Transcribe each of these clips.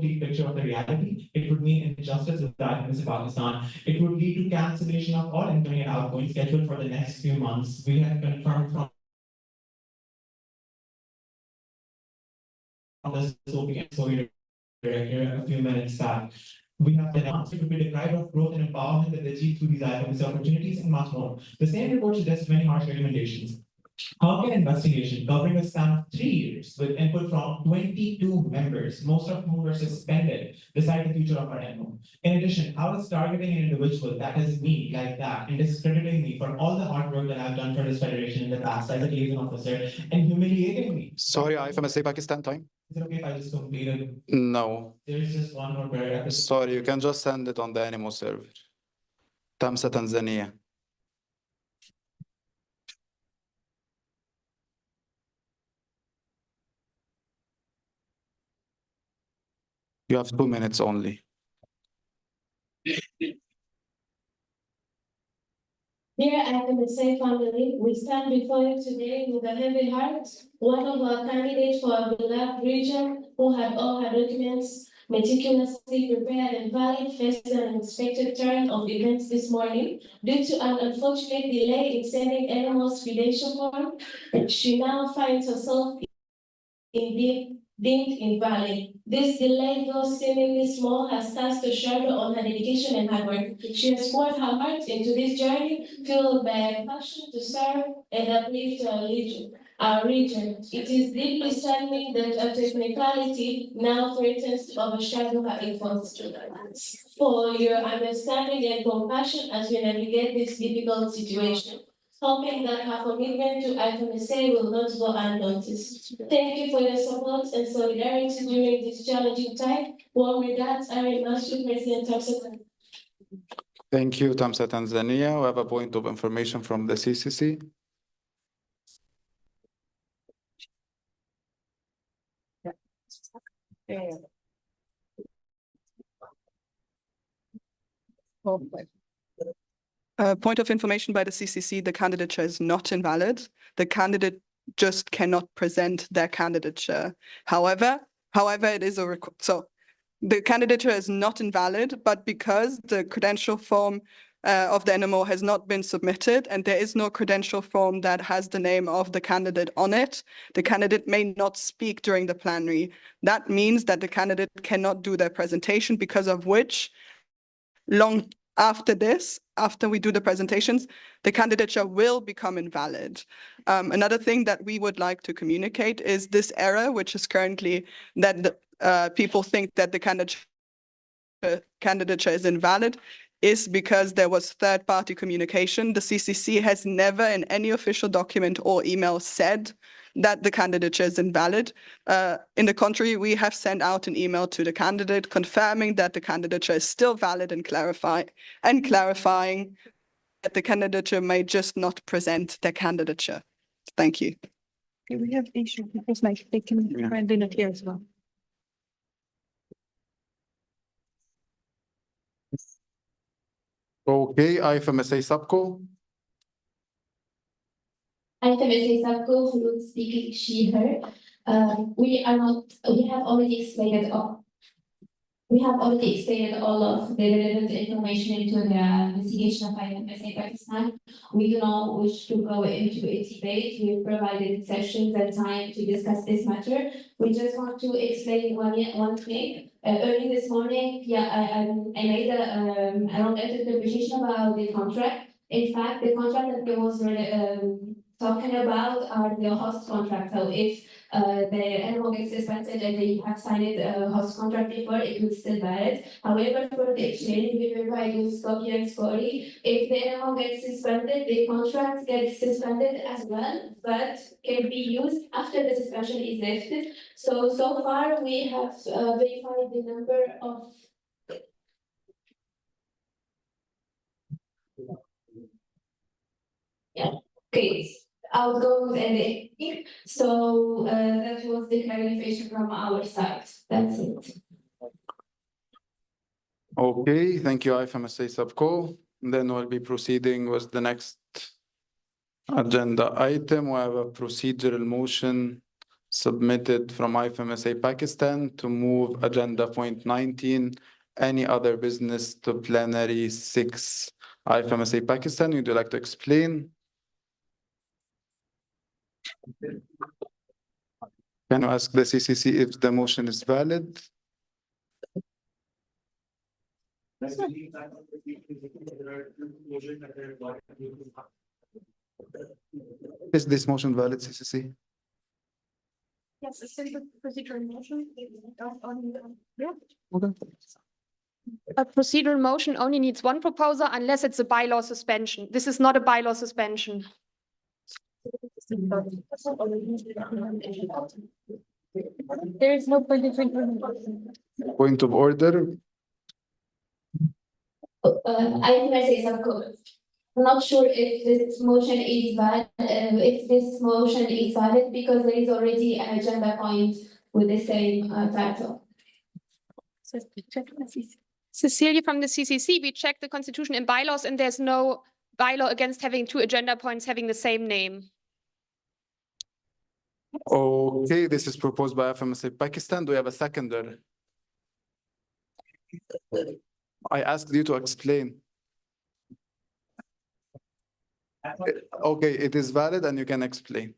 incomplete picture of the reality. It would mean injustice with the IFMSA Pakistan. It would lead to cancellation of all incoming and outgoing scheduled for the next few months. We have confirmed from the Soviet director a few minutes back. We have announced it would be deprived of growth and empowerment that they achieve through these IFMSA opportunities and much more. The same report suggests many harsh recommendations. How can investigation covering a span of 3 years with input from 22 members, most of whom were suspended, decide the future of our NMO? In addition, how is targeting an individual that is me like that and discrediting me for all the hard work that I've done for this federation in the past as a liaison officer and humiliating me? Sorry, IFMSA Pakistan time? Is it okay if I just complete it? No. There's just one more paragraph. Sorry, you can just send it on the Animo server. Tamsa Tanzania. You have 2 minutes only. Dear IFMSA family, we stand before you today with a heavy heart. One of our candidates for our beloved region, who had all her documents meticulously prepared and valid, faced an unexpected turn of events this morning. Due to an unfortunate delay in sending Animo's credential form, she now finds herself deemed invalid. This delay, though seemingly small, has cast a shadow on her dedication and hard work. She has poured her heart into this journey, fueled by a passion to serve and uplift our region. It is deeply saddening that a technicality now threatens to overshadow her efforts. For your understanding and compassion as we navigate this difficult situation, hoping that her commitment to IFMSA will not go unnoticed. Thank you for your support and solidarity during this challenging time. Warm regards, IFMSA President Tamsa. Thank you, Tamsa Tanzania. We have a point of information from the CCC. Point of information by the CCC, the candidature is not invalid. The candidate just cannot present their candidature. However, it is a so the candidature is not invalid, but because the credential form of the NMO has not been submitted and there is no credential form that has the name of the candidate on it, the candidate may not speak during the plenary. That means that the candidate cannot do their presentation, because of which long after this, after we do the presentations, the candidature will become invalid. Another thing that we would like to communicate is this error, which is currently that the, people think that the candidature is invalid, is because there was third-party communication. The CCC has never in any official document or email said that the candidature is invalid. In the contrary, we have sent out an email to the candidate confirming that the candidature is still valid and clarifying that the candidature may just not present their candidature. Thank you. Okay, we have Asian people's mic. They can find in it here as well. Okay, IFMSA Subco. IFMSA Subco, who will speak she, her. We have already explained all of the relevant information into the investigation of IFMSA Pakistan. We do not wish to go into a debate. We've provided sessions and time to discuss this matter. We just want to explain one thing. Early this morning, I made a long interpretation about the contract. In fact, the contract that I was talking about are the host contract. So if the animal gets suspended and they have signed a host contract before, it would still valid. However, for the exchange, we provide you copy and story. If the animal gets suspended, the contract gets suspended as well, but can be used after the suspension is lifted. So far we have verified the number of outgoings and the so that was the clarification from our side. That's it. Okay, thank you, IFMSA Subco. Then we'll be proceeding with the next agenda item. We have a procedural motion submitted from IFMSA Pakistan to move agenda point 19, any other business to plenary 6. IFMSA Pakistan, would you like to explain? Can you ask the CCC if the motion is valid? Is this motion valid, CCC? Yes, a simple procedural motion. Yeah. Okay. A procedural motion only needs one proposer unless it's a bylaw suspension. This is not a bylaw suspension. There is no political. Point of order. IFMSA is I'm not sure if this motion is valid, because there is already an agenda point with the same title. Cecilia from the CCC, we checked the constitution and bylaws and there's no bylaw against having two agenda points having the same name. Okay, this is proposed by IFMSA Pakistan. Do we have a seconder? I asked you to explain. Okay, it is valid and you can explain.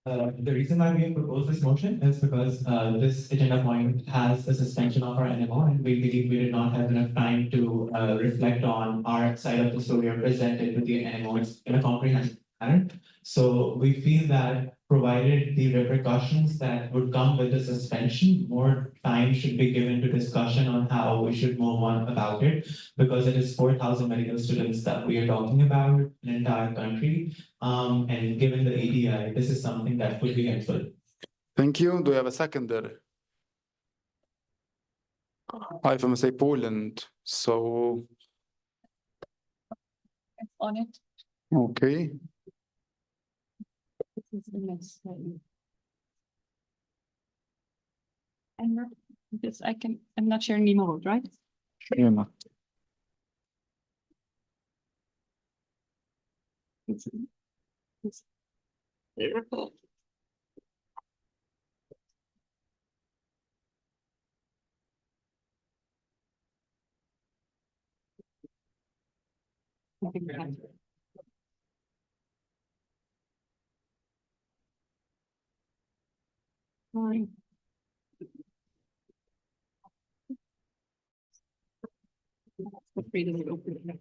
The reason why we have proposed this motion is because this agenda point has a suspension of our NMO, and we believe we did not have enough time to reflect on our side of the story or present it with the NMO in a comprehensive manner. So we feel that provided the repercussions that would come with the suspension, more time should be given to discussion on how we should move on about it, because it is 4,000 medical students that we are talking about in the entire country. And given the ADI, this is something that would be helpful. Thank you. Do we have a seconder? IFMSA Poland. So, On it. okay. This is the next slide. I'm not, this I'm not sharing anymore, right? You're not. It's- Fine. Feel free to open it.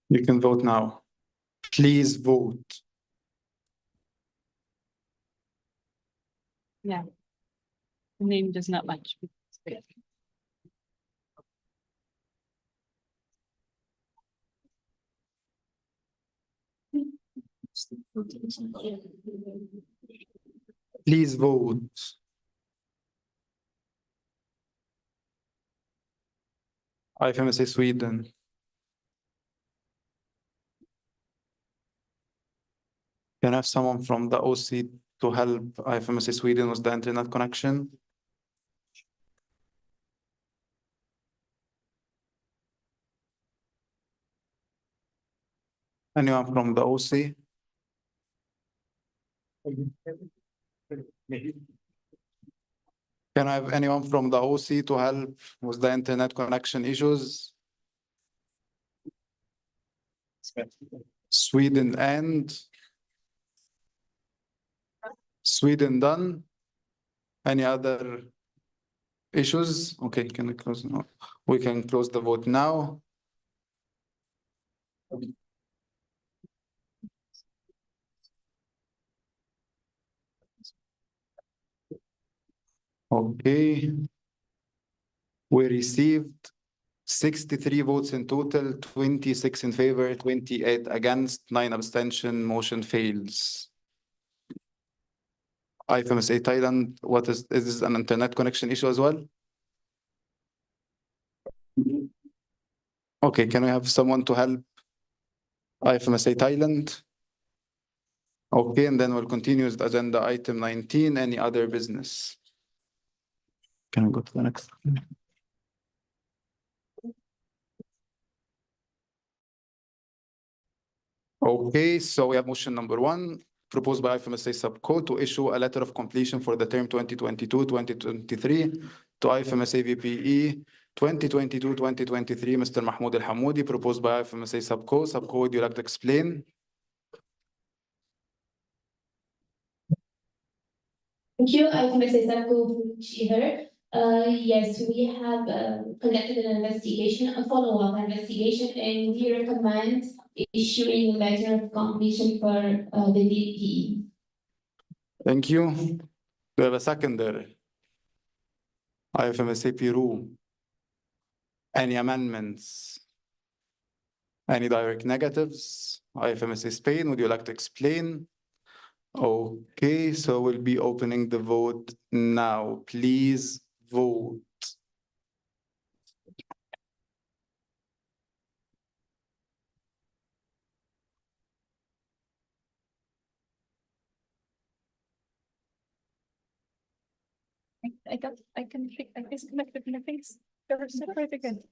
You can vote now. Please vote. Yeah. The name does not match. Please vote. IFMSA Sweden. Can I have someone from the OC to help IFMSA Sweden with the internet connection? Anyone from the OC? Can I have anyone from the OC to help with the internet connection issues? Sweden and Sweden done. Any other issues? Okay, can we close now? We can close the vote now. Okay. We received 63 votes in total, 26 in favor, 28 against, 9 abstention, motion fails. IFMSA Thailand, is this an internet connection issue as well? Okay, can we have someone to help IFMSA Thailand? Okay, and then we'll continue with agenda item 19, any other business? Can we go to the next? Okay, so we have motion number one, proposed by IFMSA subcode to issue a letter of completion for the term 2022-2023 to IFMSA VPE 2022-2023, Mr. Mahmoud Al-Hamoudi, proposed by IFMSA subcode. Subcode, would you like to explain? Thank you. IFMSA Subgroup here. Yes, we have conducted an investigation, a follow-up investigation, and we recommend issuing a letter of completion for the VPE. Thank you. We have a seconder. IFMSA Peru. Any amendments? Any direct negatives? IFMSA Spain, would you like to explain? Okay, so we'll be opening the vote now. Please vote. I disconnected my face. They're separate again.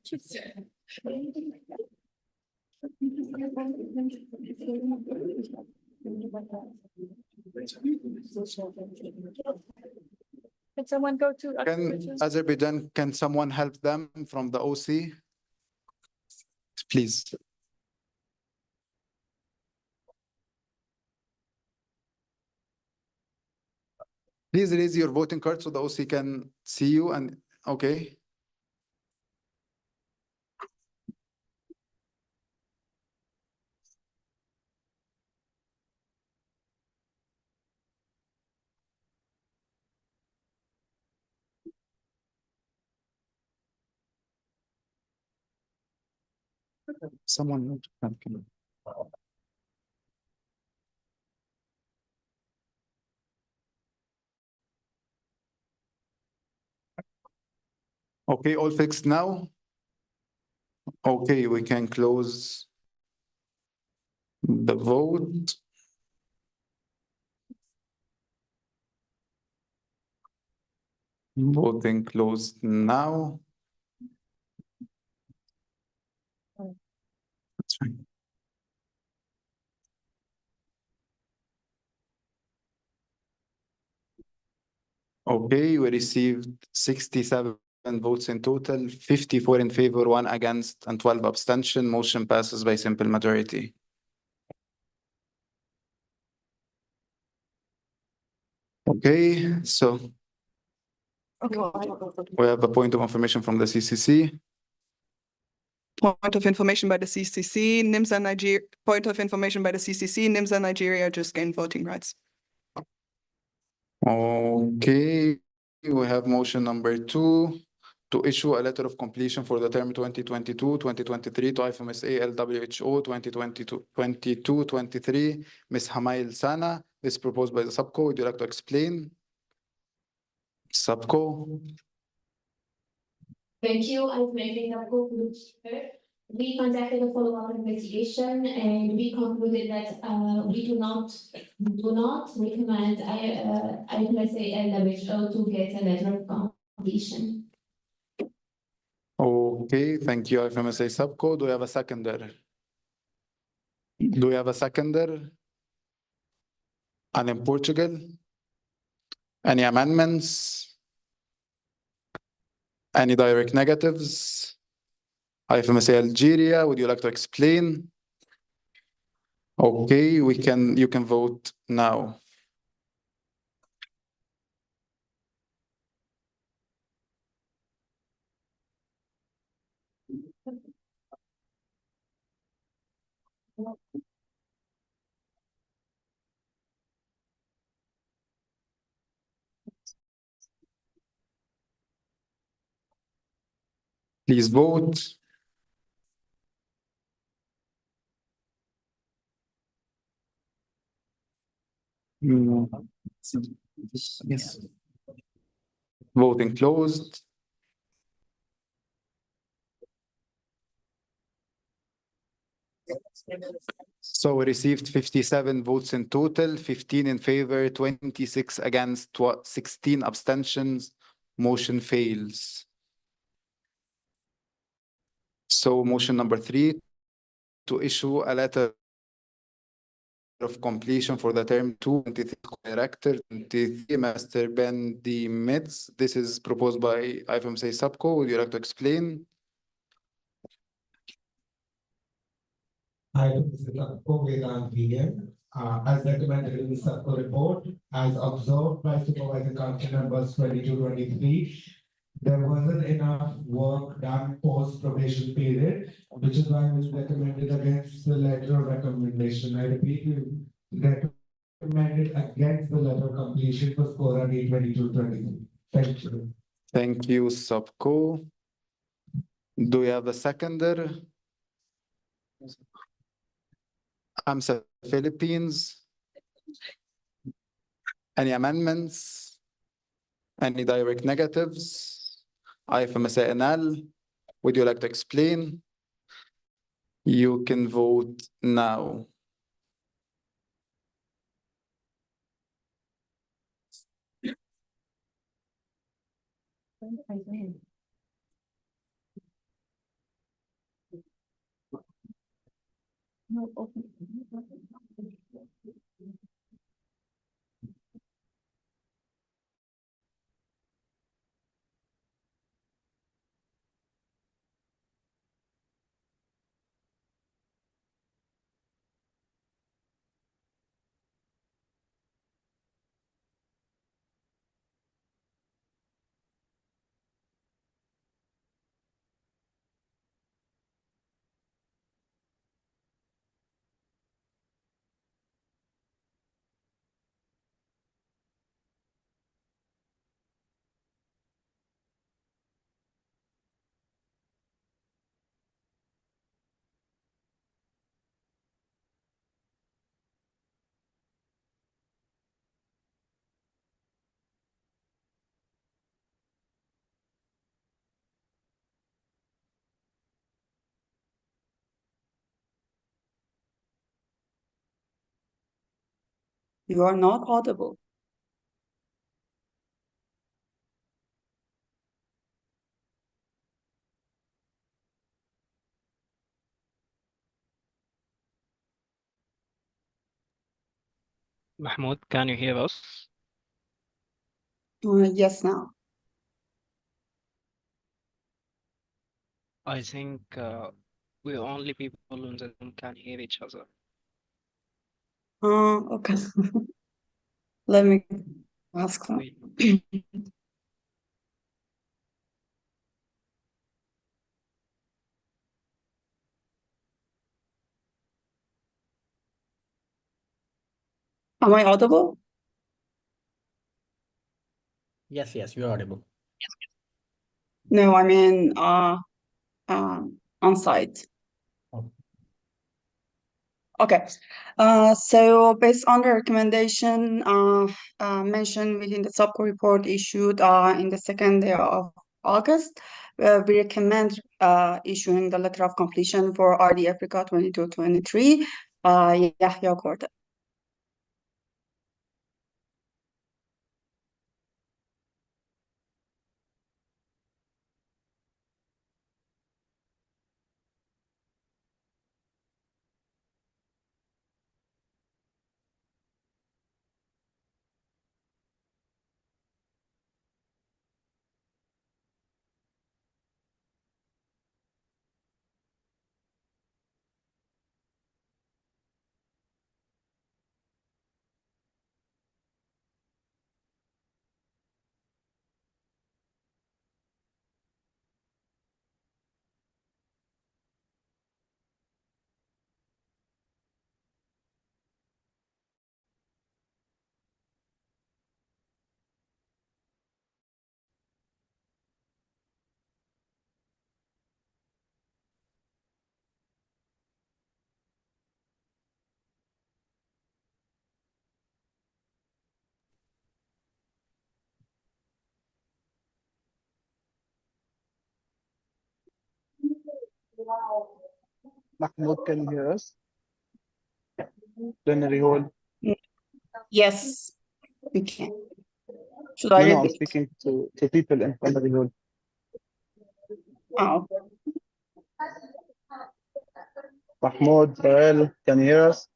Can someone go to? Can Azerbaijan, can someone help them from the OC? Please. Please raise your voting card so the OC can see you and, okay. Someone. Okay, all fixed now? Okay, we can close the vote. Voting closed now. That's fine. Okay, we received 67 votes in total, 54 in favor, 1 against, and 12 abstention. Motion passes by simple majority. Okay, so we have a point of information from the CCC. Point of information by the CCC, NIMSA Nigeria, point of information by the CCC, NIMSA Nigeria just gained voting rights. Okay, we have motion number 2 to issue a letter of completion for the term 2022-2023 to IFMSA LWHO 2022-23, Ms. Hamail Sana. This is proposed by the subco. Would you like to explain? Subco. Thank you. IFMSA Subgroup here. We conducted a follow-up investigation and we concluded that we do not recommend IFMSA LWHO to get a letter of completion. Okay, thank you, IFMSA subco. Do we have a seconder? Do we have a seconder? And in Portugal? Any amendments? Any direct negatives? IFMSA Algeria, would you like to explain? Okay, you can vote now. Please vote. Yes. Voting closed. So we received 57 votes in total, 15 in favor, 26 against, 16 abstentions. Motion fails. So motion number 3, to issue a letter of completion for the term 23 Director, 23 Master Ben D. Mitz. This is proposed by IFMSA Subco. Would you like to explain? As recommended in the Subco report, as observed by Supervisor Council numbers 22-23, there wasn't enough work done post probation period, which is why we recommended against the letter of recommendation. I repeat, we recommended against the letter of completion for score D 22-23. Thank you. Thank you, Subco. Do we have a seconder? IFMSA Philippines. Any amendments? Any direct negatives? IFMSA NL. Would you like to explain? You can vote now. You are not audible. Mahmoud, can you hear us? Yes, now. I think we only people in the room can hear each other. Okay. Let me ask them. Wait. Am I audible? Yes, you're audible. No, I mean on site. Oh. Okay. So based on the recommendation mentioned within the subco report issued in the second day of August, we recommend issuing the letter of completion for RD Africa 22-23. Yahya Gordon. Mahmoud, can you hear us? Plenary hall. Yes, we can. Should I No, I'm repeat? speaking to people in plenary hall. Oh, Mahmoud, Rael, can you hear us?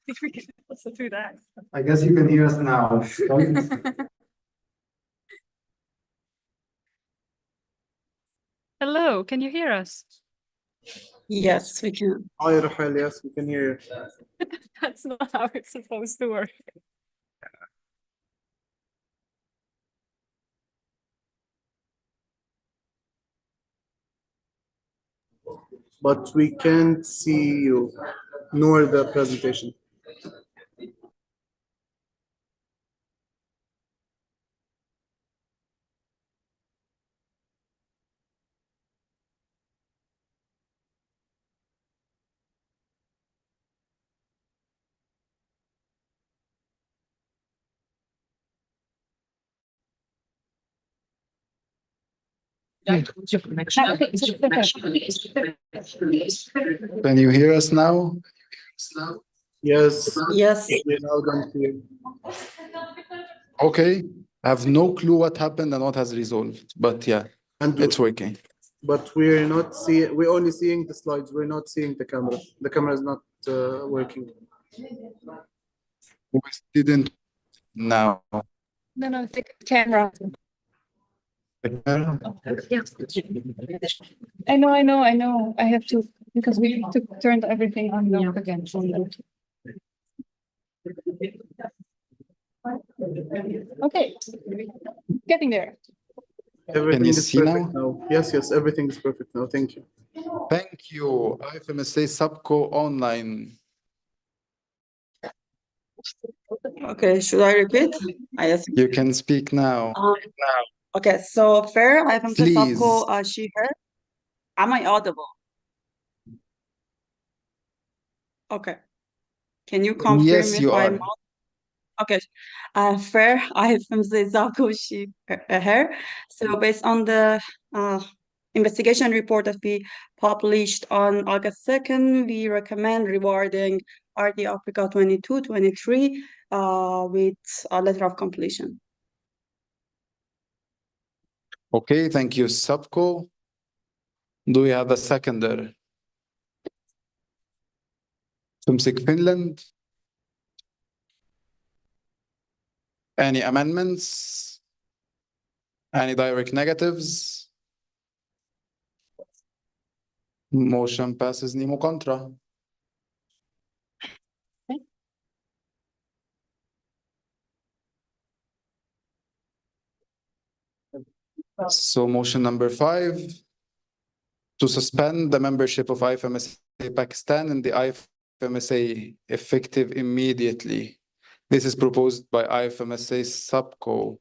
If we can also do that. I guess you can hear us now. Hello, can you hear us? Yes, we can. Hi, Rahel. Yes, we can hear you. That's not how it's supposed to work. but we can't see you nor the presentation. Can you hear us now? Yes, Yes. we're loud and clear. Okay, I have no clue what happened and what has resolved, but yeah, And it's working. but we're only seeing the slides. We're not seeing the camera. The camera is not working. We didn't now. No, no, the camera. I know. I have to, because we have to turn everything on and off again. Okay, getting there. Everything is see perfect now? Yes, everything is perfect now. Thank you. Thank you. IFMSA Subco online. Okay, should I repeat? You can speak now. Okay, so fair, IFMSA Please. Subco, she, her. Am I audible? Okay. Can you confirm Yes, if you I'm are. okay? Fair, IFMSA Subco, she, her. So based on the investigation report that we published on August 2nd, we recommend rewarding RD Africa 22-23 with a letter of completion. Okay, thank you, Subco. Do we have a seconder? IFMSA Finland. Any amendments? Any direct negatives? Motion passes nemo contra. So motion number 5, to suspend the membership of IFMSA Pakistan and the IFMSA effective immediately. This is proposed by IFMSA Subco.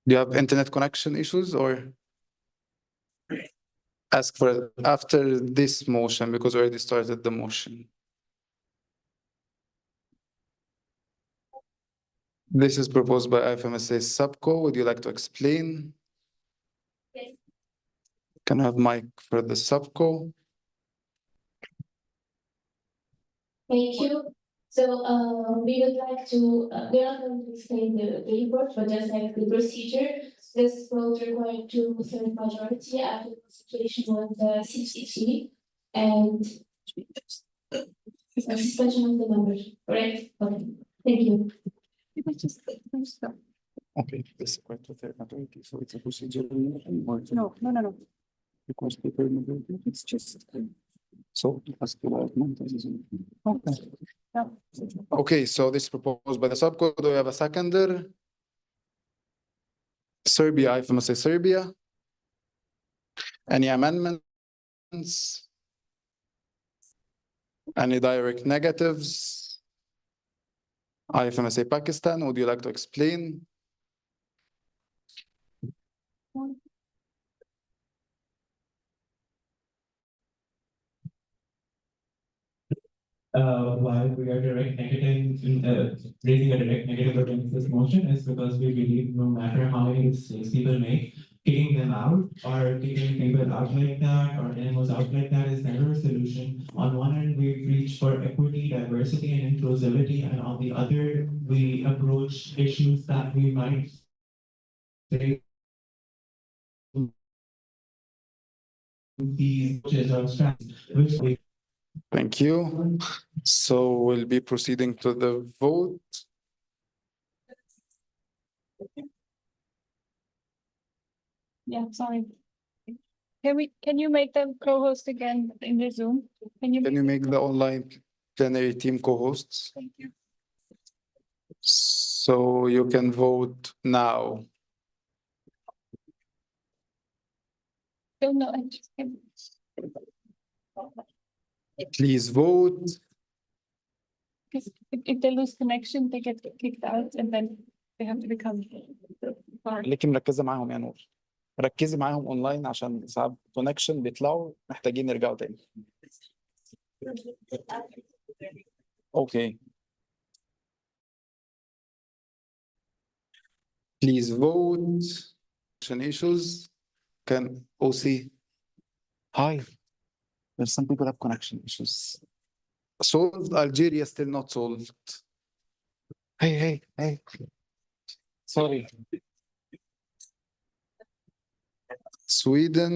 Do you have internet connection issues or ask for it after this motion because we already started the motion? This is proposed by IFMSA Subco. Would you like to explain? Yes. Can I have mic for the Subco? Thank you. So we would like to, we're not going to explain the report, but just like the procedure. This vote required 2/3 majority after the consultation with the CCC and suspension of the members, correct? Okay, thank you. Okay, this is quite a fair majority, so it's a procedure. No. Because paper majority, it's just. So it has to okay. Yeah. Okay, so this is proposed by the Subco. Do we have a seconder? Serbia, IFMSA Serbia. Any amendments? Any direct negatives? IFMSA Pakistan, would you like to explain? Why we are direct negative, raising a direct negative against this motion is because we believe no matter how many mistakes people make, kicking them out or kicking people out like that or animals out like that is never a solution. On one end, we reach for equity, diversity, and inclusivity, and on the other, we approach issues that we might say these which we. Thank you. So we'll be proceeding to the vote. Yeah, sorry. Can you make them co-host again in the Zoom? Can you make the online plenary team co-hosts? Thank you. So you can vote now. Don't know. I just Please vote. because if they lose connection, they get kicked out and then they have to become part. خليكي مركزة معاهم يا نور. ركزي معاهم اونلاين عشان ساعات كونكشن بيطلعوا محتاجين يرجعوا تاني. Okay. Please vote. Issues. Can OC. Hi. There's some people have connection issues. Solved. Algeria still not solved. Hey. Sorry. Sweden,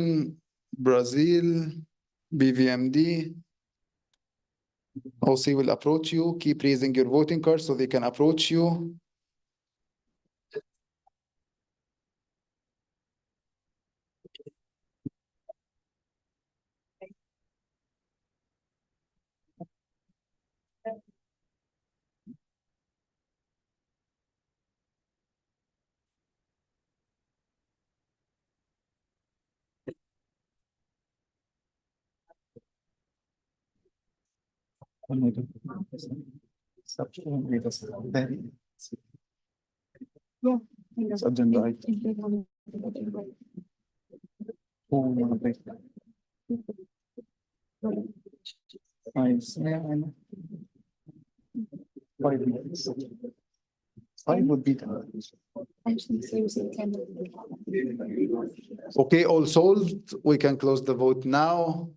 Brazil, BVMD. OC will approach you. Keep raising your voting card so they can approach you. Yeah. Agenda item. Oh, my God. Nice. Yeah, I know. 5 minutes. 5 would be the. Okay, all solved. We can close the vote now.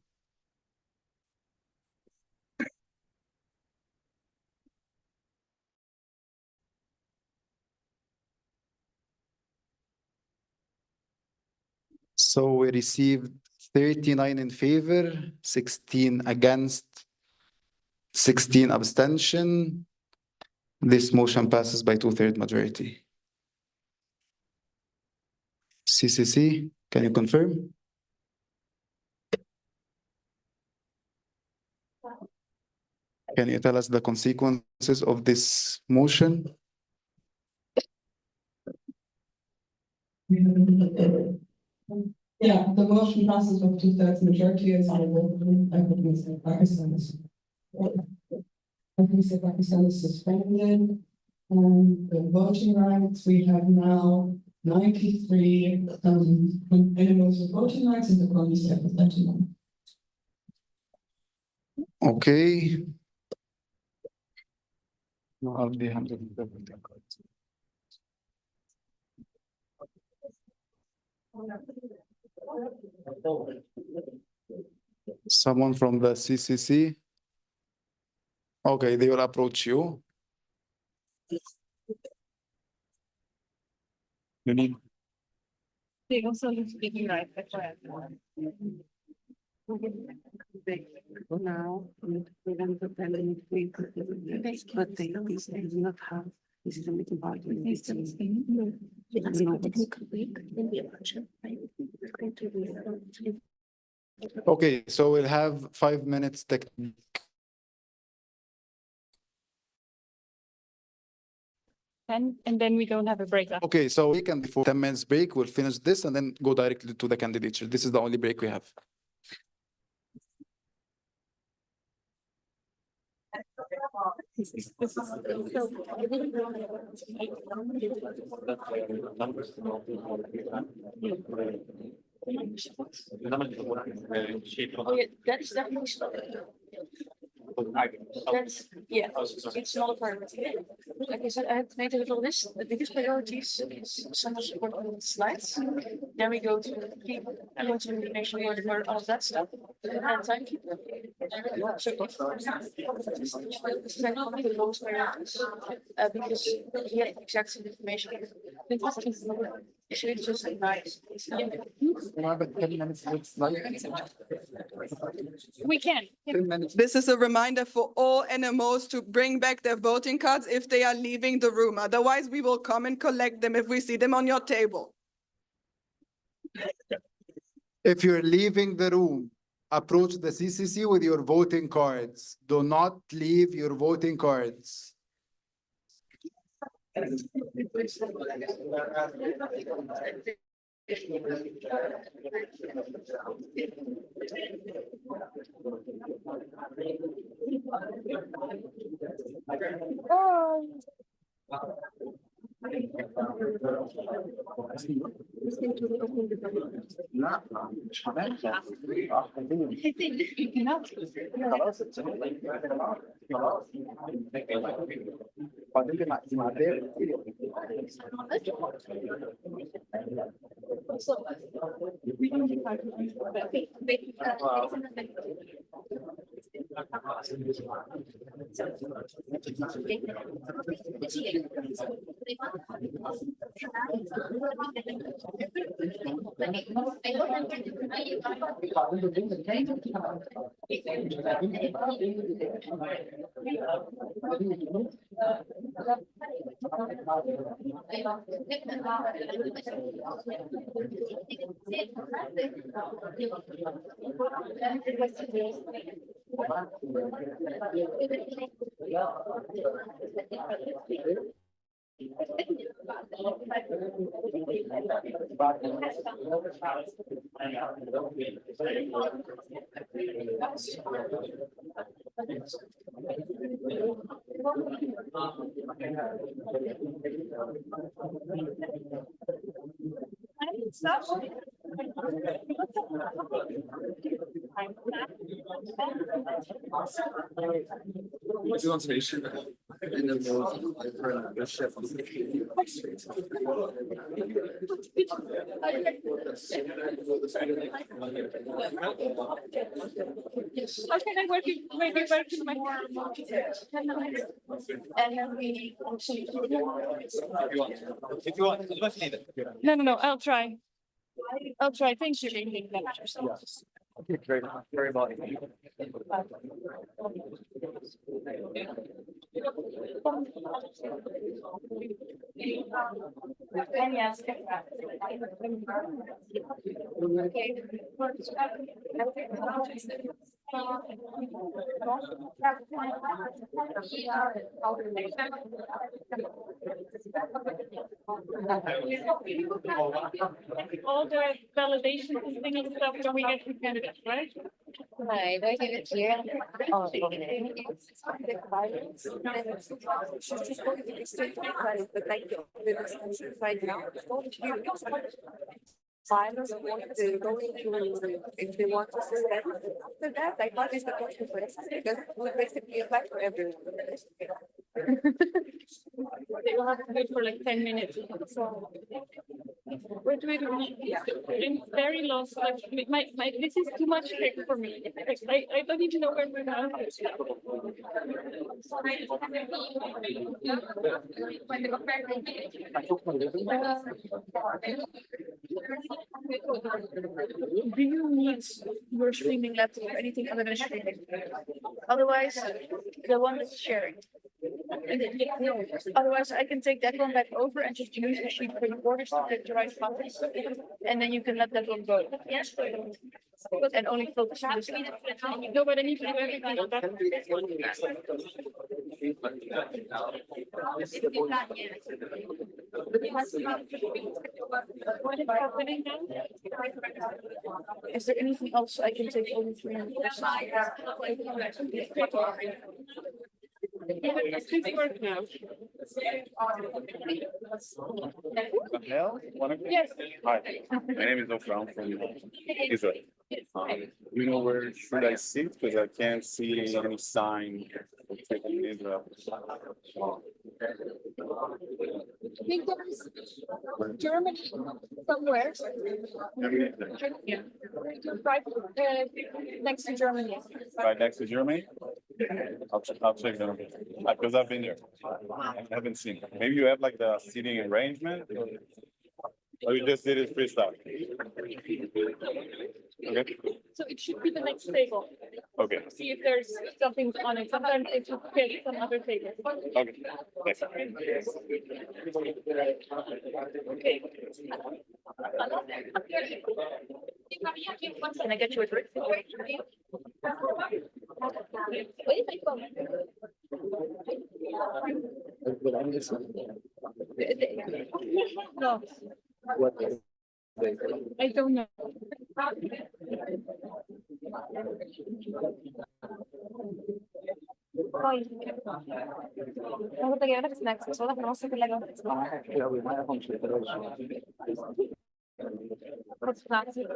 So we received 39 in favor, 16 against, 16 abstention. This motion passes by 2/3 majority. CCC, can you confirm? Can you tell us the consequences of this motion? Yeah, the motion passes with 2/3 majority as I would Pakistan is suspended. The voting rights, we have now 93 animals with voting rights and the Congress have 31. Okay. I'll be handling the voting cards. Someone from the CCC? Okay, they will approach you. You need. They also lose speaking right. Now, we don't put them in but they do not have. This is a meeting part. Okay, so we'll have 5 minutes technique. And then we don't have a break. Okay, so we can before 10 minutes break, we'll finish this and then go directly to the candidature. This is the only break we have. That's definitely. That's, yeah, it's not a priority. Like I said, I have made a little list. The biggest priorities is summer support on the slides. Then we go to people, I go to make sure where all of that stuff. And timekeeper. So this is actually the lowest priorities. Because yeah, exact information. It's just nice. We can. This is a reminder for all NMOs to bring back their voting cards if they are leaving the room. Otherwise, we will come and collect them if we see them on your table. If you're leaving the room, approach the CCC with your voting cards. Do not leave your voting cards. No, I'll try. Thank you. Very, very much. All the validation testing and stuff when we get to candidates, right? Right, I give it here. Oh, Right now, finals want to go into if they want to suspend. After that, I thought it's the consequences because we basically apply for everyone. They will have to wait for like 10 minutes. So wait, I'm very lost. Like this is too much text for me. I don't even know where we're going. Do you need your streaming laptop or anything other than streaming? Otherwise, the one that's sharing. Otherwise, I can take that one back over and just use the sheet for the orders to get the right buttons. And then you can let that one go. Yes. And only focus on this. No, but I need to do everything. What is happening now? Is there anything else I can take over for you? It's work now. Yes. Hi, my name is Ofra. I'm from Israel. You know where should I sit? Because I can't see any sign of taking Israel. I think there's Germany somewhere. Yeah. Right next to Germany. Right next to Germany? I'll check them because I've been there. I haven't seen it. Maybe you have like the seating arrangement, or you just did it freestyle. Okay. So it should be the next table. Okay. See if there's something on it. Sometimes it should fit some other table. Okay. Thanks. Okay. Can I get you a drink? No. I don't know. Aku pengen ada snacks, soalnya kan masih lagi. Terus snacks itu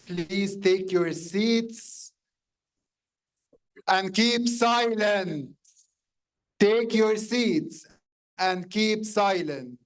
Please take your seats and keep silent. Take your seats and keep silent.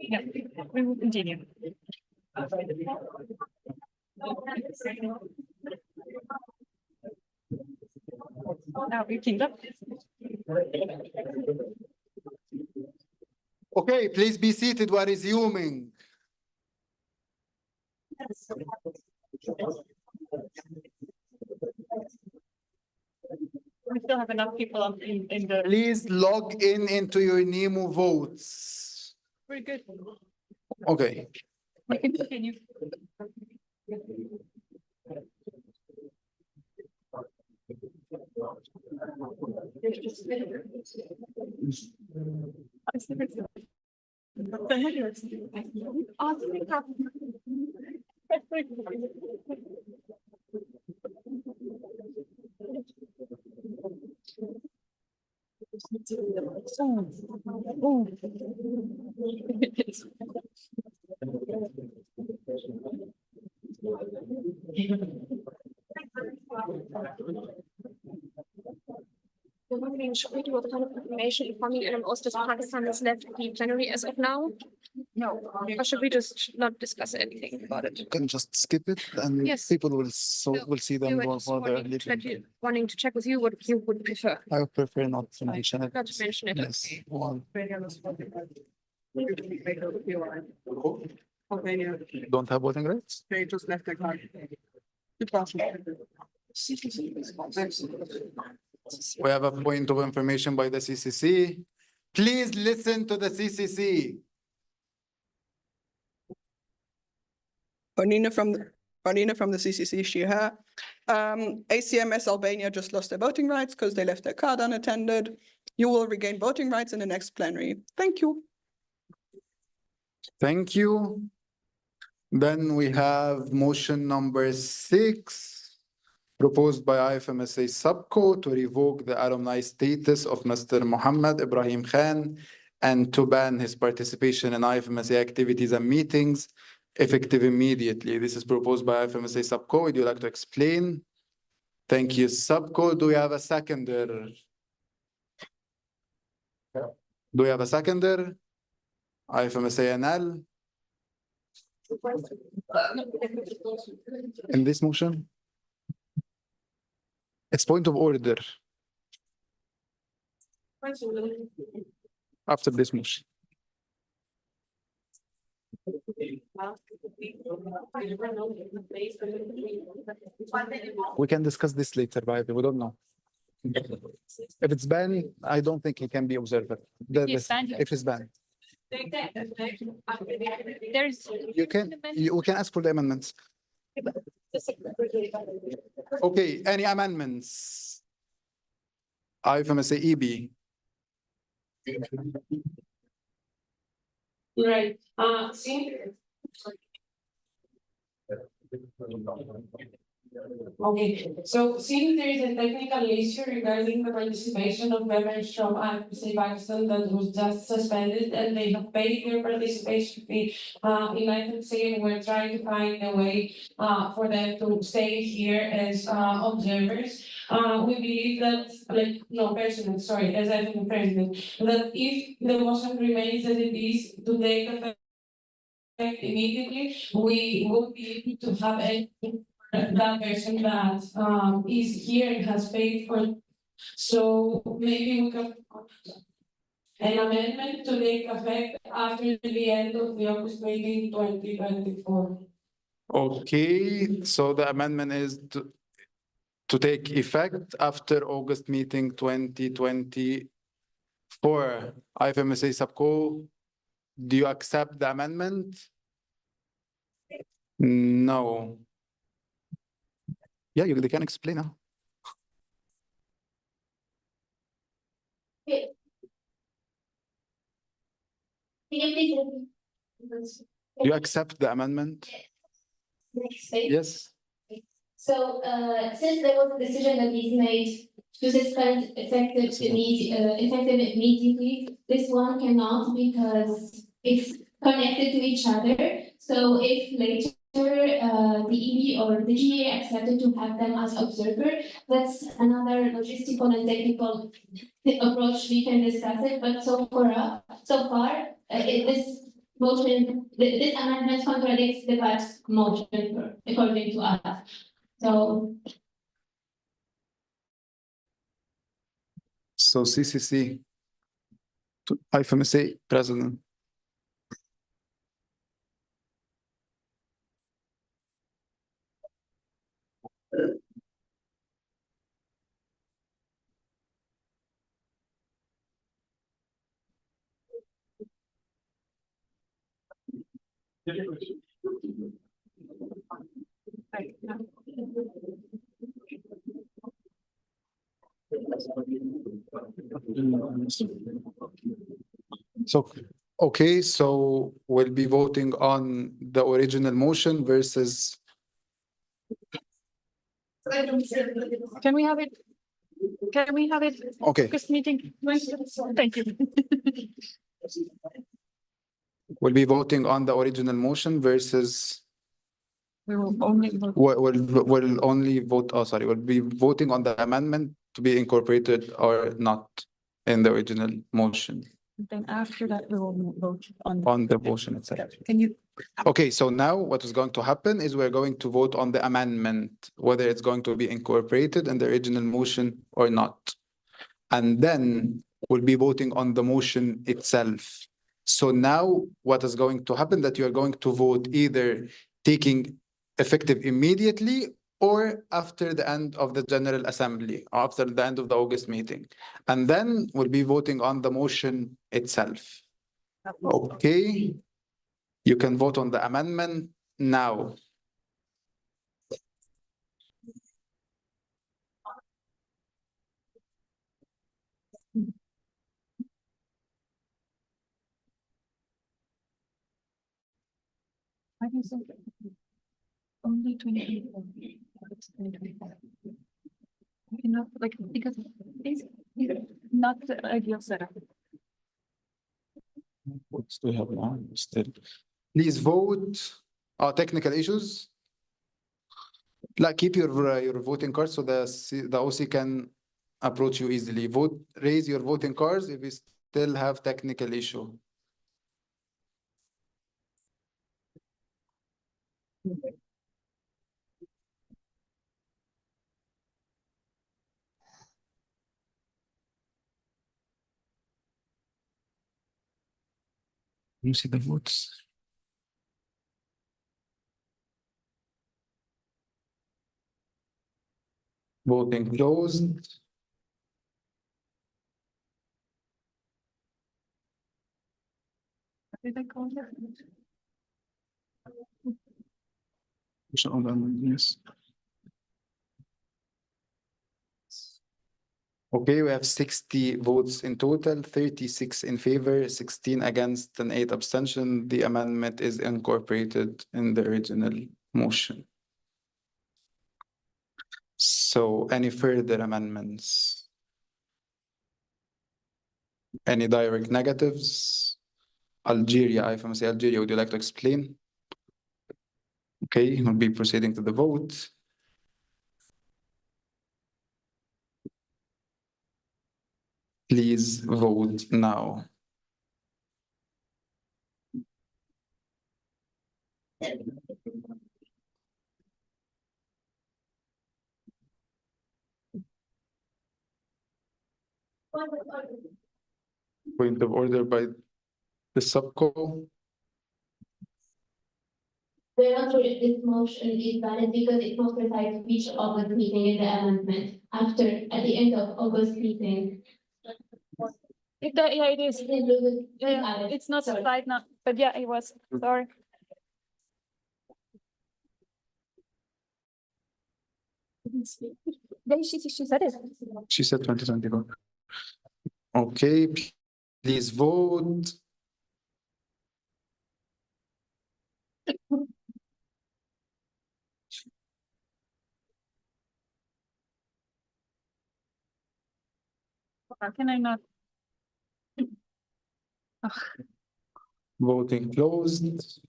Yeah, we will continue. Now we teamed up. Okay, please be seated. We're resuming. We still have enough people in the. Please log in into your Nemo votes. We're good. Okay. We can continue. Should we do what kind of information informing NMOs that Pakistan has left the plenary as of now? No. Or should we just not discuss anything about it? You can just skip it and Yes. people will No, will see them We were more just for their wanting to check with you what you would prefer, I would prefer not to mention it. not to mention it. Yes, Okay. one. Albania, Don't have voting rights? they just left their card. We have a point of information by the CCC. Please listen to the CCC. Bonina from the CCC, Shiha. ACMS Albania just lost their voting rights because they left their card unattended. You will regain voting rights in the next plenary. Thank you. Thank you. Then we have motion number 6, proposed by IFMSA Subco to revoke the alumni status of Mr. Mohammed Ibrahim Khan and to ban his participation in IFMSA activities and meetings effective immediately. This is proposed by IFMSA Subco. Would you like to explain? Thank you, Subco. Do we have a seconder? Do we have a seconder? IFMSA NL? In this motion? It's point of order after this motion. We can discuss this later, but we don't know. If it's banned, I don't think he can be observer. If it's banned. There is. You can ask for the amendments. Okay, any amendments? IFMSA EB. Right, see. Okay, so since there is a technical issue regarding the participation of members from IFMSA Pakistan that was just suspended and they have paid their participation fee in IFMSA, and we're trying to find a way for them to stay here as observers. We believe that, president, sorry, as IFMSA president, that if the motion remains as it is to take effect immediately, we will be able to have that person that is here and has paid for. So maybe we can an amendment to take effect after the end of the August meeting 2024. Okay, so the amendment is to take effect after August meeting 2024. IFMSA Subco, do you accept the amendment? No. Yeah, they can explain now. You accept the amendment? Yes. So, since there was a decision that is made to suspend effective immediately, this one cannot because it's connected to each other. So if later the EB or the GA accepted to have them as observer, that's another logistical and technical approach we can discuss it. But so far, this motion, this amendment contradicts the past motion according to us. So CCC, to IFMSA president. So, okay, so we'll be voting on the original motion versus, Can we have it? Can we have it? okay, This meeting? Thank you. we'll be voting on the original motion versus, We will only vote. we'll only vote, oh, sorry, we'll be voting on the amendment to be incorporated or not in the original motion, Then after that, we will vote on. on the motion itself. Can you? Okay, so now what is going to happen is we're going to vote on the amendment, whether it's going to be incorporated in the original motion or not. And then we'll be voting on the motion itself. So now what is going to happen that you are going to vote either taking effective immediately or after the end of the General Assembly, after the end of the August meeting. And then we'll be voting on the motion itself. Okay. You can vote on the amendment now. I think so. Only 2024. It's 2025. Enough, like, because it's not the ideal setup. What do we have now? Still. Please vote. Technical issues. Like, keep your voting card so the OC can approach you easily. Vote, raise your voting cards if you still have technical issue. You see the votes. Voting closed. Did I call it? Yes. Okay, we have 60 votes in total, 36 in favor, 16 against, and 8 abstention. The amendment is incorporated in the original motion. So any further amendments? Any direct negatives? Algeria, IFMSA Algeria, would you like to explain? Okay, we'll be proceeding to the vote. Please vote now. Point of order by the subco. We're not sure if this motion is valid because it was precise to each August meeting in the amendment at the end of August meeting. Yeah, it is. Yeah, it's not right now, but yeah, it was. Sorry. She said it. She said 2024. Okay, please vote. How can I not? Voting closed.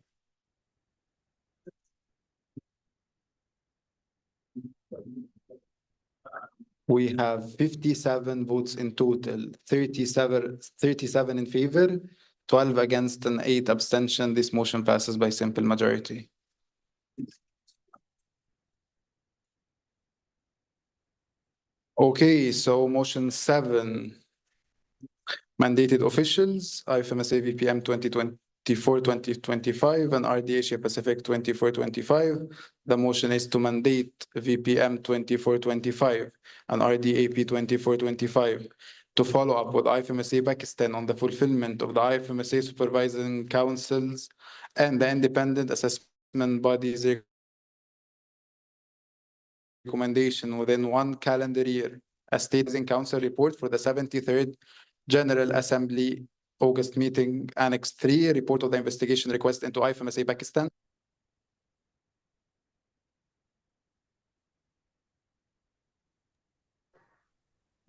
We have 57 votes in total, 37 in favor, 12 against, and 8 abstention. This motion passes by simple majority. Okay, so motion 7. Mandated officials, IFMSA VPM 2024-2025 and RD Asia Pacific 24-25. The motion is to mandate VPM 24-25 and RD AP 24-25 to follow up with IFMSA Pakistan on the fulfillment of the IFMSA Supervising Councils and the independent assessment bodies recommendation within 1 calendar year, as stated in Council report for the 73rd General Assembly August meeting, Annex 3, report of the investigation request into IFMSA Pakistan.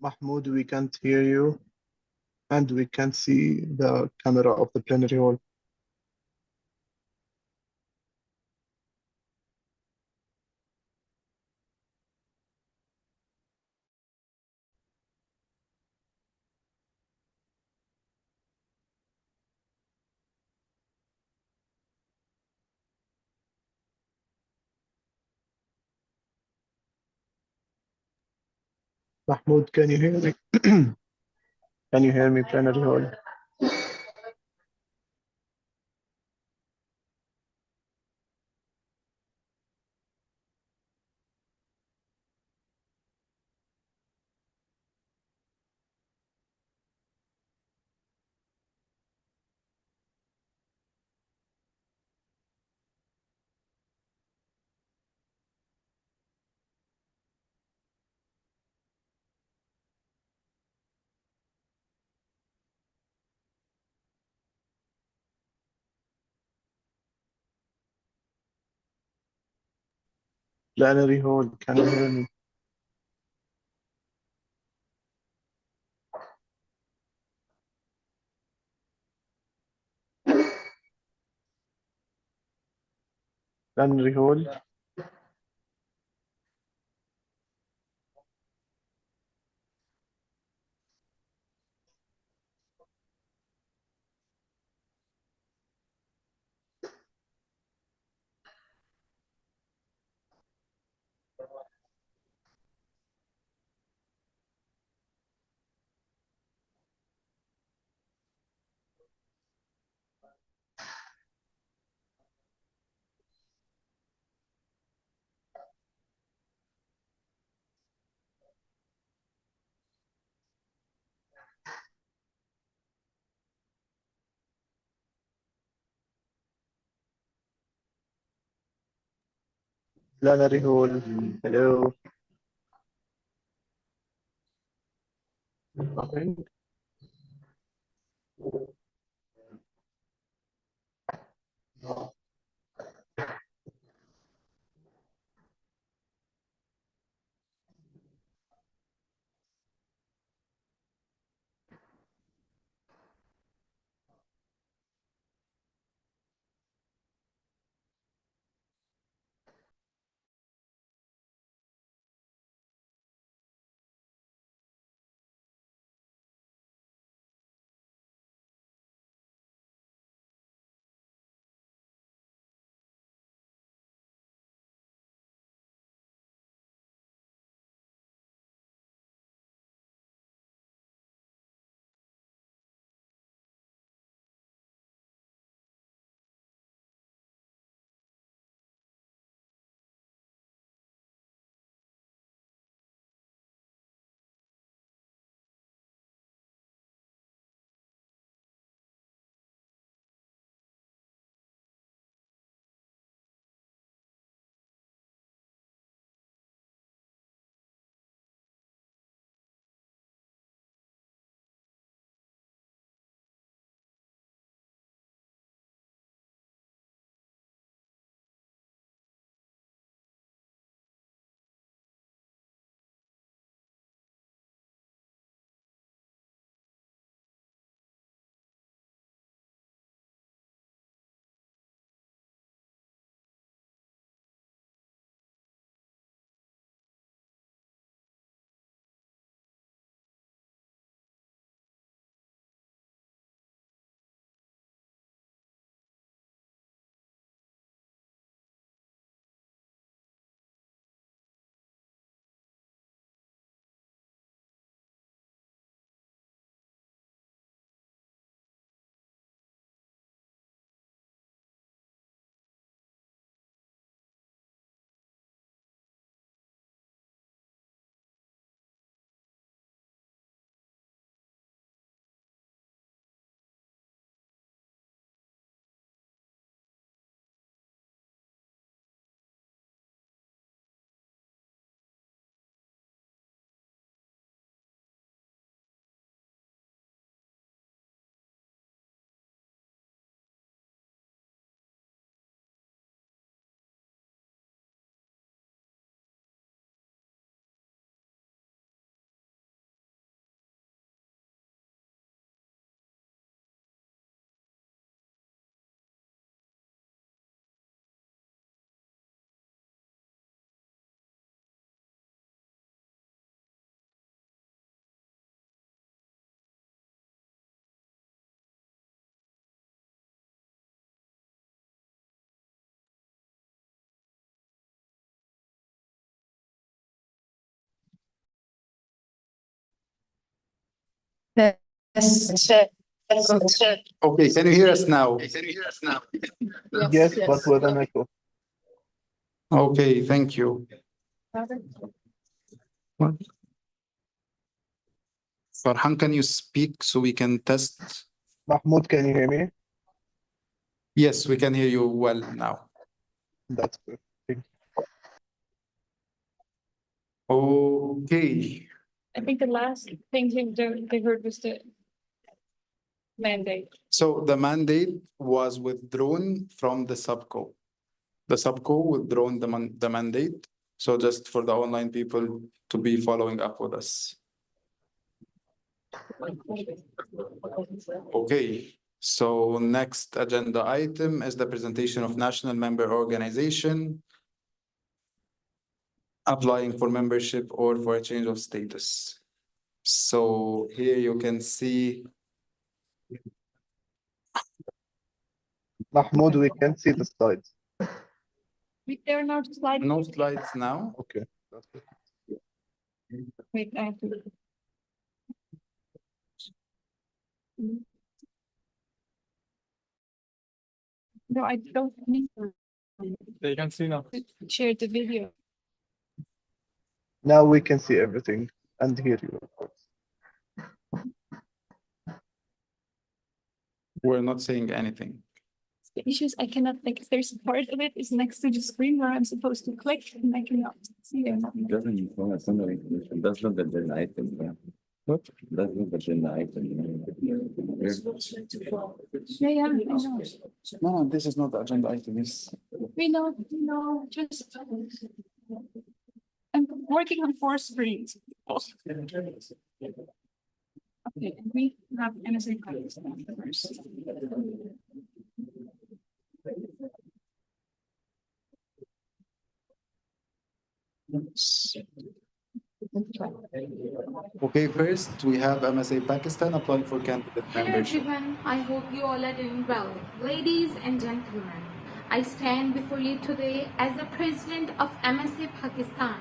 Mahmoud, we can't hear you, and we can't see the camera of the plenary hall. Mahmoud, can you hear me? Can you hear me, plenary hall? Plenary hall, can you hear me? Plenary hall. Plenary hall. Hello. Nothing. Okay, can you hear us now? Yes, but with an echo. Okay, thank you. What? Farhan, can you speak so we can test? Mahmoud, can you hear me? Yes, we can hear you well now. That's good. Okay. I think the last thing they heard was the mandate. So the mandate was withdrawn from the subco. The subco withdrawn the mandate. So just for the online people to be following up with us. Okay, so next agenda item is the presentation of national member organization applying for membership or for a change of status. So here you can see. Mahmoud, we can see the slides. There are no slides. No slides now. Okay, that's good. Wait, I have to. No, I don't need to. You can see now. Share the video. Now we can see everything and hear you, of course. We're not saying anything. The issues I cannot like, there's a part of it is next to the screen where I'm supposed to click and I cannot see it. That's not the agenda item. Yeah. What? That's not the agenda item. Yeah, I know. No, this is not the agenda item. We know, just. I'm working on 4 screens. Okay, we have NSA Pakistan first. Okay, first we have MSA Pakistan applying for candidate Hello membership. everyone, I hope you all are doing well. Ladies and gentlemen, I stand before you today as the president of MSA Pakistan,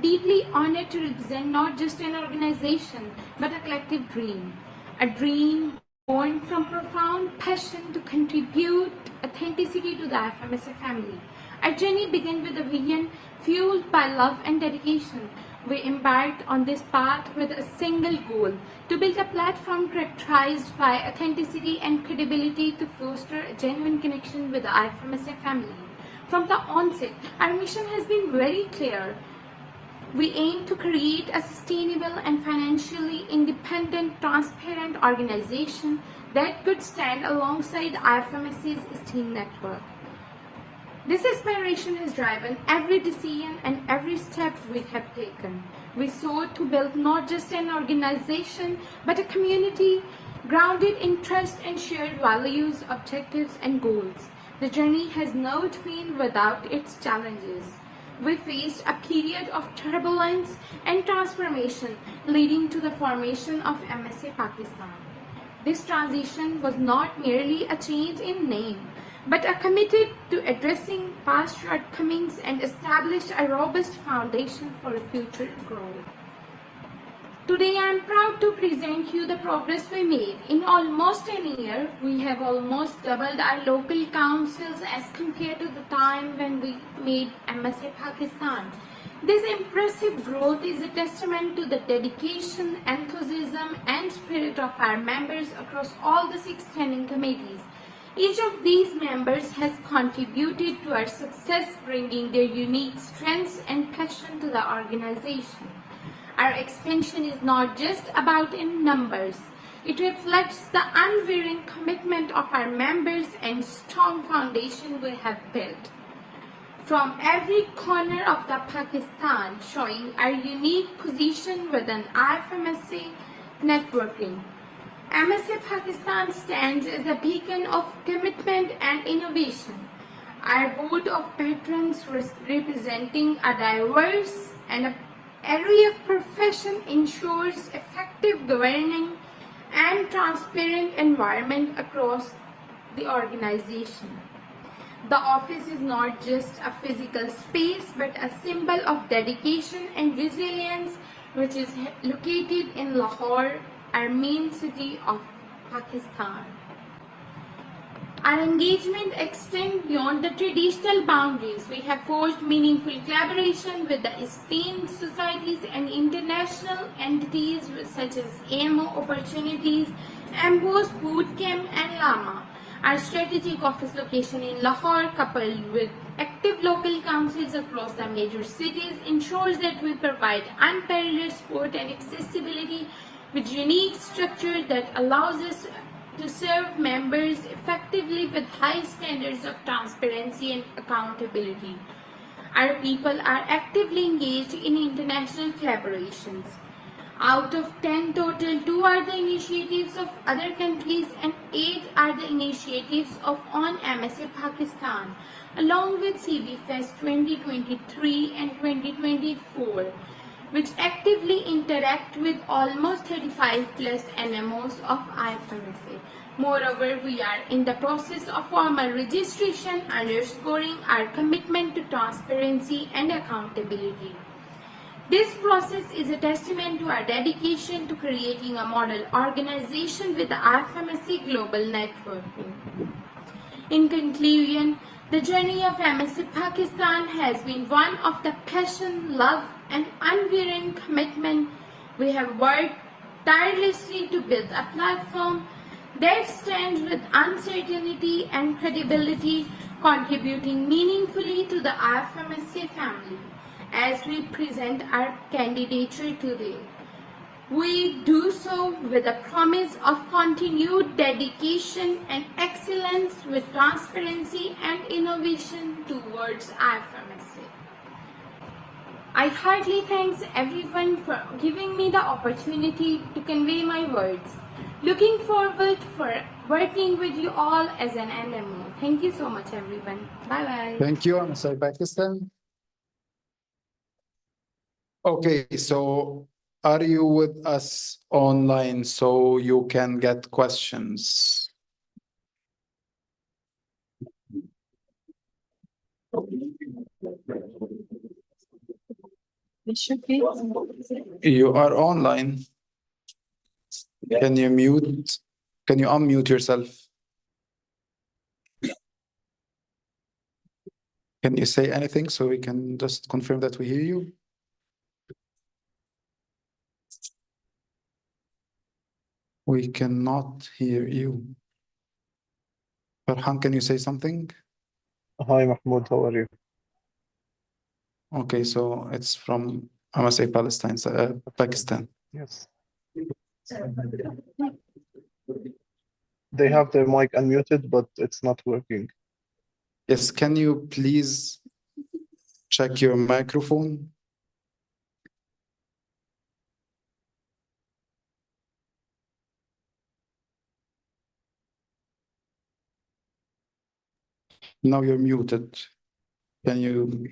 deeply honored to represent not just an organization, but a collective dream. A dream born from profound passion to contribute authenticity to the IFMSA family. Our journey began with a vision fueled by love and dedication. We embarked on this path with a single goal: to build a platform characterized by authenticity and credibility to foster a genuine connection with the IFMSA family. From the onset, our mission has been very clear. We aim to create a sustainable and financially independent, transparent organization that could stand alongside IFMSA's esteemed network. This aspiration has driven every decision and every step we have taken. We sought to build not just an organization, but a community grounded in trust and shared values, objectives, and goals. The journey has not been without its challenges. We faced a period of turbulence and transformation leading to the formation of MSA Pakistan. This transition was not merely a change in name, but are committed to addressing past shortcomings and establish a robust foundation for future growth. Today, I am proud to present you the progress we made. In almost a year, we have almost doubled our local councils as compared to the time when we made MSA Pakistan. This impressive growth is a testament to the dedication, enthusiasm, and spirit of our members across all the 6 standing committees. Each of these members has contributed to our success, bringing their unique strengths and passion to the organization. Our expansion is not just about in numbers. It reflects the unwavering commitment of our members and strong foundation we have built. From every corner of the Pakistan, showing our unique position within IFMSA networking. MSA Pakistan stands as a beacon of commitment and innovation. Our board of patrons representing a diverse and an area of profession ensures effective governing and transparent environment across the organization. The office is not just a physical space, but a symbol of dedication and resilience, which is located in Lahore, our main city of Pakistan. Our engagement extends beyond the traditional boundaries. We have forged meaningful collaboration with the esteemed societies and international entities such as AMO Opportunities, Ambos Bootcamp, and Lama. Our strategic office location in Lahore, coupled with active local councils across the major cities, ensures that we provide unparalleled support and accessibility with unique structure that allows us to serve members effectively with high standards of transparency and accountability. Our people are actively engaged in international collaborations. Out of 10 total, 2 are the initiatives of other countries and 8 are the initiatives of IFMSA Pakistan, along with CV Fest 2023 and 2024, which actively interact with almost 35 plus NMOs of IFMSA. Moreover, we are in the process of formal registration, underscoring our commitment to transparency and accountability. This process is a testament to our dedication to creating a model organization with the IFMSA global networking. In conclusion, the journey of MSA Pakistan has been one of the passion, love, and unwearying commitment. We have worked tirelessly to build a platform that stands with uncertainty and credibility, contributing meaningfully to the IFMSA family. As we present our candidature today, we do so with a promise of continued dedication and excellence with transparency and innovation towards IFMSA. I heartily thank everyone for giving me the opportunity to convey my words. Looking forward for working with you all as an NMO. Thank you so much, everyone. Bye-bye. Thank you, IFMSA Pakistan. Okay, so are you with us online so you can get questions? It should be. You are online. Can you mute? Can you unmute yourself? Can you say anything so we can just confirm that we hear you? We cannot hear you. Farhan, can you say something? Hi, Mahmoud, how are you? Okay, so it's from, I must say, Palestine, Pakistan. Yes. They have their mic unmuted, but it's not working. Yes, can you please check your microphone? Now you're muted. Can you?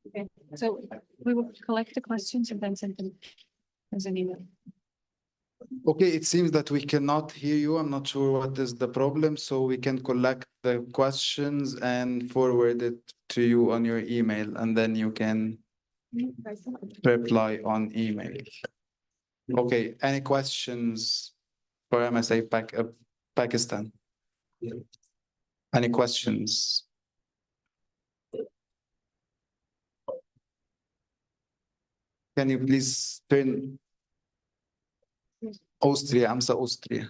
Okay, so we will collect the questions and then send them as an email. Okay, it seems that we cannot hear you. I'm not sure what is the problem, so we can collect the questions and forward it to you on your email, and then you can reply on email. Okay, any questions for MSA Pakistan? Any questions? Can you please turn Austria, IFMSA Austria.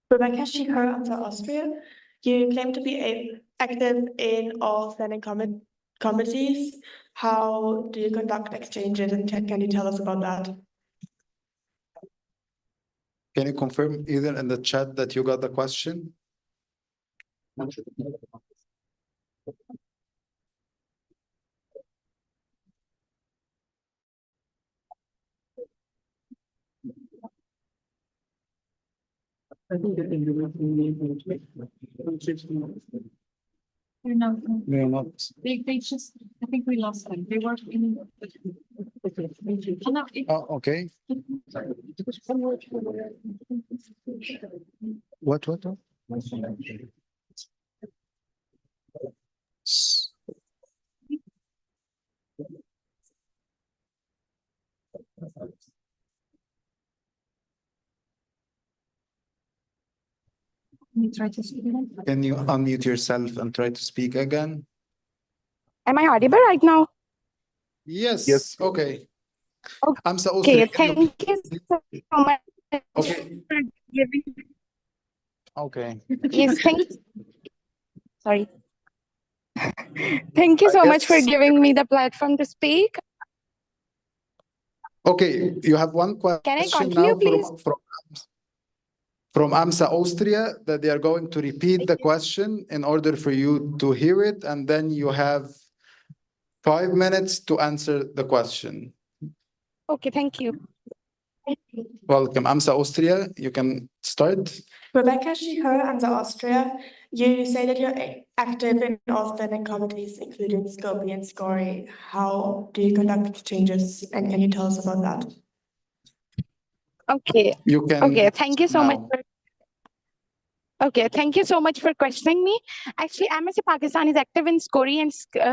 Rebecca Shikar, IFMSA Austria. You claim to be active in all standing committees. How do you conduct exchanges, and can you tell us about that? Can you confirm either in the chat that you got the question? They're not. They're not. They just, I think we lost them. They were in. Oh, okay. What? You try to speak again? Can you unmute yourself and try to speak again? Am I audible right now? Yes. Okay. IFMSA Okay, Austria, can you thank you so much Okay. for giving. Okay. Yes, thank you. Sorry. Thank you I so much for guess. giving me the platform to speak. Okay, you have one Can I question continue, now please? from IFMSA Austria that they are going to repeat the question in order for you to hear it, and then you have 5 minutes to answer the question. Okay, thank you. Welcome, IFMSA Austria. You can start. Rebecca Shihara, and Austria, you say that you're active in all standing committees, including Scopy and Scory. How do you conduct changes, and can you tell us about that? Okay. You can. Okay, thank you so much. now. Okay, thank you so much for questioning me. Actually, IFMSA Pakistan is active in Scori and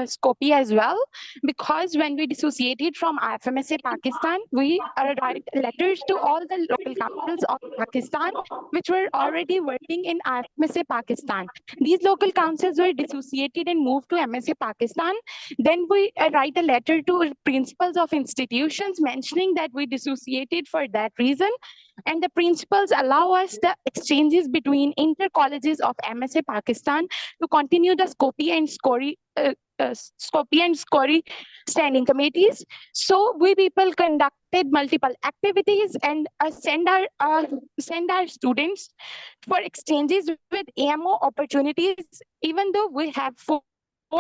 Scopy as well, because when we dissociated from IFMSA Pakistan, we write letters to all the local councils of Pakistan, which were already working in IFMSA Pakistan. These local councils were dissociated and moved to MSA Pakistan. Then we write a letter to principals of institutions mentioning that we dissociated for that reason. And the principals allow us the exchanges between inter-colleges of MSA Pakistan to continue the Scopy and Scori standing committees. So we people conducted multiple activities and send our students for exchanges with AMO opportunities, even though we have four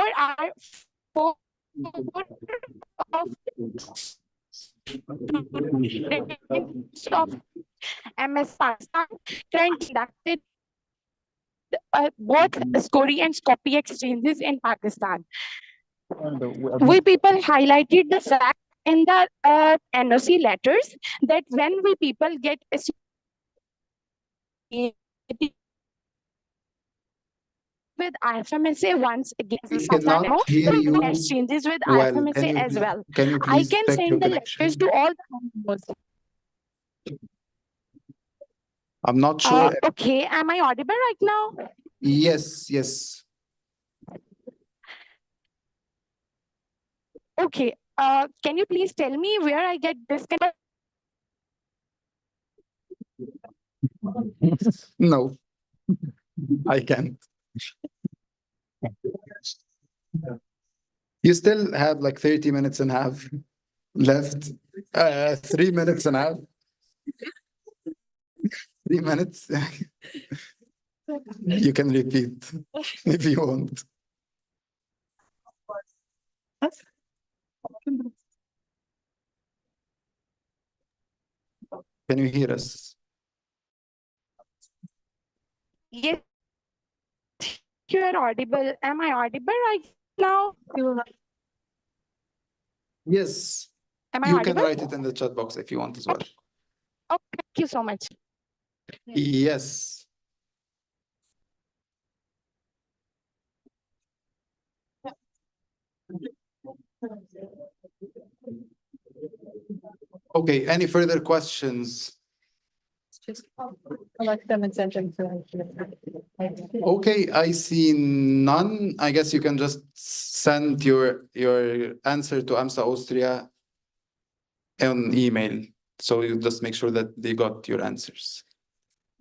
of MS Pakistan conducted both Scori and Scopy exchanges in Pakistan. We people highlighted the fact in the NOC letters that when we people get with IFMSA once again, We cannot hear you exchanges with well. IFMSA as well. Can you I please can check your send the letters connection? to all the members. I'm not sure. Okay, am I audible right now? Yes. Okay, can you please tell me where I get disconnected? No, I can't. You still have like 30 minutes and a half left. 3 minutes and a half. 3 minutes. You can repeat if you want. Can you hear us? Yes, you are audible. Am I audible right now? Yes. Am I You can audible? write it in the chat box if you want as well. Oh, thank you so much. Yes. Okay, any further questions? Just collect them and send them to. Okay, I see none. I guess you can just send your answer to IFMSA Austria on email. So you just make sure that they got your answers.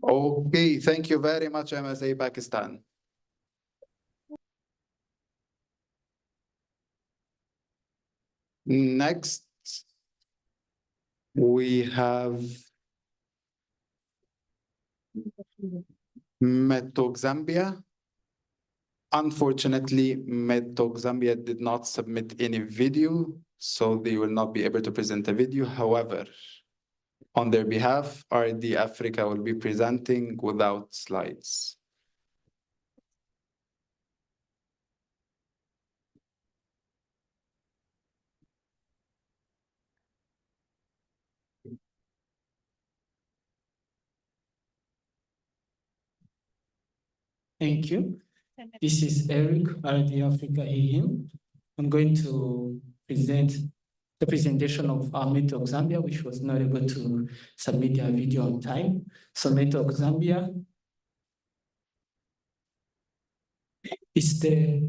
Okay, thank you very much, MSA Pakistan. Next, we have Metok Zambia. Unfortunately, Metok Zambia did not submit any video, so they will not be able to present a video. However, On their behalf, RD Africa will be presenting without slides. Thank you. This is Eric, RD Africa AM. I'm going to present the presentation of our Network Zambia, which was not able to submit their video on time. So Network Zambia is the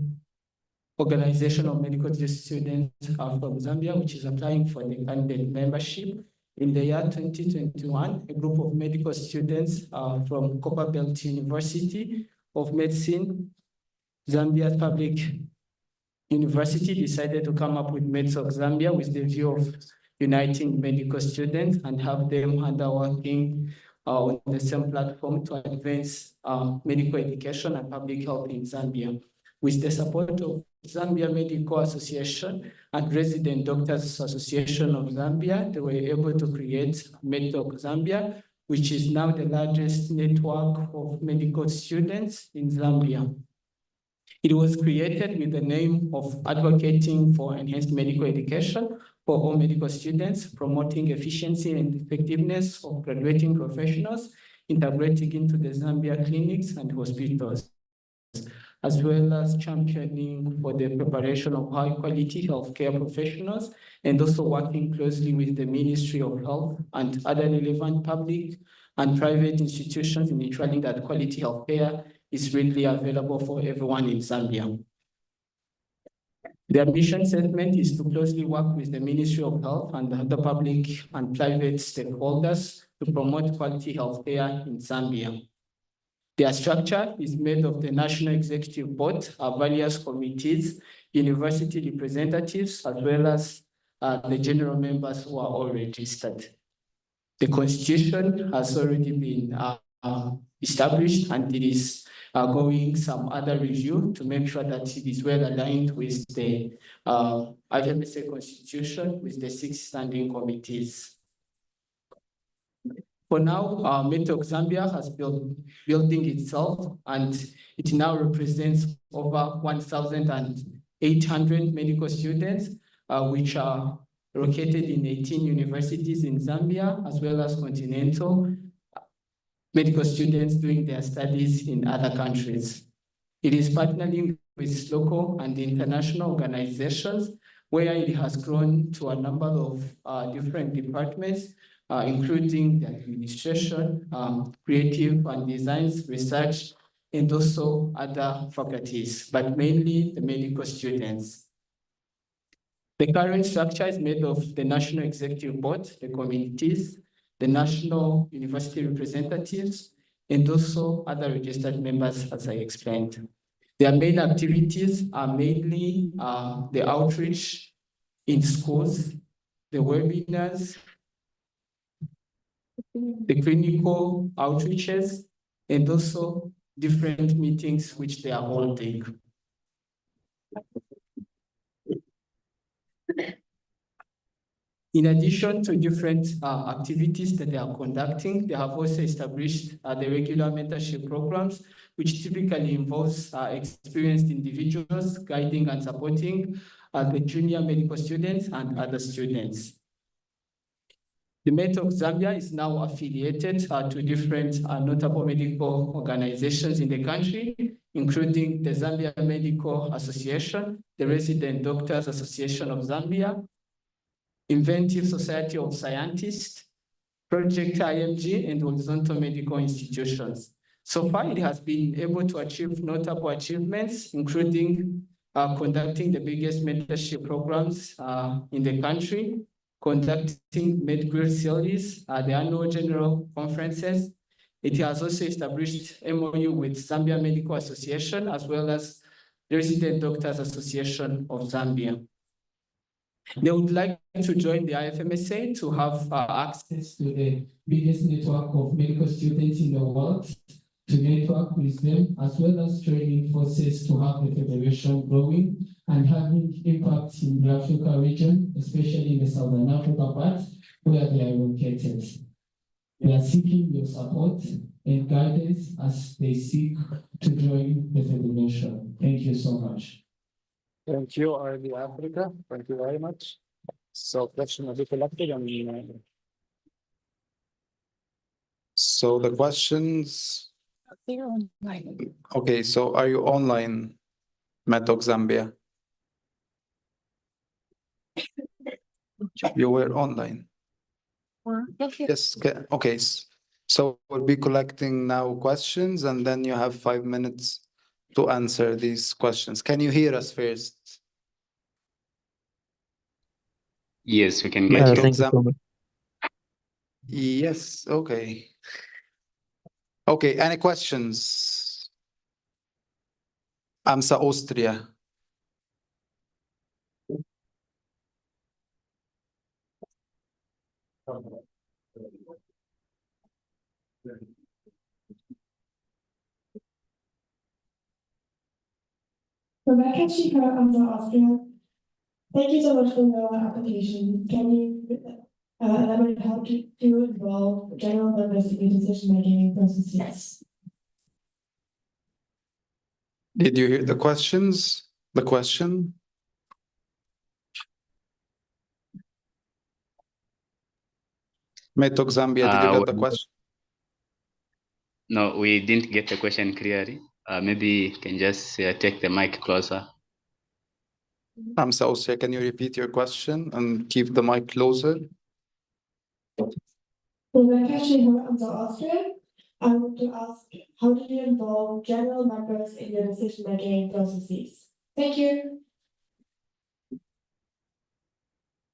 organization of medical students from Zambia, which is applying for the candidate membership. In the year 2021, a group of medical students from Copperbelt University of Medicine, Zambia's public university, decided to come up with Network Zambia with the view of uniting medical students and have them working on the same platform to advance medical education and public health in Zambia. With the support of Zambia Medical Association and Resident Doctors Association of Zambia, they were able to create Network Zambia, which is now the largest network of medical students in Zambia. It was created with the name of advocating for enhanced medical education for all medical students, promoting efficiency and effectiveness of graduating professionals, integrating into the Zambia clinics and hospitals, as well as championing for the preparation of high quality healthcare professionals, and also working closely with the Ministry of Health and other relevant public and private institutions in ensuring that quality healthcare is readily available for everyone in Zambia. Their mission statement is to closely work with the Ministry of Health and other public and private stakeholders to promote quality healthcare in Zambia. Their structure is made of the National Executive Board, various committees, university representatives, as well as the general members who are all registered. The constitution has already been established, and it is going some other review to make sure that it is well aligned with the IFMSA constitution with the 6 standing committees. For now, Network Zambia has building itself, and it now represents over 1,800 medical students, which are located in 18 universities in Zambia, as well as continental medical students doing their studies in other countries. It is partnering with local and international organizations where it has grown to a number of different departments, including the administration, creative and designs, research, and also other faculties, but mainly the medical students. The current structure is made of the National Executive Board, the committees, the national university representatives, and also other registered members, as I explained. Their main activities are mainly the outreach in schools, the webinars, the clinical outreaches, and also different meetings which they are holding. In addition to different activities that they are conducting, they have also established the regular mentorship programs, which typically involves experienced individuals guiding and supporting the junior medical students and other students. The Network Zambia is now affiliated to different notable medical organizations in the country, including the Zambia Medical Association, the Resident Doctors Association of Zambia, Inventive Society of Scientists, Project IMG, and horizontal medical institutions. So far, it has been able to achieve notable achievements, including conducting the biggest mentorship programs in the country, conducting MedGrid series, the annual general conferences. It has also established MOU with Zambia Medical Association, as well as the Resident Doctors Association of Zambia. They would like to join the IFMSA to have access to the biggest network of medical students in the world, to network with them, as well as joining forces to have the federation growing and having impact in the Africa region, especially in the Southern Africa part, where they are located. We are seeking your support and guidance as they seek to join the federation. Thank you so much. Thank you, RD Africa. Thank you very much. So question will be collected and so the questions. Okay, so are you online, Matok Zambia? You were online. Yes, okay. So we'll be collecting now questions and then you have 5 minutes to answer these questions. Can you hear us first? Yes, we can get you. Thank you so much. Yes, okay. Okay, any questions? IFMSA Austria. Rebecca Chico, IFMSA Austria. Thank you so much for your application. Can you elaborate how to involve general members in the decision-making processes? Did you hear the questions? The question? Matok Zambia, did you get the question? No, we didn't get the question clearly. Maybe you can just take the mic closer. IFMSA Austria, can you repeat your question and keep the mic closer? Rebecca Chico, IFMSA Austria. I want to ask, how do you involve general members in your decision-making processes? Thank you.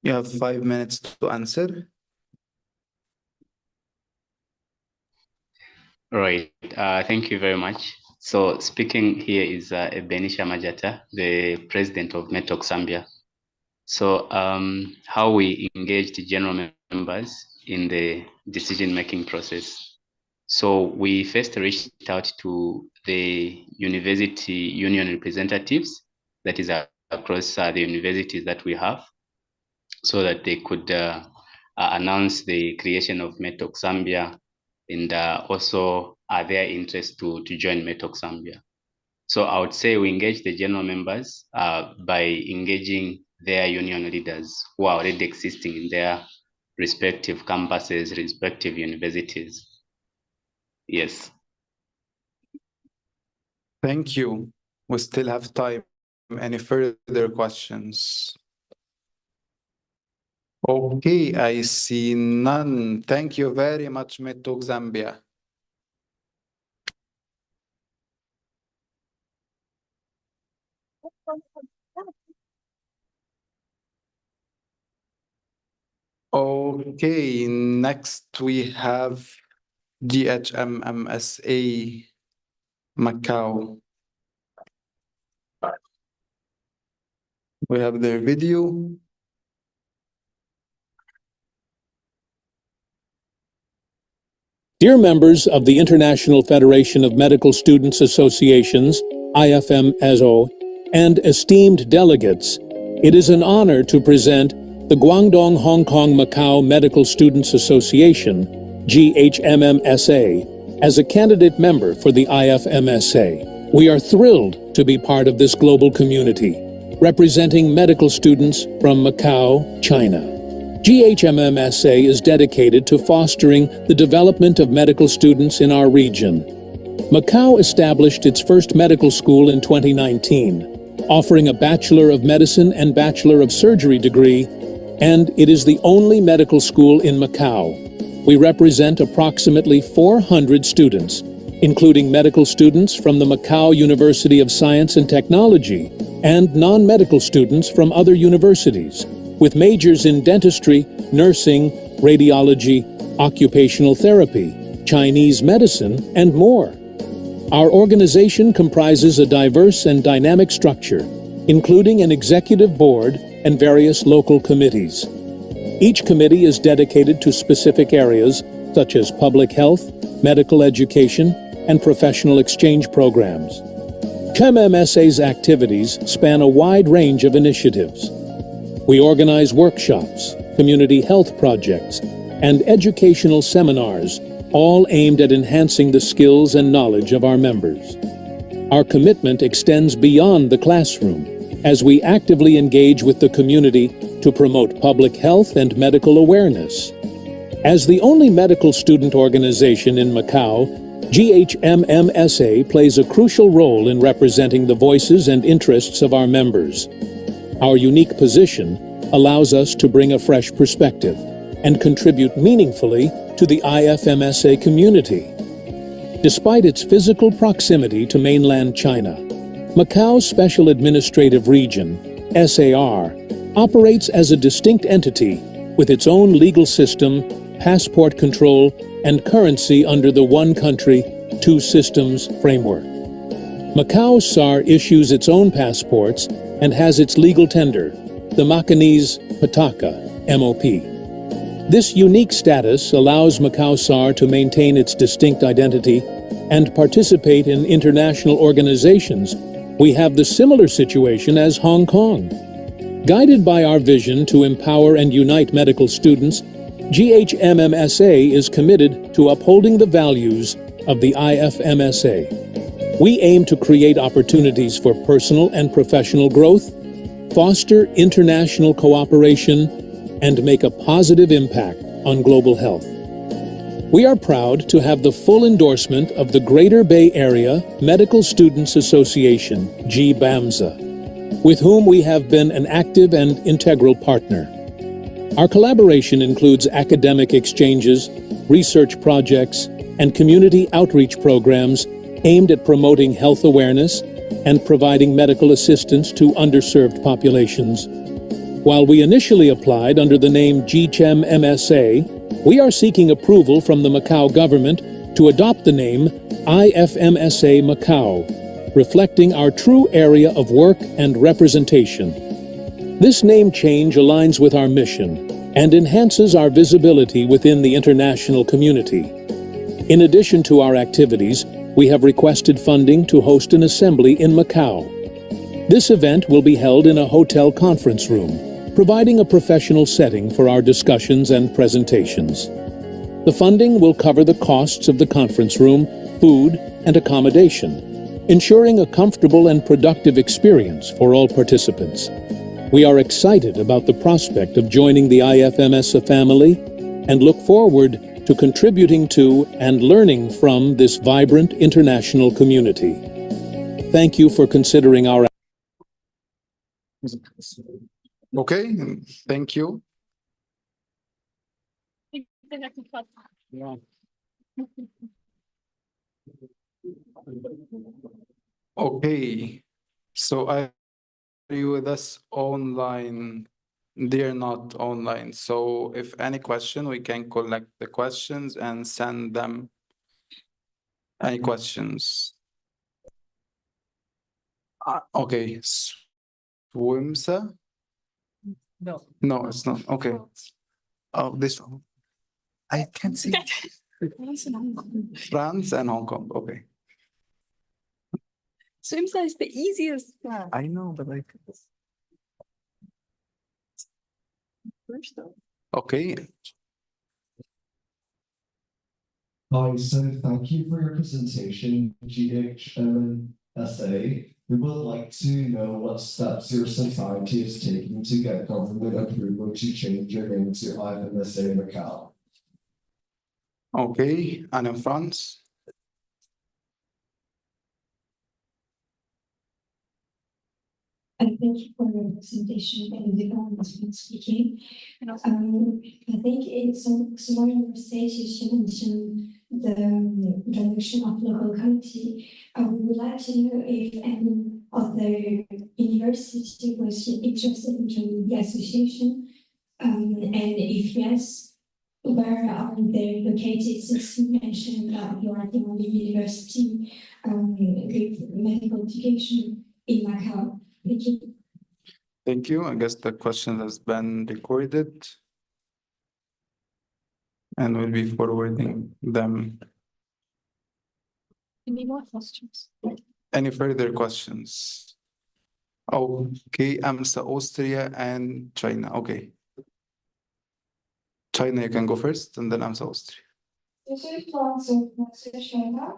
You have 5 minutes to answer. Right. Thank you very much. So speaking here is Benisha Majata, the president of Matok Zambia. So how we engage the general members in the decision-making process. So we first reached out to the university union representatives, that is across the universities that we have, so that they could announce the creation of Matok Zambia and also their interest to join Matok Zambia. So I would say we engage the general members by engaging their union leaders who are already existing in their respective campuses, respective universities. Yes. Thank you. We still have time. Any further questions? Okay, I see none. Thank you very much, Matok Zambia. Okay, next we have IFMSA Macau. We have their video. Dear members of the International Federation of Medical Students Associations, IFMSA, and esteemed delegates, it is an honor to present the Guangdong Hong Kong Macau Medical Students Association, GHMMSA, as a candidate member for the IFMSA. We are thrilled to be part of this global community, representing medical students from Macau, China. GHMMSA is dedicated to fostering the development of medical students in our region. Macau established its first medical school in 2019, offering a Bachelor of Medicine and Bachelor of Surgery degree, and it is the only medical school in Macau. We represent approximately 400 students, including medical students from the Macau University of Science and Technology and non-medical students from other universities, with majors in dentistry, nursing, radiology, occupational therapy, Chinese medicine, and more. Our organization comprises a diverse and dynamic structure, including an executive board and various local committees. Each committee is dedicated to specific areas such as public health, medical education, and professional exchange programs. GHMMSA's activities span a wide range of initiatives. We organize workshops, community health projects, and educational seminars, all aimed at enhancing the skills and knowledge of our members. Our commitment extends beyond the classroom as we actively engage with the community to promote public health and medical awareness. As the only medical student organization in Macau, GHMMSA plays a crucial role in representing the voices and interests of our members. Our unique position allows us to bring a fresh perspective and contribute meaningfully to the IFMSA community. Despite its physical proximity to mainland China, Macau's Special Administrative Region, SAR, operates as a distinct entity with its own legal system, passport control, and currency under the One Country, Two Systems framework. Macau SAR issues its own passports and has its legal tender, the Macanese Pataka, MOP. This unique status allows Macau SAR to maintain its distinct identity and participate in international organizations. We have the similar situation as Hong Kong. Guided by our vision to empower and unite medical students, GHMMSA is committed to upholding the values of the IFMSA. We aim to create opportunities for personal and professional growth, foster international cooperation, and make a positive impact on global health. We are proud to have the full endorsement of the Greater Bay Area Medical Students Association, GBAMSA, with whom we have been an active and integral partner. Our collaboration includes academic exchanges, research projects, and community outreach programs aimed at promoting health awareness and providing medical assistance to underserved populations. While we initially applied under the name GCHEM-MSA, we are seeking approval from the Macau government to adopt the name IFMSA Macau, reflecting our true area of work and representation. This name change aligns with our mission and enhances our visibility within the international community. In addition to our activities, we have requested funding to host an assembly in Macau. This event will be held in a hotel conference room, providing a professional setting for our discussions and presentations. The funding will cover the costs of the conference room, food, and accommodation, ensuring a comfortable and productive experience for all participants. We are excited about the prospect of joining the IFMSA family and look forward to contributing to and learning from this vibrant international community. Thank you for considering our... Okay, thank you. Okay, so are you with us online? They're not online. So if any question, we can collect the questions and send them. Any questions? Okay, IFMSA? No. No, it's not. Okay. Oh, this one. I can't see. France and Hong Kong. Okay. IFMSA is the easiest one. I know, but like. Okay. Hi, so thank you for your presentation, GHMSA. We would like to know what steps your society is taking to get government approval to change your name to IFMSA Macau. Okay, and in France? Thank you for your presentation and the government speaking. I think in some universities you mentioned the direction of local committee. I would like to know if any other university was interested in joining the association, and if yes, where are they located? Since you mentioned that you are the only university with medical education in Macau. Thank you. Thank you. I guess the question has been recorded and we'll be forwarding them. Any more questions? Any further questions? Okay, IFMSA Austria and China. Okay. China, you can go first, and then IMSA Austria. This is France of China.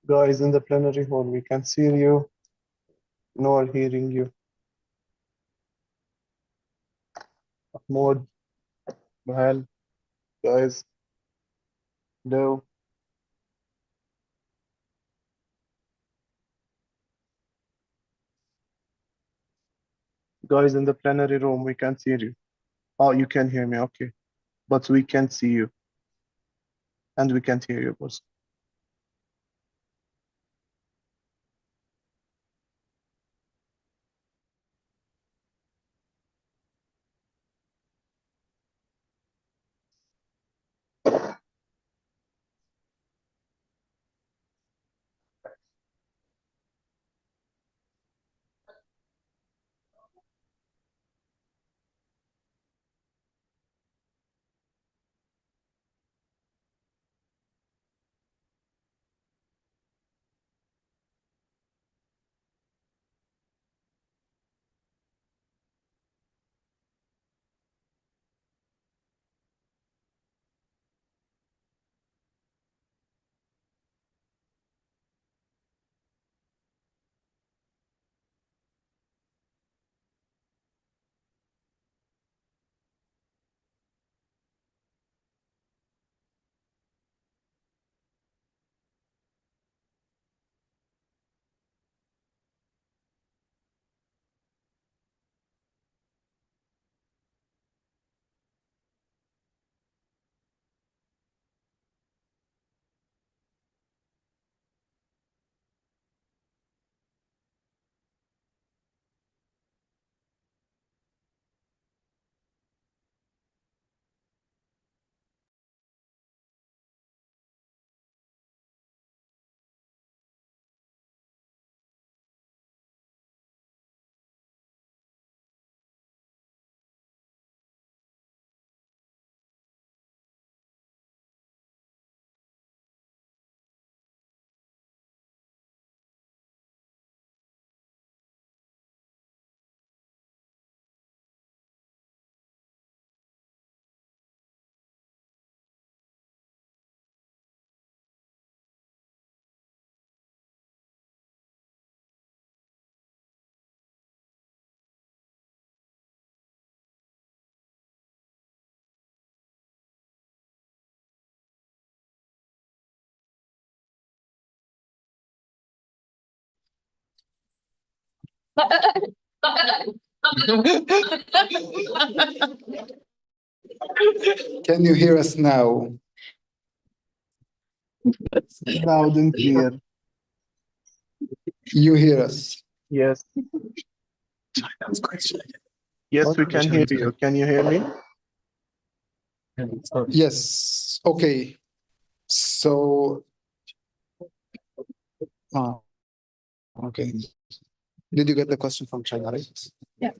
Guys in the plenary hall, we can see you nor hearing you. Mahmoud, Mahal, guys, no. Guys in the plenary room, we can't hear you. Oh, you can hear me, okay. But we can't see you. And we can't hear you, boss. Can you hear us now? Loud and clear. You hear us? Yes. Yes, we can hear you. Can you hear me? Yes. Okay. So, okay. Did you get the question from China, right? Yeah.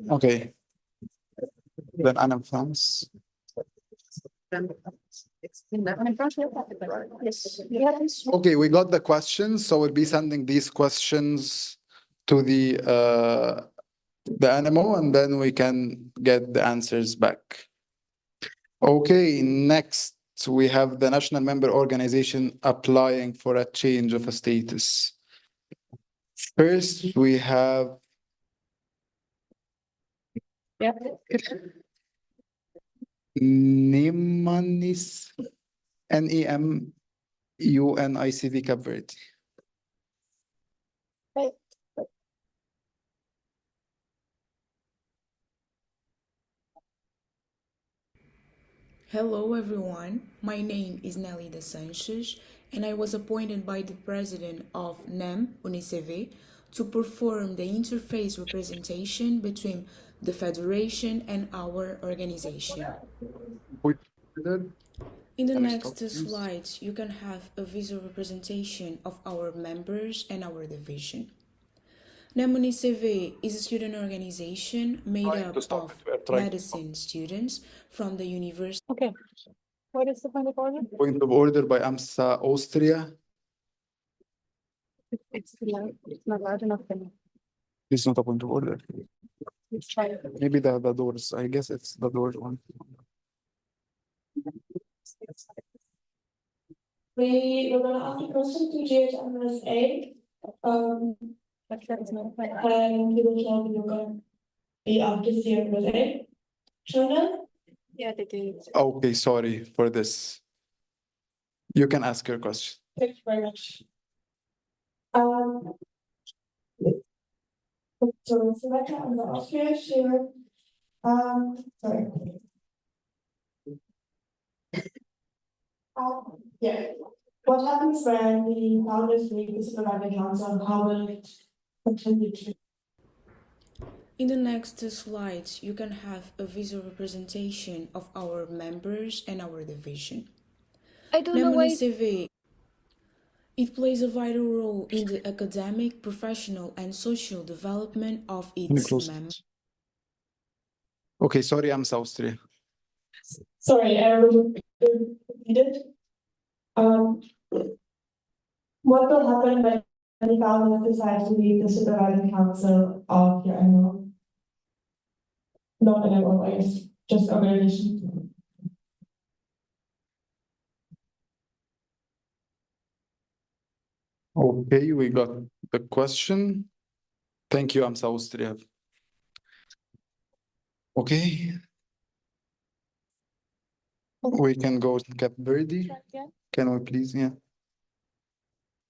Okay. Then Anna France. Okay, we got the questions, so we'll be sending these questions to the NMO, and then we can get the answers back. Okay, next we have the national member organization applying for a change of a status. First, we have Nemanis, NEMUNICV Cape Verde. Hello everyone, my name is Nelly de Sanches and I was appointed by the president of NEM UNICEF to perform the interface representation between the federation and our organization. In the next slides, you can have a visual representation of our members and our division. NEM UNICEF is a student organization made up of medicine students from the university. Okay. What is the point of order? Point of order by IFMSA Austria. It's not loud enough for me. It's not a point of order. Let's try it. Maybe the doors. I guess it's the door one. We're gonna ask a question to GHMSA. But that is not a point. And we will tell you gonna be after CFSA. Shona? Yeah, they did. Okay, sorry for this. You can ask your question. Thank you very much. So Rebecca on the Austria share. Sorry. Yeah. What happens when the founders leave the supervising council? How will it continue to? In the next slides, you can have a visual representation of our members and our division. I don't know why. UNICEF, it plays a vital role in the academic, professional, and social development of its members. Okay, sorry, IFMSA Austria. Sorry, I repeat it. What will happen when the founder decides to leave the supervising council of your annual? Not annual, I guess, just organization. Okay, we got the question. Thank you, IFMSA Austria. Okay. We can go to Cape Verde. Can we please? Yeah.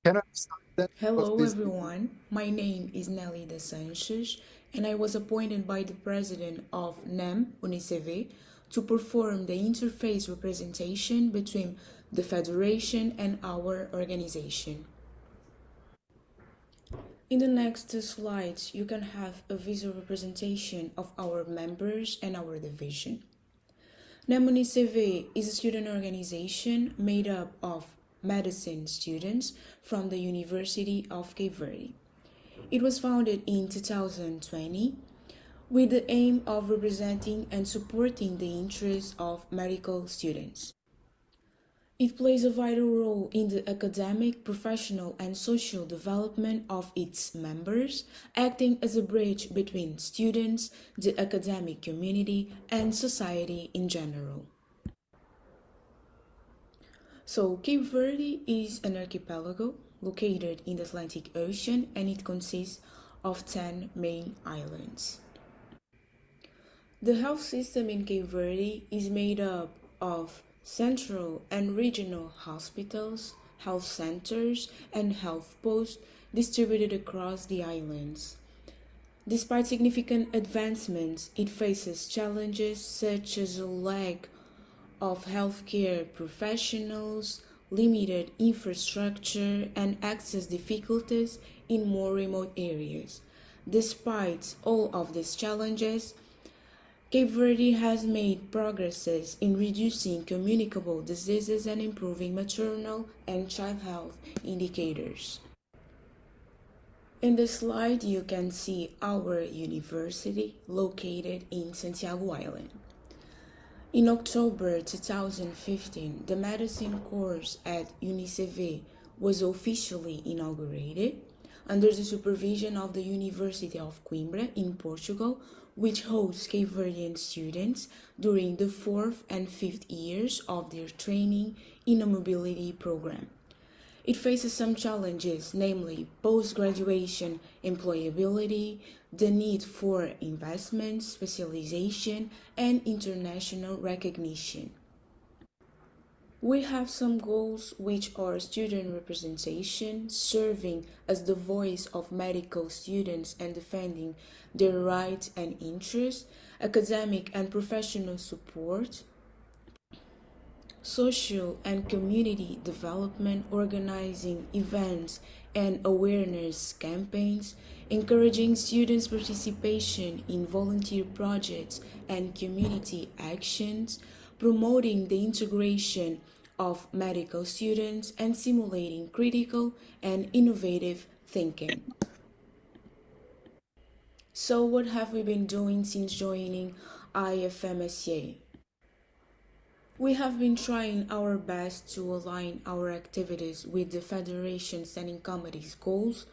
Can I start that? Hello everyone, my name is Nelly de Sanches and I was appointed by the president of NEM UNICEF to perform the interface representation between the federation and our organization. In the next slides, you can have a visual representation of our members and our division. NEM UNICEF is a student organization made up of medicine students from the University of Cape Verde. It was founded in 2020 with the aim of representing and supporting the interests of medical students. It plays a vital role in the academic, professional, and social development of its members, acting as a bridge between students, the academic community, and society in general. So, Cape Verde is an archipelago located in the Atlantic Ocean and it consists of 10 main islands. The health system in Cape Verde is made up of central and regional hospitals, health centers, and health posts distributed across the islands. Despite significant advancements, it faces challenges such as a lack of healthcare professionals, limited infrastructure, and access difficulties in more remote areas. Despite all of these challenges, Cape Verde has made progresses in reducing communicable diseases and improving maternal and child health indicators. In the slide, you can see our university located in Santiago Island. In October 2015, the medicine course at UNICEF was officially inaugurated under the supervision of the University of Coimbra in Portugal, which hosts Cape Verdean students during the 4th and 5th years of their training in a mobility program. It faces some challenges, namely post-graduation employability, the need for investment, specialization, and international recognition. We have some goals which are student representation, serving as the voice of medical students and defending their rights and interests, academic and professional support, social and community development, organizing events and awareness campaigns, encouraging students' participation in volunteer projects and community actions, promoting the integration of medical students, and stimulating critical and innovative thinking. So, what have we been doing since joining IFMSA? We have been trying our best to align our activities with the Federation Standing Committee's goals,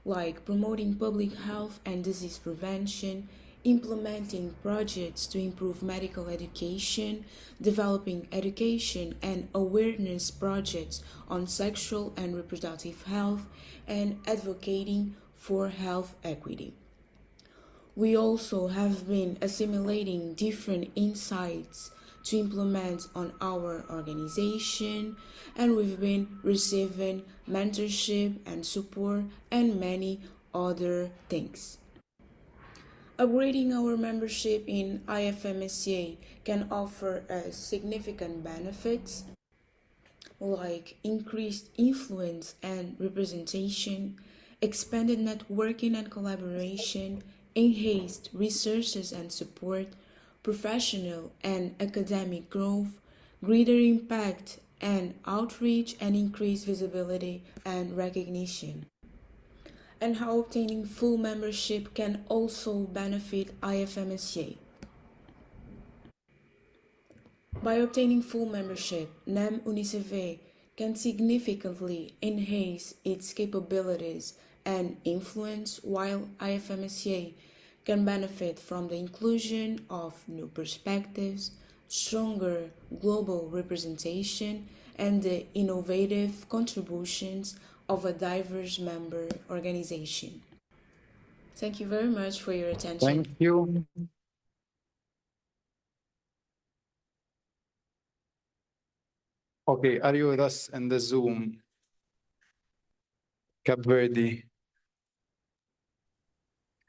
like promoting public health and disease prevention, implementing projects to improve medical education, developing education and awareness projects on sexual and reproductive health, and advocating for health equity. We also have been assimilating different insights to implement on our organization, and we've been receiving mentorship and support and many other things. Upgrading our membership in IFMSA can offer us significant benefits like increased influence and representation, expanded networking and collaboration, enhanced resources and support, professional and academic growth, greater impact and outreach, and increased visibility and recognition. And how obtaining full membership can also benefit IFMSA. By obtaining full membership, NEM UNICEF can significantly enhance its capabilities and influence, while IFMSA can benefit from the inclusion of new perspectives, stronger global representation, and the innovative contributions of a diverse member organization. Thank you very much for your attention. Thank you. Okay, are you with us in the Zoom? Cape Verde.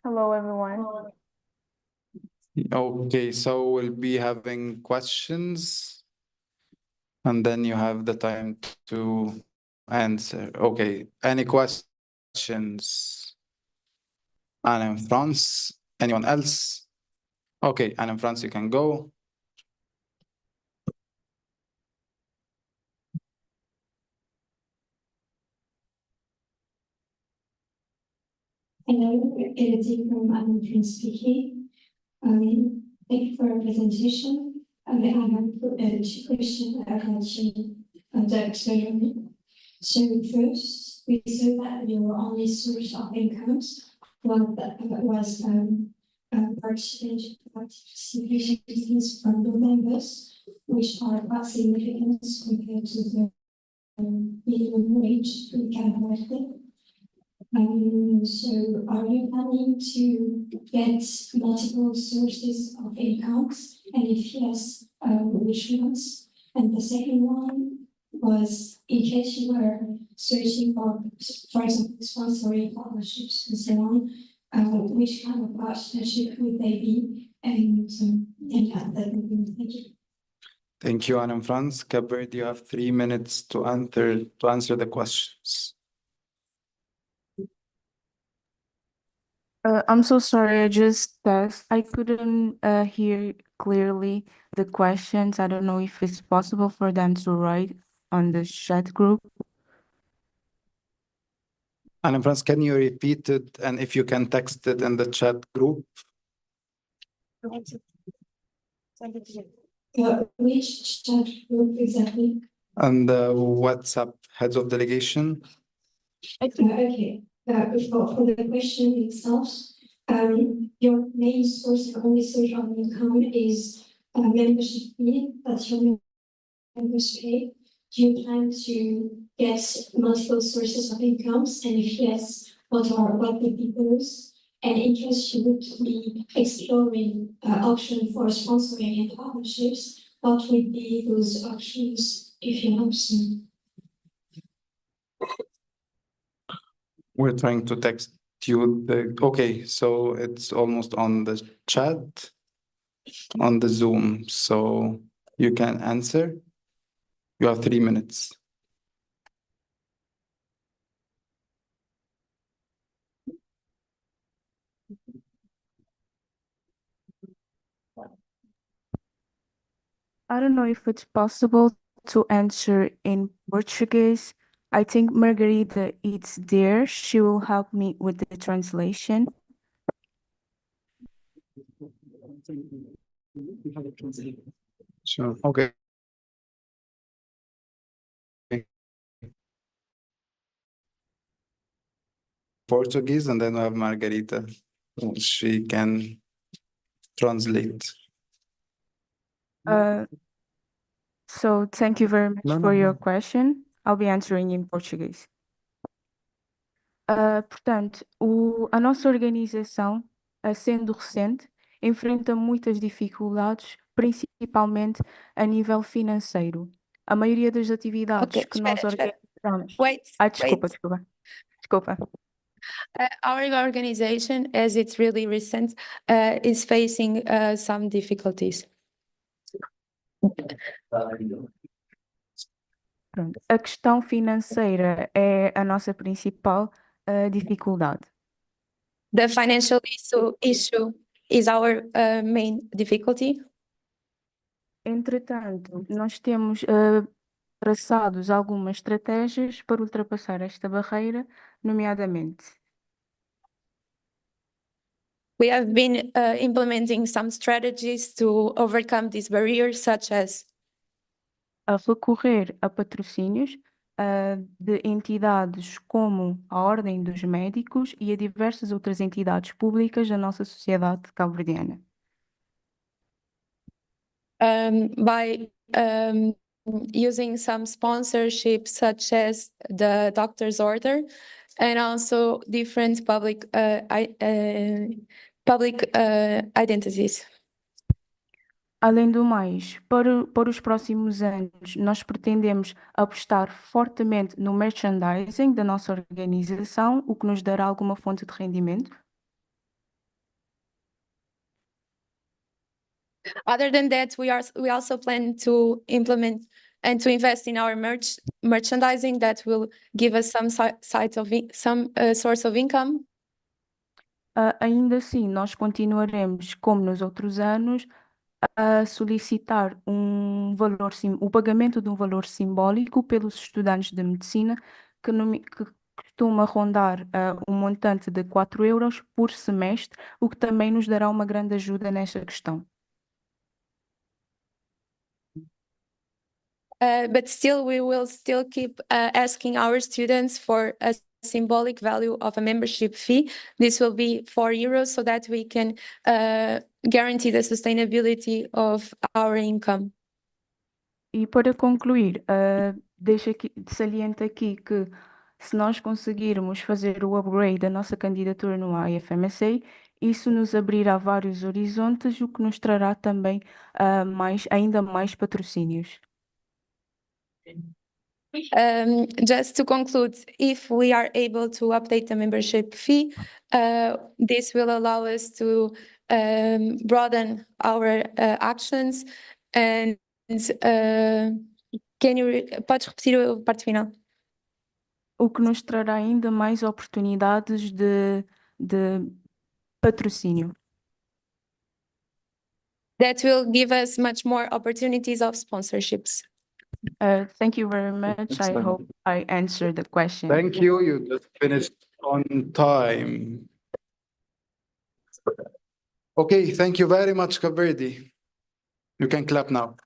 Hello, everyone. Okay, so we'll be having questions and then you have the time to answer. Okay, any questions? Anne in France, anyone else? Okay, Anne in France, you can go. Hello, Elodie from American speaking. Thank you for your presentation. I have two questions about Dr. Remy. So first, we said that your only source of incomes was participation fees from the members, which are quite significant compared to the minimum wage we can afford. So are you planning to get multiple sources of incomes? And if yes, which ones? And the second one was, in case you were searching for example, sponsoring partnerships and so on, which kind of partnership would they be? And yeah, that would be, thank you. Thank you, Anne in France. Cape Verde, you have 3 minutes to answer the questions. I'm so sorry, I couldn't hear clearly the questions. I don't know if it's possible for them to write on the chat group. Anne in France, can you repeat it? And if you can text it in the chat group. Which chat group exactly? And the WhatsApp heads of delegation. Okay. For the question itself, your main source, your only source of income is a membership fee that your members pay. Do you plan to get multiple sources of incomes? And if yes, what would be those? And in case you would be exploring option for sponsoring and partnerships, what would be those options if you have some? We're trying to text you okay, so it's almost on the chat, on the Zoom, so you can answer. You have 3 minutes. I don't know if it's possible to answer in Portuguese. I think Margarita is there. She will help me with the translation. Sure. Okay. Portuguese, and then we have Margarita. She can translate. So thank you very much for your question. I'll be answering in Portuguese. Portanto, a nossa organização, sendo recente, enfrenta muitas dificuldades, principalmente a nível financeiro. A maioria das atividades que nós organizamos. Desculpa. Our organization, as it's really recent, is facing some difficulties. Pronto. A questão financeira é a nossa principal dificuldade. The financial issue is our main difficulty. Entretanto, nós temos traçados algumas estratégias para ultrapassar esta barreira, nomeadamente. We have been implementing some strategies to overcome these barriers, such as A recorrer a patrocínios de entidades como a Ordem dos Médicos e a diversas outras entidades públicas da nossa sociedade cabo-verdiana. By using some sponsorships, such as the doctor's order, and also different public identities. Além do mais, para os próximos anos, nós pretendemos apostar fortemente no merchandising da nossa organização, o que nos dará alguma fonte de rendimento. Other than that, we also plan to implement and to invest in our merchandising that will give us some source of income. Ainda assim, nós continuaremos, como nos outros anos, a solicitar o pagamento de um valor simbólico pelos estudantes de medicina, que costuma rondar um montante de 4 euros por semestre, o que também nos dará uma grande ajuda nesta questão. But still, we will still keep asking our students for a symbolic value of a membership fee. This will be 4 euros, so that we can guarantee the sustainability of our income. E para concluir, saliento aqui que se nós conseguirmos fazer o upgrade da nossa candidatura no IFMSA, isso nos abrirá vários horizontes, o que nos trará também ainda mais patrocínios. Just to conclude, if we are able to update the membership fee, this will allow us to broaden our actions. And podes repetir a parte final? O que nos trará ainda mais oportunidades de patrocínio. That will give us much more opportunities of sponsorships. Thank you very much. I hope I answered the question. Thank you. You just finished on time. Okay, thank you very much, Caverdi. You can clap now.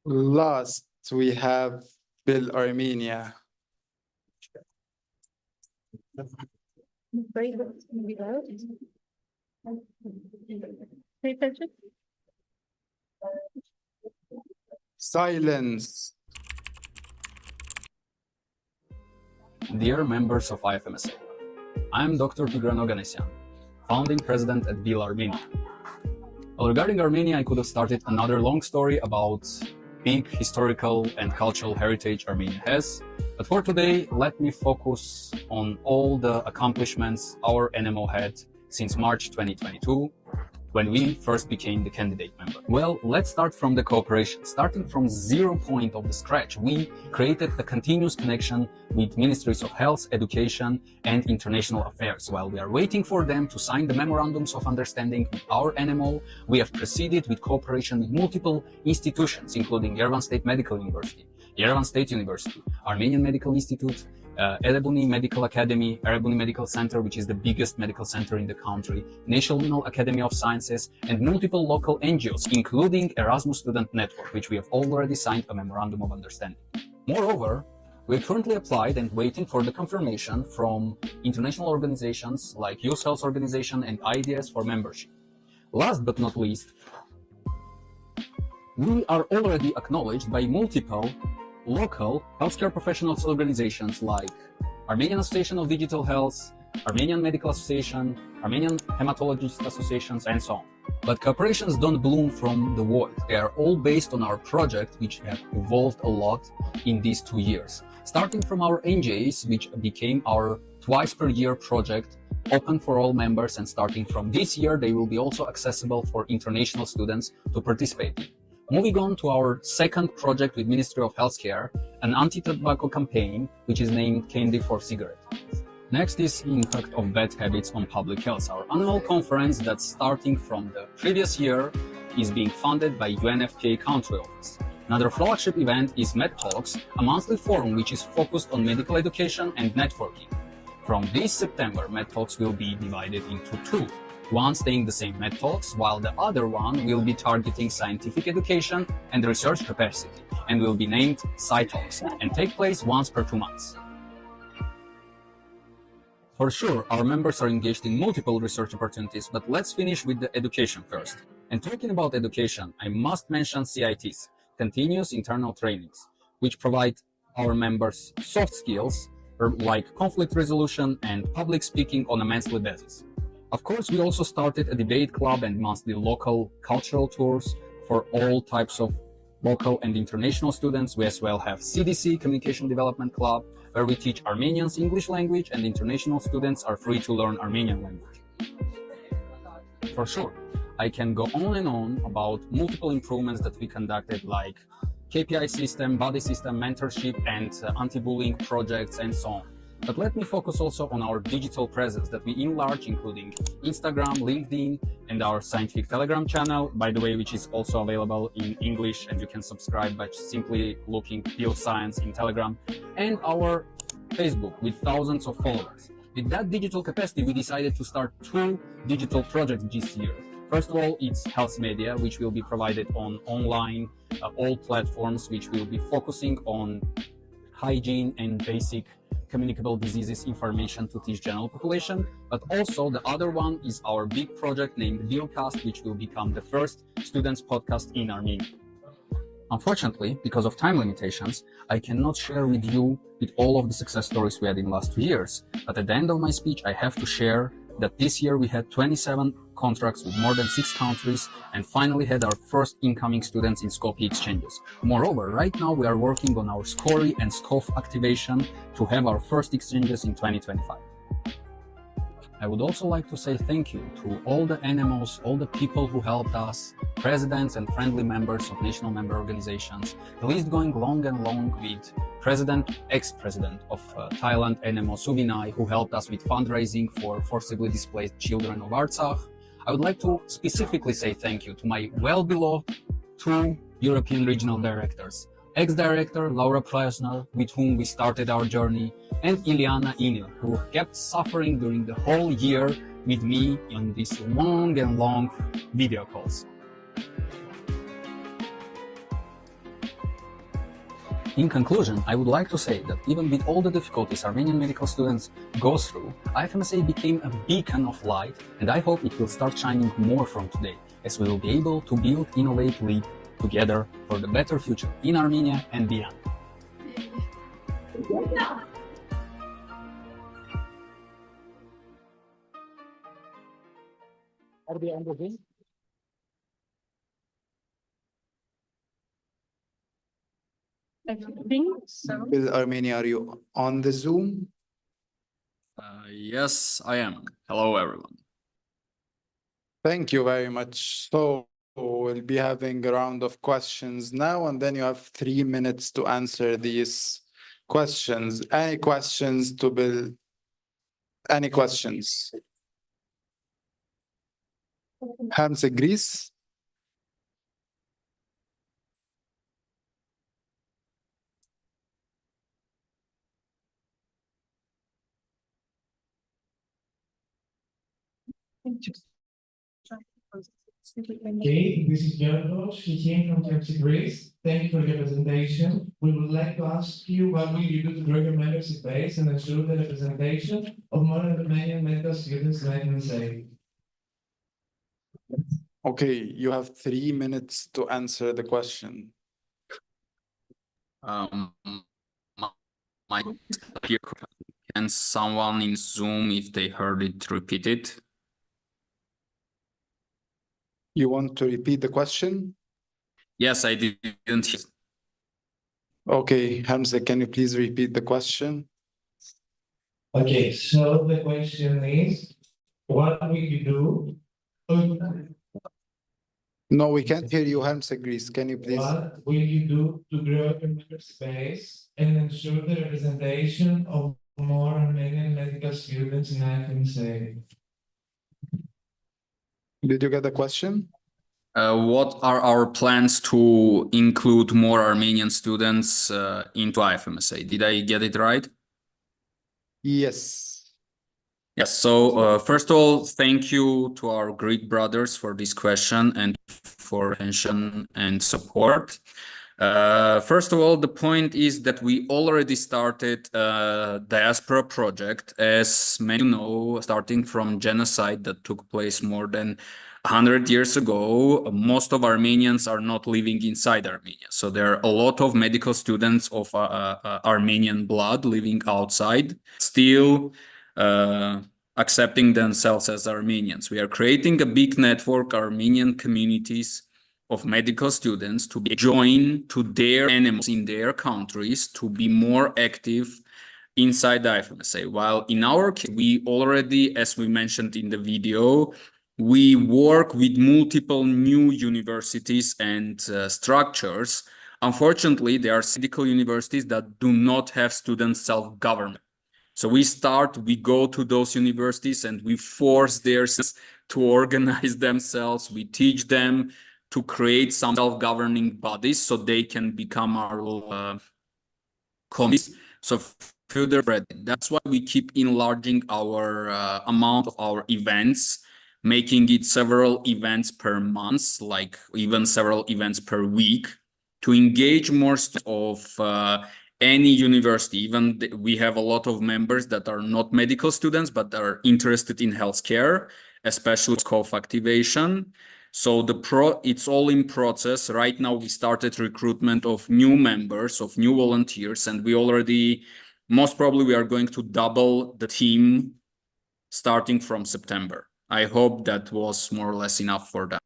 Last, we have Bill Armenia. Silence. Dear members of IFMSA, I'm Dr. Tigran Oganessian, founding president at BIL Armenia. Well, regarding Armenia, I could have started another long story about big historical and cultural heritage Armenia has, but for today, let me focus on all the accomplishments our NMO had since March 2022, when we first became the candidate member? Well, let's start from the cooperation. Starting from 0 point of the scratch, we created a continuous connection with Ministries of Health, Education, and International Affairs. While we are waiting for them to sign the memorandums of understanding with our NMO, we have proceeded with cooperation with multiple institutions, including Yerevan State Medical University, Yerevan State University, Armenian Medical Institute, Erebuni Medical Academy, Erebuni Medical Center, which is the biggest medical center in the country, National Academy of Sciences, and multiple local NGOs, including Erasmus Student Network, which we have already signed a memorandum of understanding. Moreover, we're currently applied and waiting for the confirmation from international organizations like Youth Health Organization and IDS for membership. Last but not least, we are already acknowledged by multiple local healthcare professionals organizations like Armenian Association of Digital Health, Armenian Medical Association, Armenian Hematologist Associations, and so on. But cooperations don't bloom from the void. They are all based on our project, which have evolved a lot in these 2 years. Starting from our NJs, which became our twice per year project, open for all members, and starting from this year, they will be also accessible for international students to participate in. Moving on to our second project with Ministry of Healthcare, an anti-tobacco campaign, which is named Candy for Cigarette. Next is impact of bad habits on public health. Our annual conference that's starting from the previous year is being funded by UNFPA Country Office. Another flagship event is MedTalks, a monthly forum which is focused on medical education and networking. From this September, MedTalks will be divided into two. One staying the same MedTalks, while the other one will be targeting scientific education and research capacity, and will be named SciTalks, and take place once per 2 months. For sure, our members are engaged in multiple research opportunities, but let's finish with the education first. And talking about education, I must mention CITs, Continuous Internal Trainings, which provide our members soft skills like conflict resolution and public speaking on a monthly basis. Of course, we also started a debate club and monthly local cultural tours for all types of local and international students. We as well have CDC, Communication Development Club, where we teach Armenians English language and international students are free to learn Armenian language. For sure, I can go on and on about multiple improvements that we conducted, like KPI system, buddy system, mentorship, and anti-bullying projects, and so on. But let me focus also on our digital presence that we enlarge, including Instagram, LinkedIn, and our scientific Telegram channel, by the way, which is also available in English, and you can subscribe by simply looking Pure Science in Telegram, and our Facebook with thousands of followers. With that digital capacity, we decided to start 2 digital projects this year. First of all, it's health media, which will be provided on online, all platforms, which will be focusing on hygiene and basic communicable diseases information to teach general population. But also the other one is our big project named Biocast, which will become the first students podcast in Armenia. Unfortunately, because of time limitations, I cannot share with you with all of the success stories we had in the last 2 years. But at the end of my speech, I have to share that this year we had 27 contracts with more than 6 countries and finally had our first incoming students in Skopje exchanges. Moreover, right now we are working on our SCORI and SCOF activation to have our first exchanges in 2025. I would also like to say thank you to all the NMOs, all the people who helped us, presidents and friendly members of national member organizations, the list going long and long with ex-president of Thailand, NMO Suvinai, who helped us with fundraising for forcibly displaced children of Artsakh. I would like to specifically say thank you to my well-beloved 2 European regional directors, ex-director Laura Preisner, with whom we started our journey, and Ileana Inil, who kept suffering during the whole year with me on these long and long video calls. In conclusion, I would like to say that even with all the difficulties Armenian medical students go through, IFMSA became a beacon of light, and I hope it will start shining more from today, as we will be able to build, innovate, lead together for the better future in Armenia and beyond. Are we on the Zoom? I think so. Will Armenia, are you on the Zoom? Yes, I am. Hello, everyone. Thank you very much. So we'll be having a round of questions now, and then you have 3 minutes to answer these questions. Any questions to Bill? Any questions? Hamza Greece? Okay, this is George. He came from Turkey, Greece. Thank you for your presentation. We would like to ask you what will you do to grow your membership base and ensure the representation of more Romanian medical students in IFMSA? Okay, you have 3 minutes to answer the question. My here, can someone in Zoom, if they heard it, repeat it? You want to repeat the question? Yes, I didn't hear. Okay, Hamza, can you please repeat the question? Okay, so the question is, what will you do? No, we can't hear you, Hamza Greece. Can you please? What will you do to grow your member space and ensure the representation of more Armenian medical students in IFMSA? Did you get the question? What are our plans to include more Armenian students into IFMSA? Did I get it right? Yes. Yes. So first of all, thank you to our Greek brothers for this question and for attention and support. First of all, the point is that we already started a diaspora project, as many know, starting from genocide that took place more than 100 years ago. Most of Armenians are not living inside Armenia. So there are a lot of medical students of Armenian blood living outside, still accepting themselves as Armenians. We are creating a big network, Armenian communities of medical students to be joined to their enemies in their countries to be more active inside the IFMSA. While in our case, we already, as we mentioned in the video, we work with multiple new universities and structures. Unfortunately, there are medical universities that do not have student self-government. So we go to those universities and we force their to organize themselves. We teach them to create some self-governing bodies so they can become our committees. So further spread. That's why we keep enlarging our amount of our events, making it several events per month, like even several events per week, to engage more of any university. Even we have a lot of members that are not medical students, but are interested in healthcare, especially scope activation. So it's all in process. Right now, we started recruitment of new members, of new volunteers, and we already, most probably, we are going to double the team starting from September. I hope that was more or less enough for that.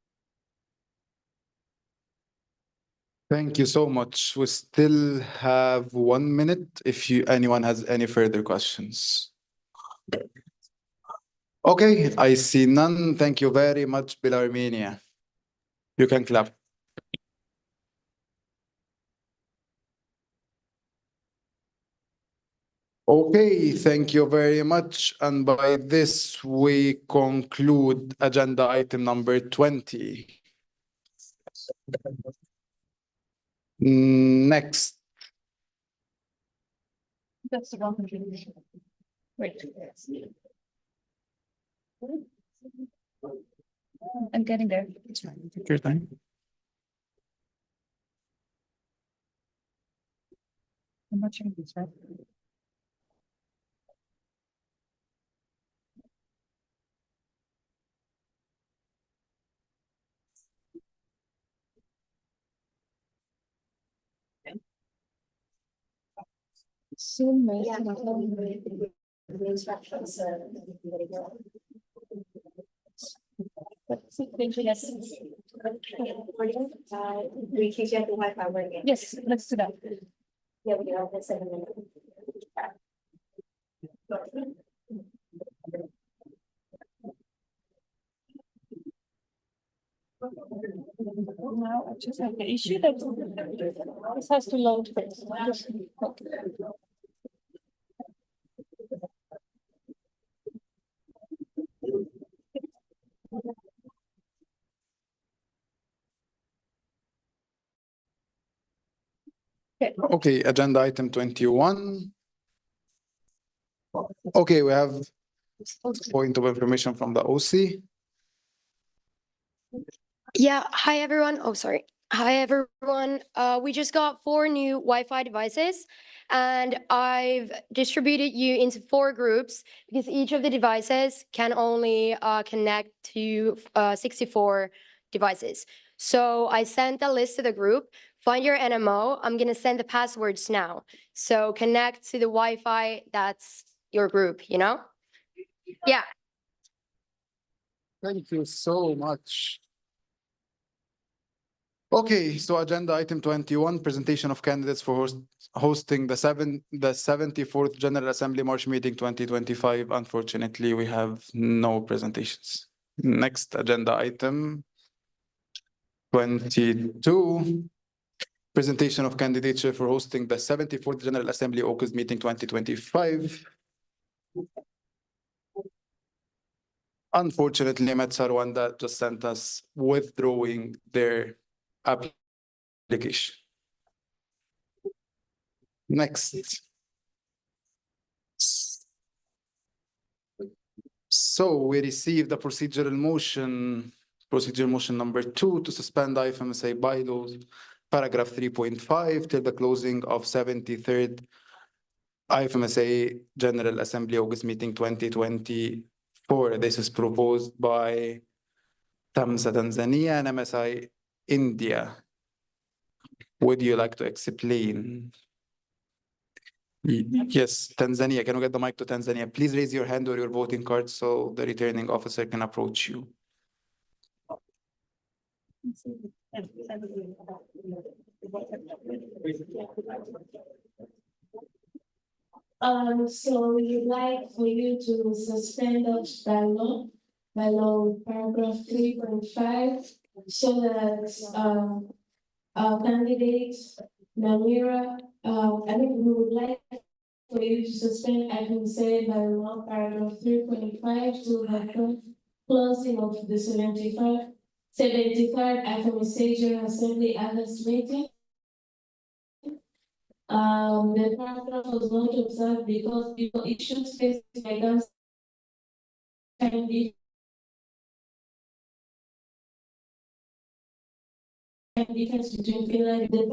Thank you so much. We still have 1 minute if anyone has any further questions. Okay, I see none. Thank you very much, Bill Armenia. You can clap. Okay, thank you very much. And by this, we conclude agenda item number 20. Next. That's the wrong contribution. Wait. I'm getting there. It's fine. Take your time. I'm not sure this, right? Soon, yeah. The instructions. Yes, let's do that. Yeah, we are at 7 minutes. Now I just have the issue that this has to load first. Okay, agenda item 21. Okay, we have point of information from the OC. Yeah, hi everyone. Oh, sorry. Hi everyone. We just got 4 new Wi-Fi devices and I've distributed you into 4 groups because each of the devices can only connect to 64 devices. So I sent a list to the group. Find your NMO. I'm going to send the passwords now. So connect to the Wi-Fi that's your group, you know? Yeah. Thank you so much. Okay, so agenda item 21, presentation of candidates for hosting the 74th General Assembly March meeting 2025. Unfortunately, we have no presentations. Next agenda item 22, presentation of candidature for hosting the 74th General Assembly August meeting 2025. Unfortunately, Met Sarwanda just sent us withdrawing their application. Next. So we received the procedural motion number 2 to suspend IFMSA bylaws, paragraph 3.5 till the closing of 73rd IFMSA General Assembly August meeting 2024. This is proposed by TAMSA Tanzania and MSI India. Would you like to explain? Yes, Tanzania. Can we get the mic to Tanzania? Please raise your hand or your voting card so the returning officer can approach you. So we'd like for you to suspend us by law paragraph 3.5, so that our candidate, Namira, we would like for you to suspend IFMSA by law paragraph 3.5 to the closing of the 73rd IFMSA General Assembly August meeting. The paragraph was not observed because people issued specific items can be difference between Finland. The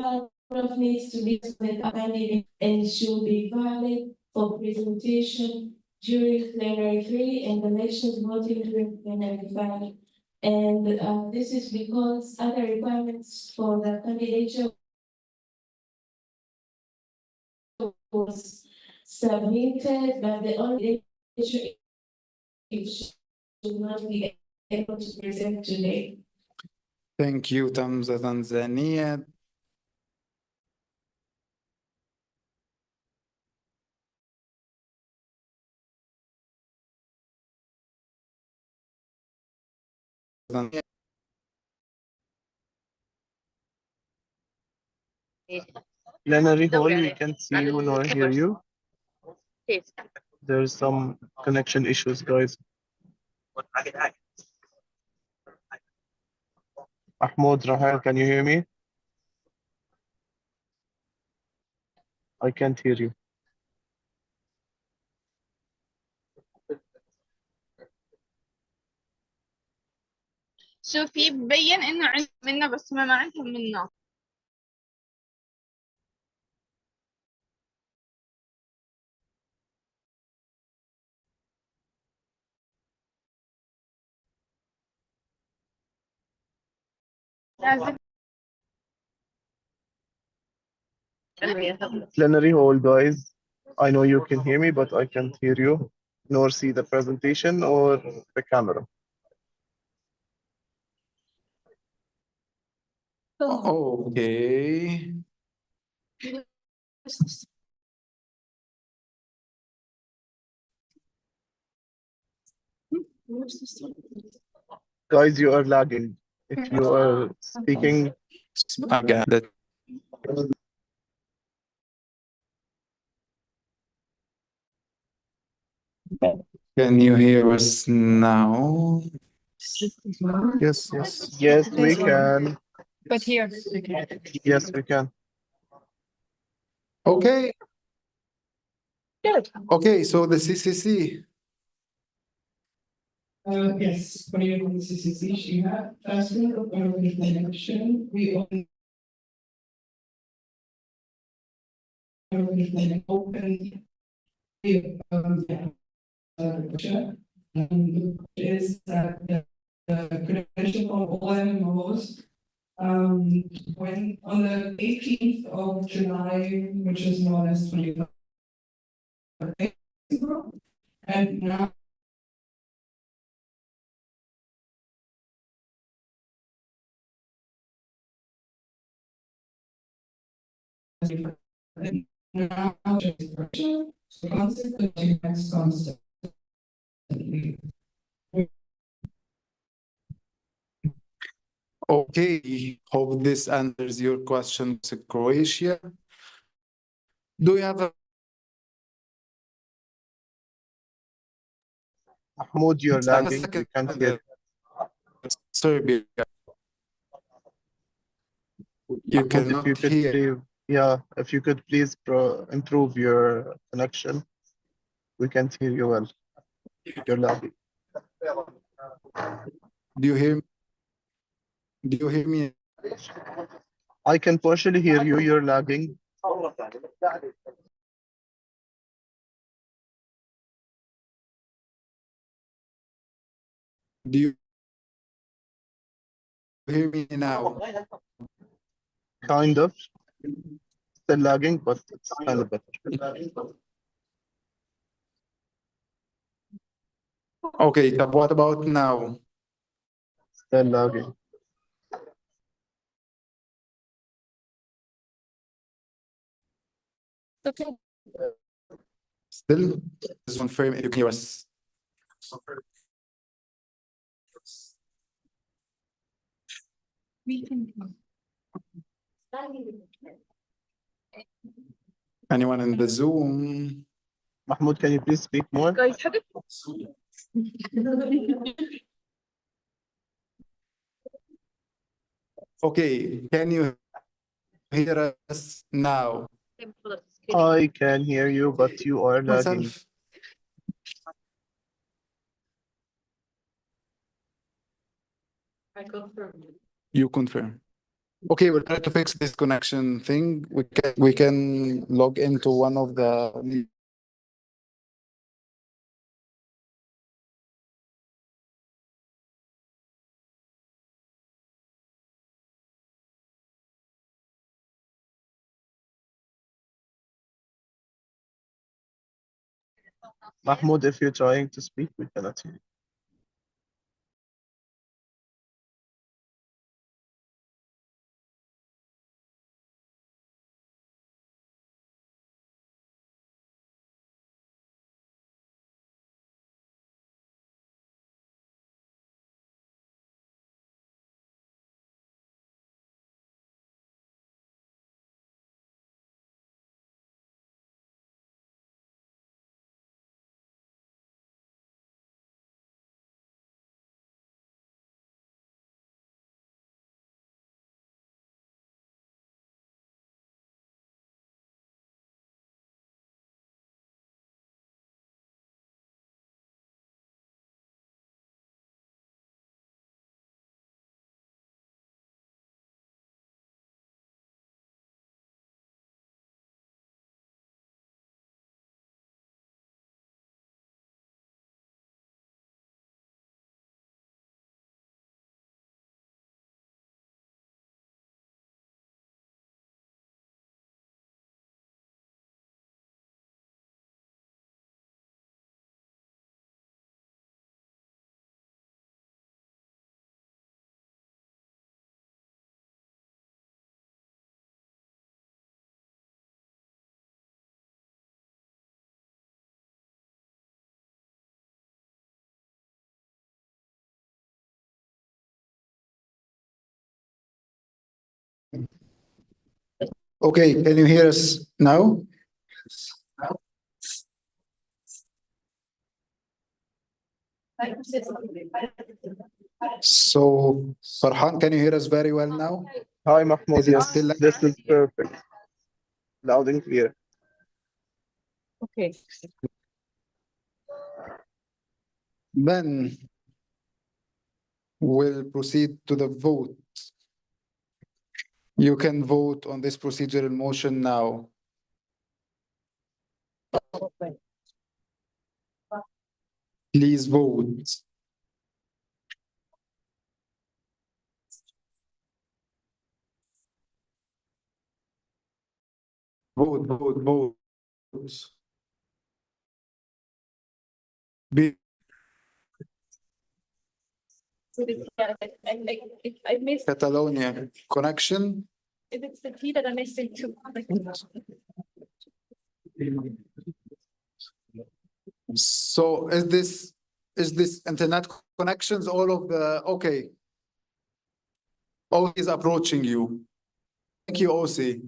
paragraph needs to be candidate and should be valid for presentation during plenary 3 and elections voting during plenary 5. And this is because other requirements for the candidature was submitted, but the only issue should not be able to present today. Thank you, TAMSA Tanzania. Plenary hall, we can see you nor hear you. There's some connection issues, guys. Mahmoud, Rahel, can you hear me? I can't hear you. شوفي ببين انه عندنا منا بس ما عندهم منا. Plenary hall, guys. I know you can hear me, but I can't hear you, nor see the presentation or the camera. Okay. Guys, you are lagging. If you are speaking, I got that. Can you hear us now? Yes, yes. yes, we can. But here. Yes, we can. Okay, Good. okay, so the CCC. Yes, for you, the CCC, she had faster connection. We open open chat. Is that the credential of all MMOs when on the 18th of July, which is known as 25 days ago, and now now the concept of next concept. Okay, hope this answers your question to Croatia. Do you have a Mahmoud, you're and a lagging. We second can't hear. Serbia? You Mahmoud, if you cannot could hear. please, yeah, if you could please improve your connection. We can't hear you well. You're lagging. Do you hear me? Do you hear me? I can partially hear you. You're lagging. Do you hear me now? Kind of. Still lagging, but it's kind of better. Okay, so what about now? Still lagging. Okay. Still, just confirm if you can hear us. We can. Anyone in the Zoom? Mahmoud, can you please speak more? Guys, have it. Okay, can you hear us now? I can hear you, but you are lagging. Myself. I confirm. You confirm. Okay, we'll try to fix this connection thing. We can log into one of the Mahmoud, if you're trying to speak, we cannot hear you. Okay, can you hear us now? So, Farhan, can you hear us very well now? Hi, Mahmoud. Is it Yes, still? this is perfect. Loud and clear. Okay. Then we'll proceed to the vote. You can vote on this procedural motion now. Please vote. Vote, vote, vote. Be I missed, Catalonia connection. if it's the T that I missed it too. So is this internet connections all of the okay? OC is approaching you. Thank you, OC.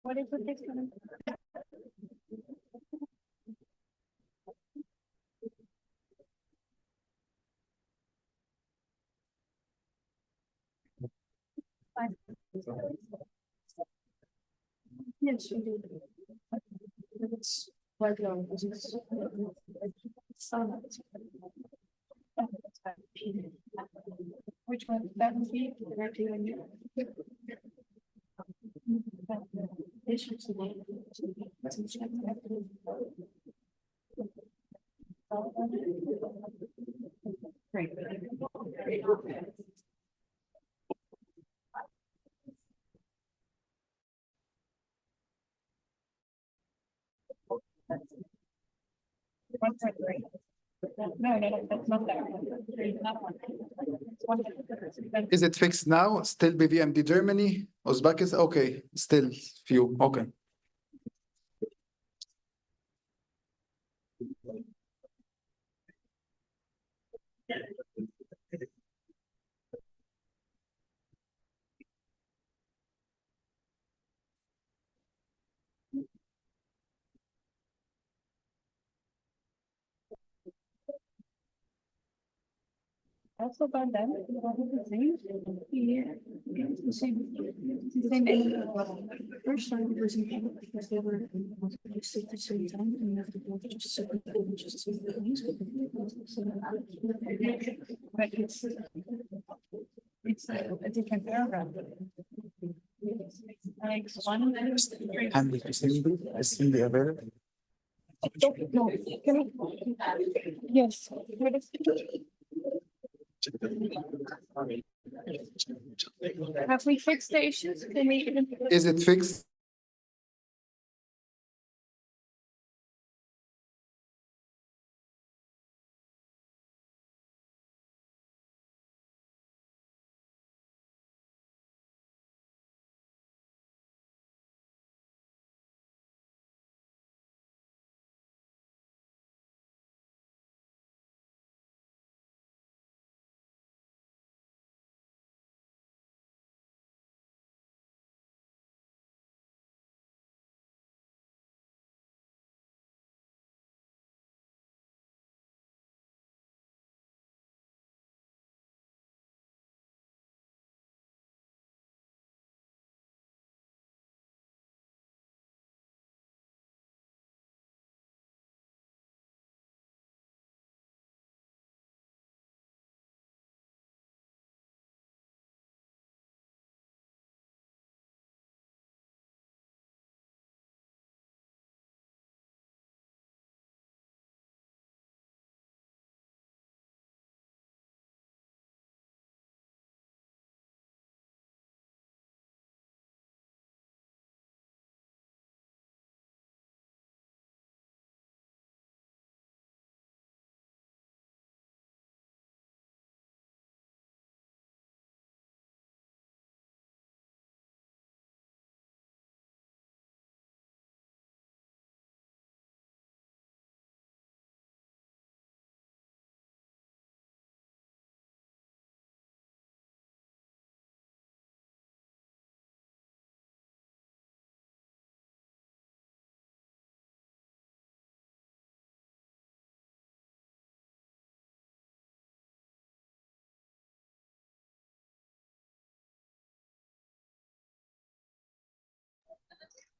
What is the next one? Yes, you do. It's quite long. Which one? That would be directly on you. Great. No, that's not that one. Is it fixed now? Still BVMD Germany, Uzbekistan? Okay, still few. Okay. Also by them, it's the same. First time it was in because they were just at the same time and you have to go just separate just to the news. But it's a different paragraph. Like one. No, can I? Yes. Have we fixed the issues? Can we even? Is it fixed?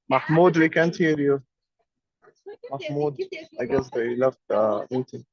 Mahmoud, we can't hear you. Mahmoud, I guess they left the meeting.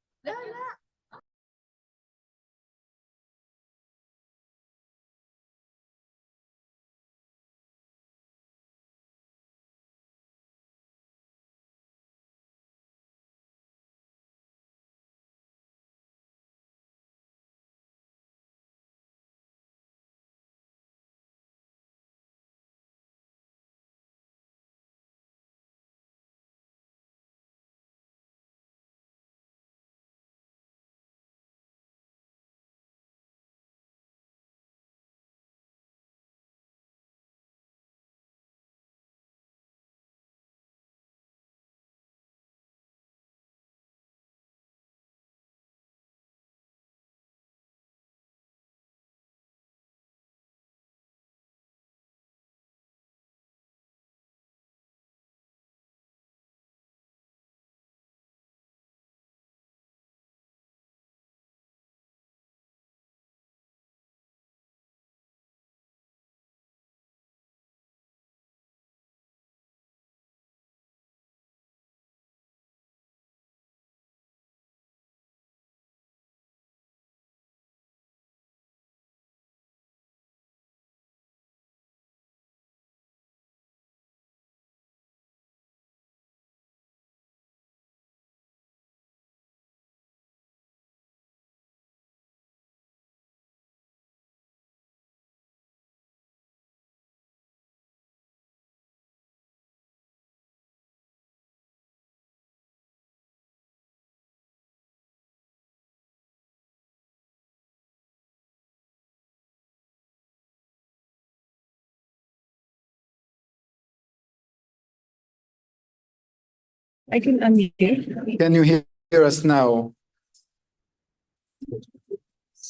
I can unmute. Can you hear us now?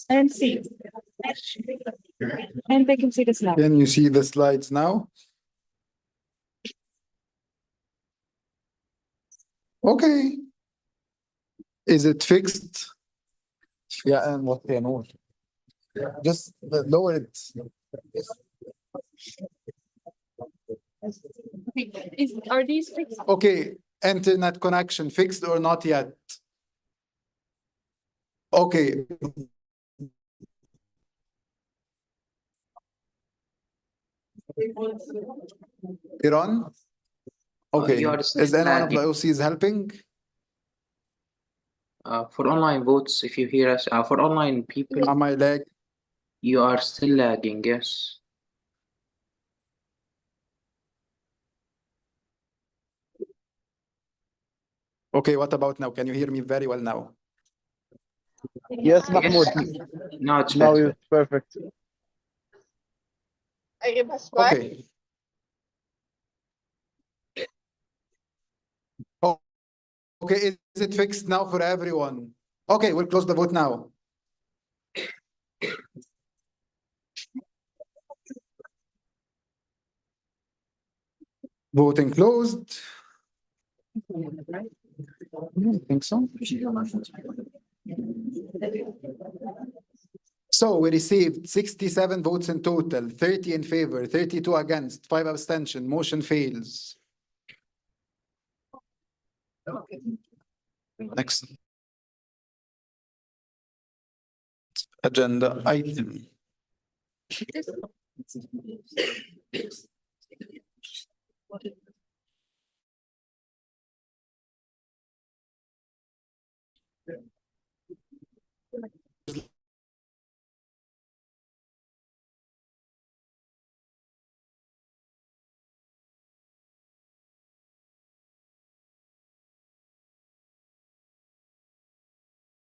And see. And they can see the slide. Can you see the slides now? Okay. Is it fixed? Yeah, and what can we? Just lower it. Are these fixed? Okay, internet connection fixed or not yet? Okay. Iran? Okay. You are Is still anyone of the lagging. OCs helping? For online votes, if you hear us, for online people, Am I lag? you are still lagging, yes. Okay, what about now? Can you hear me very well now? Yes, Mahmoud. Now it's Now better. it's perfect. Okay. Oh, okay, is it fixed now for everyone? Okay, we'll close the vote now. Voting closed. I don't think so. So we received 67 votes in total, 30 in favor, 32 against, 5 abstention. Motion fails. Next agenda item.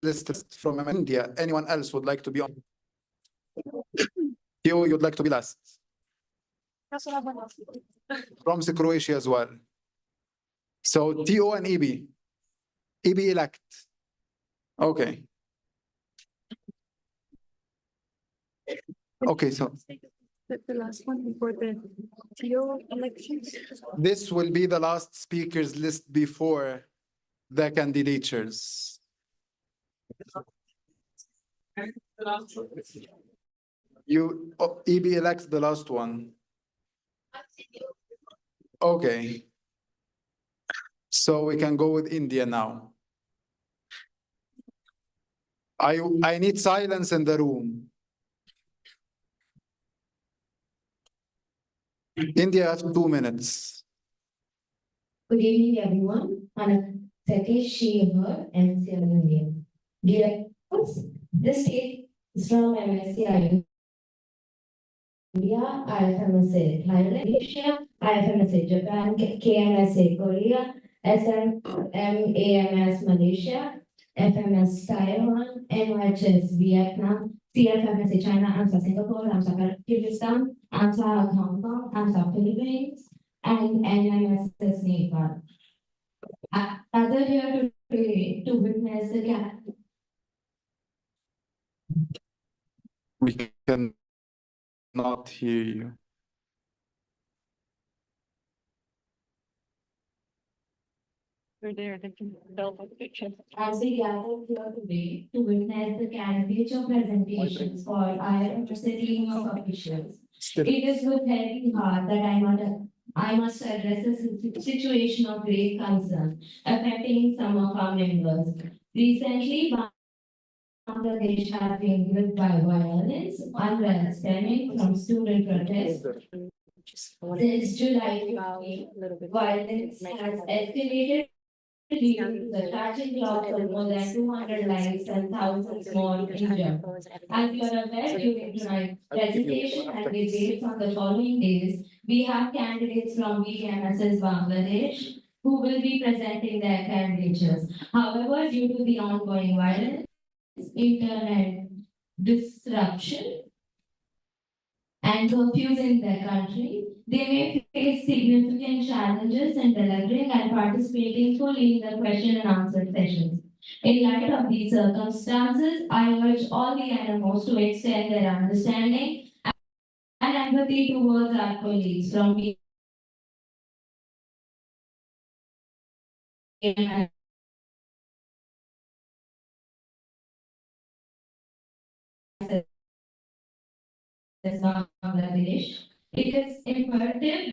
List from India. Anyone else would like to be on? Theo, you'd like to be last. From Croatia as well. So TO and EB. EB elect. Okay. Okay, so The last one before the TO elections. this will be the last speakers list before the candidatures. You EB elects the last one. Okay. So we can go with India now. I need silence in the room. India has 2 minutes. Good evening, everyone. I'm Satish She, her, MC of India. Dear this state is from MSc India, IFMSA Thailand, Asia, IFMSA Japan, KMSA Korea, SMAMS Malaysia, FMS Taiwan, NYHS Vietnam, CFMSA China, AMSA Singapore, AMSA Kyrgyzstan, AMSA Hong Kong, AMSA Philippines, and NMSS Nepal. Other here to witness the gap. We can not hear you. You're there, they can tell by the picture. As we gather here today to witness the candidature presentations for IFMSA team of officials, it is with heavy heart that I must address a situation of great concern affecting some of our members. Recently, Bangladesh has been gripped by violence, unrest stemming from student protests. Since July 15, violence has escalated, leading to the tragic loss of more than 200 lives and thousands more injured. As you are aware, during tonight's presentation and debates on the following days, we have candidates from IFMSA Bangladesh who will be presenting their candidatures. However, due to the ongoing violence, internet disruption, and curfews in their country, they may face significant challenges in delivering and participating fully in the question and answer sessions. In light of these circumstances, I urge all the animals to extend their understanding and empathy towards our colleagues from Bangladesh. It is imperative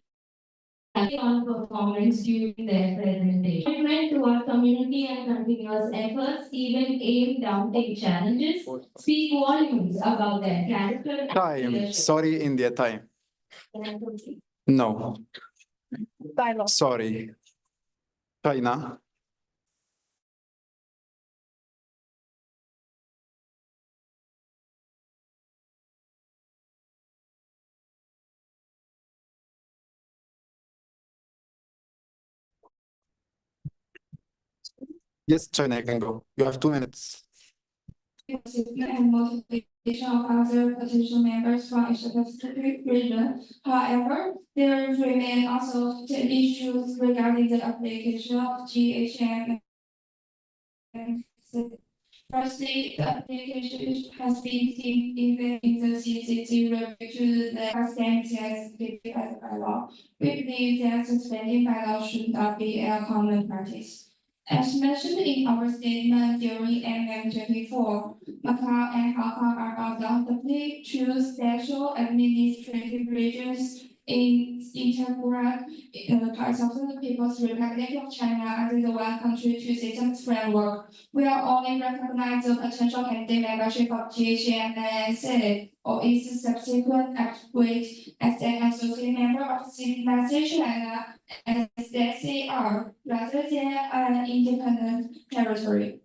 on performance during their presentation. Commitment to our community and continuous efforts, even aimed doubting challenges, speak volumes about their character. Time. Sorry, India, time. No. Sorry. China. Yes, China, you can go. You have 2 minutes. And motivation of other potential members from Asia Pacific region. However, there remain also the issues regarding the application of GHM. Firstly, the application has been seen even in the CCC review to the extent as by law. We believe that suspending by law should not be a common practice. As mentioned in our statement during MM24, Macau and Hong Kong are undoubtedly two special administrative regions in integral parts of the People's Republic of China under the one country, two systems framework. We are only recognize the potential candidate membership of GHMSA or its subsequent upgrade as an associate member of civilization China as they are rather than an independent territory.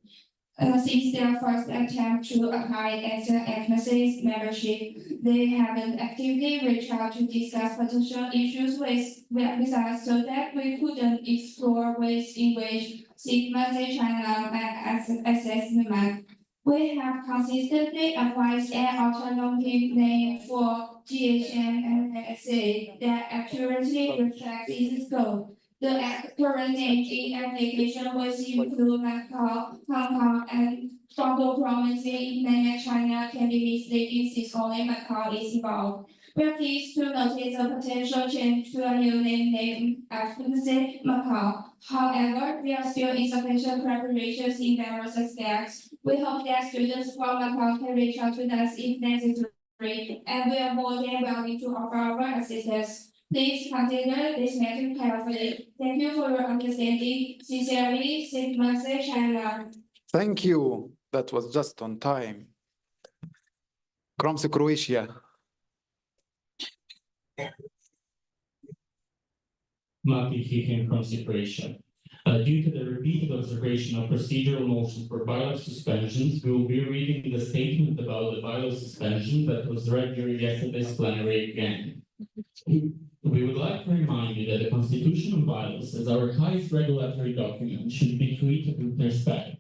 Since their first attempt to apply as an IFMSA membership, they haven't actively reached out to discuss potential issues with us so that we couldn't explore ways in which Sigma China assessment. We have consistently advised an alternative name for GHMSA that accurately reflects its scope. The current name in application was include Macau, Hong Kong, and Guangdong provinces in mainland China can be misleading since only Macau is involved. We are pleased to notice a potential change to a new name FMC Macau. However, we are still in sufficient preparations in various aspects. We hope that students from Macau can reach out to us if necessary, and we are more than willing to offer our assistance. Please consider this matter carefully. Thank you for your understanding. Sincerely, Saint Master China. Thank you. That was just on time. Kromse, Croatia. Maki Hikin from separation. Due to the repeated observation of procedural motions for bylaw suspensions, we will be reading the statement about the bylaw suspension that was read during yesterday's plenary again. We would like to remind you that the Constitution of bylaws, as our highest regulatory document, should be treated with respect.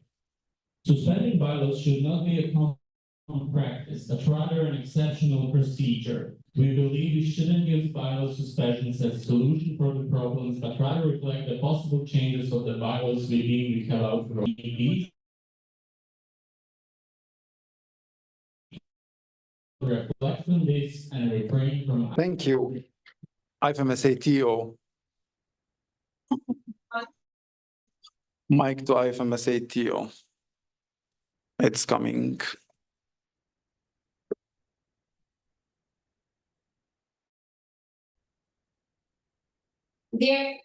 Suspending bylaws should not be a common practice, but rather an exceptional procedure. We believe we shouldn't use bylaw suspensions as a solution for the problems, but rather reflect the possible changes of the bylaws we deem we have outgrown. Reflect on this and refrain from. Thank you. IFMSA TO. Mic to IFMSA TO. It's coming. Dear,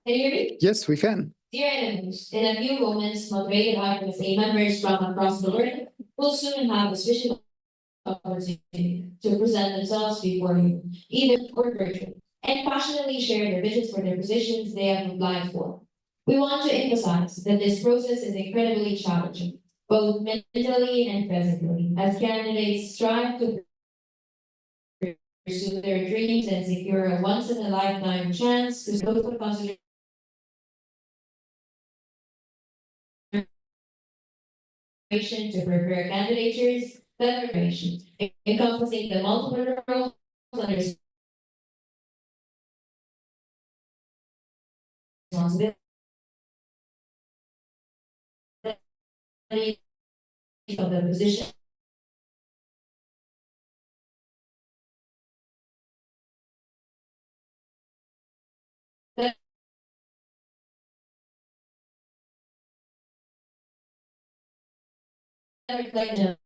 can you hear me? Yes, we can. Dear enemies, in a few moments, moderated IFMSA members from across the world will soon have a special opportunity to present themselves before you, either or virtually, and passionately share their visions for their positions they have applied for. We want to emphasize that this process is incredibly challenging, both mentally and physically, as candidates strive to pursue their dreams and secure a once-in-a-lifetime chance to vote for consideration to prepare candidatures that are encompassing the multiple roles and responsibilities of the position. Reflect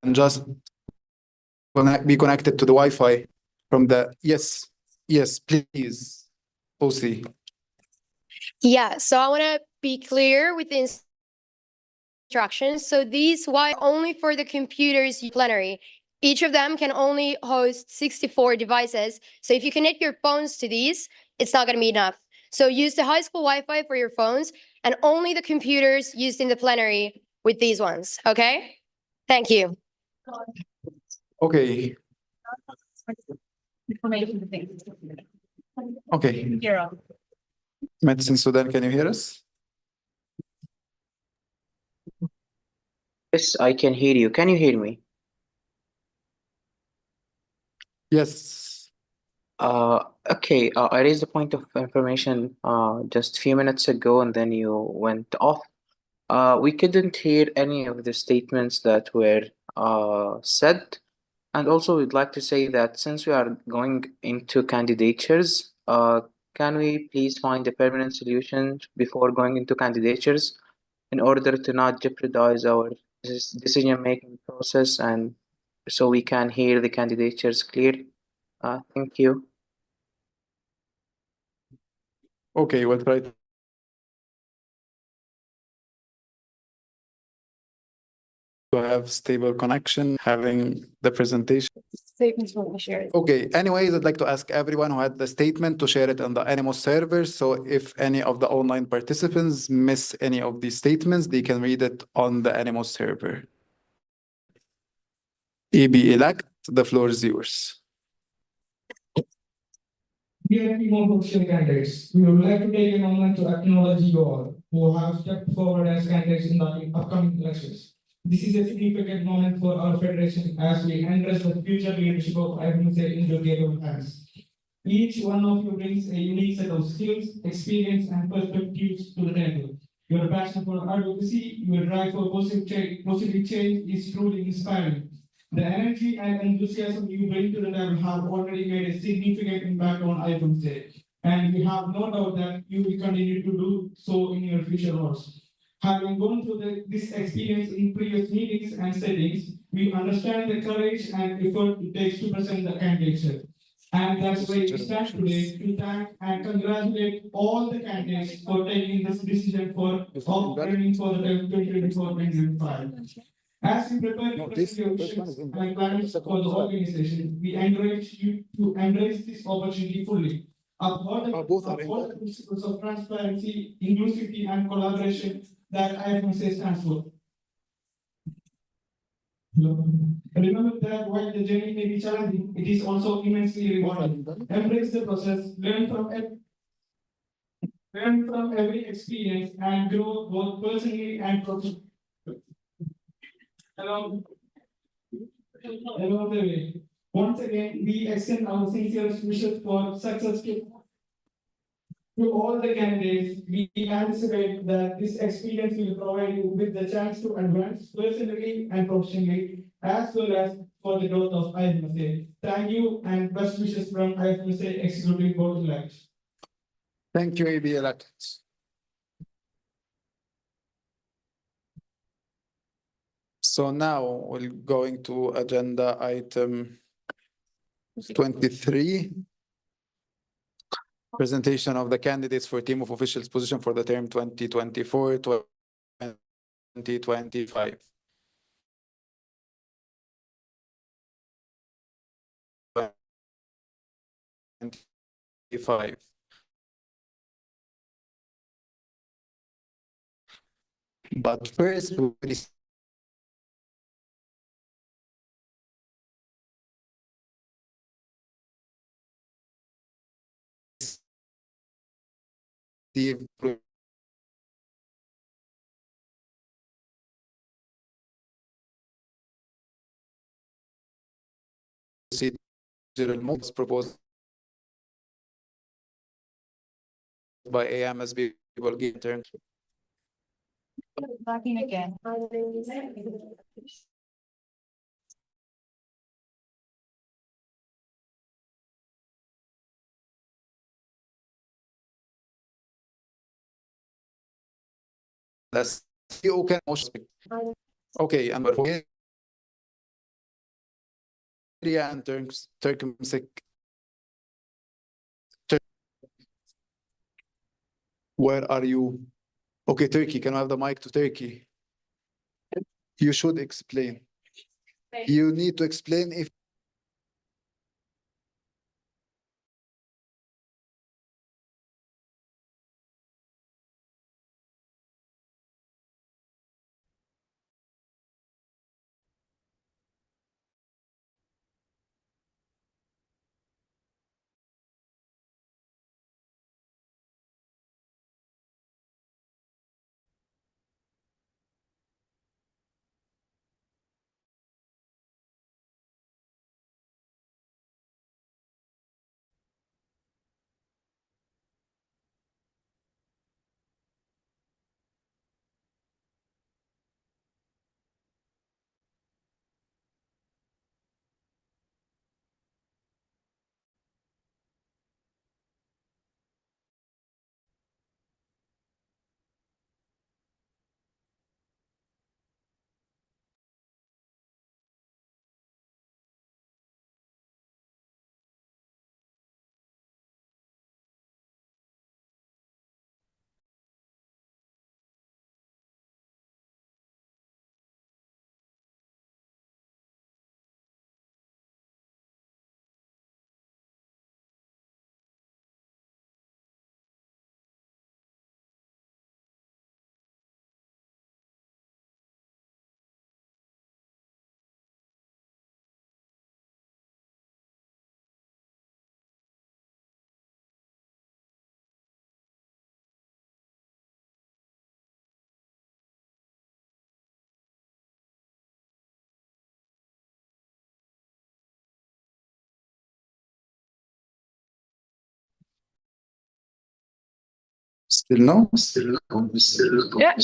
And just be connected to the Wi-Fi from the, yes, please, OC. Yeah, so I want to be clear with the instructions. So these Wi only for the computers plenary. Each of them can only host 64 devices. So if you connect your phones to these, it's not going to be enough. So use the high school Wi-Fi for your phones and only the computers used in the plenary with these ones. Okay? Thank you. Okay. Okay. Medicine Sudan, can you hear us? Yes, I can hear you. Can you hear me? Yes. Okay, I raised a point of information just a few minutes ago and then you went off. We couldn't hear any of the statements that were said. And also, we'd like to say that since we are going into candidatures, can we please find a permanent solution before going into candidatures in order to not jeopardize our decision-making process and so we can hear the candidatures clear? Thank you. Okay, we'll try to have stable connection, having the presentation. Statements will be shared. Okay, anyways, I'd like to ask everyone who had the statement to share it on the Animos server. So if any of the online participants miss any of these statements, they can read it on the Animos server. EB-elect, the floor is yours. Dear team of official candidates, we would like to take a moment to acknowledge you all who have stepped forward as candidates in the upcoming elections. This is a significant moment for our federation as we address the future leadership of IFMSA into capable hands. Each one of you brings a unique set of skills, experience, and perspectives to the table. Your passion for advocacy, your drive for positive change is truly inspiring. The energy and enthusiasm you bring to the table have already made a significant impact on IFMSA, and we have no doubt that you will continue to do so in your future roles. Having gone through this experience in previous meetings and settings, we understand the courage and effort it takes to present the candidature. And that's why we stand today to thank and congratulate all the candidates for taking this decision of running for the 2024-2025. As we prepare your visions and plans for the organization, we encourage you to embrace this opportunity fully. Uphold the principles of transparency, inclusivity, and collaboration that IFMSA stands for. Remember that while the journey may be challenging, it is also immensely rewarding. Embrace the process, learn from every experience, and grow both personally and professionally. Along the way. Once again, we extend our sincerest wishes for success to all the candidates. We anticipate that this experience will provide you with the chance to advance personally and professionally, as well as for the growth of IFMSA. Thank you and best wishes from IFMSA Executive Board elect. Thank you, EB-elect. So now we're going to agenda item 23. Presentation of the candidates for team of officials position for the term 2024-2025. But first, we receive procedural moves proposed by AMSB will give term. Talking again. That's you can motion. Okay, and Bulgaria and Turkmenistan. Where are you? Okay, Turkey. Can I have the mic to Turkey? You should explain. You need to explain if Still no? Yeah.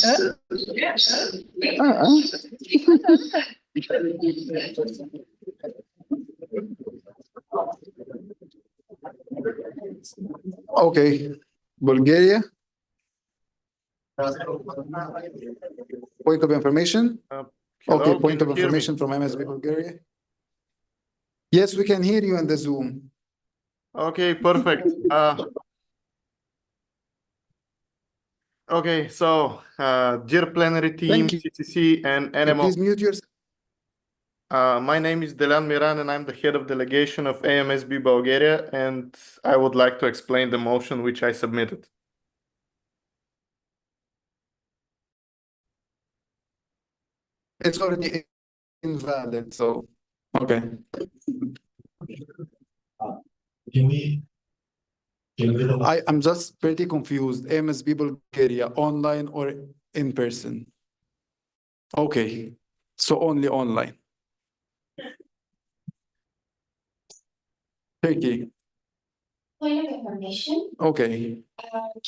Okay, Bulgaria. Point of information? Hello, Okay, point can of you hear me? information from MSB Bulgaria. Yes, we can hear you on the Zoom. Okay, perfect. Okay, so dear plenary team, Thank you. CCC, and NMO. Please mute yourself. My name is Delan Miran, and I'm the head of delegation of AMSB Bulgaria, and I would like to explain the motion which I submitted. It's already invalid, so okay. I'm just pretty confused. AMSB Bulgaria, online or in person? Okay, so only online. Turkey. Point of information, Okay,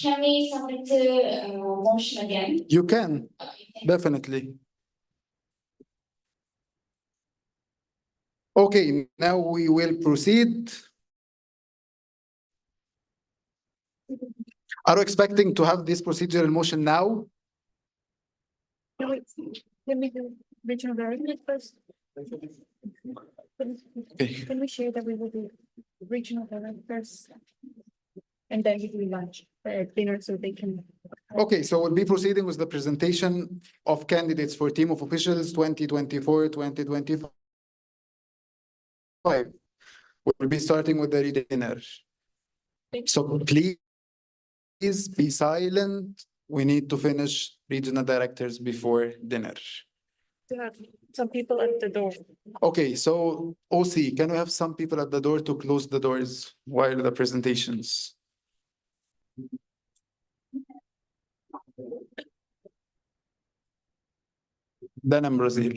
can we submit the motion again? you can, definitely. Okay, now we will proceed. Are you expecting to have this procedural motion now? Let me do regional variety first. Can we share that we will do regional variety first? And then we do lunch, dinner, so they can. Okay, so we'll be proceeding with the presentation of candidates for team of officials 2024-2025. We'll be starting with the dinner. So please be silent. We need to finish regional directors before dinner. There are some people at the door. Okay, so OC, can we have some people at the door to close the doors while the presentations? Then in Brazil.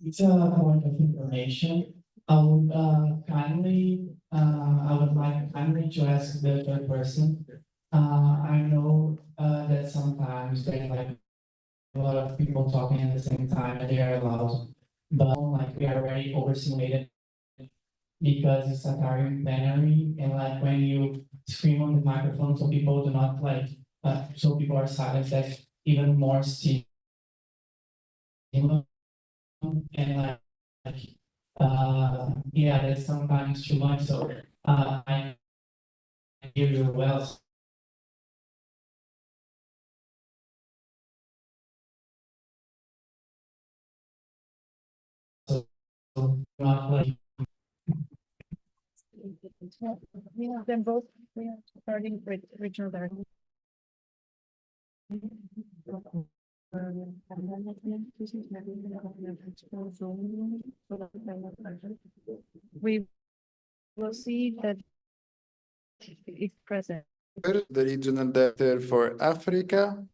It's a point of information. I would like kindly to ask the third person. I know that sometimes there's like a lot of people talking at the same time and they are loud, but like we are very overstimulated because it's a target plenary and like when you scream on the microphone so people do not like so people are silent, that's even more stimulant. And yeah, that's sometimes too much. So I hear you well. So not like Yeah, then both, we are starting with regional variety. We will see that it's present. The regional director for Africa.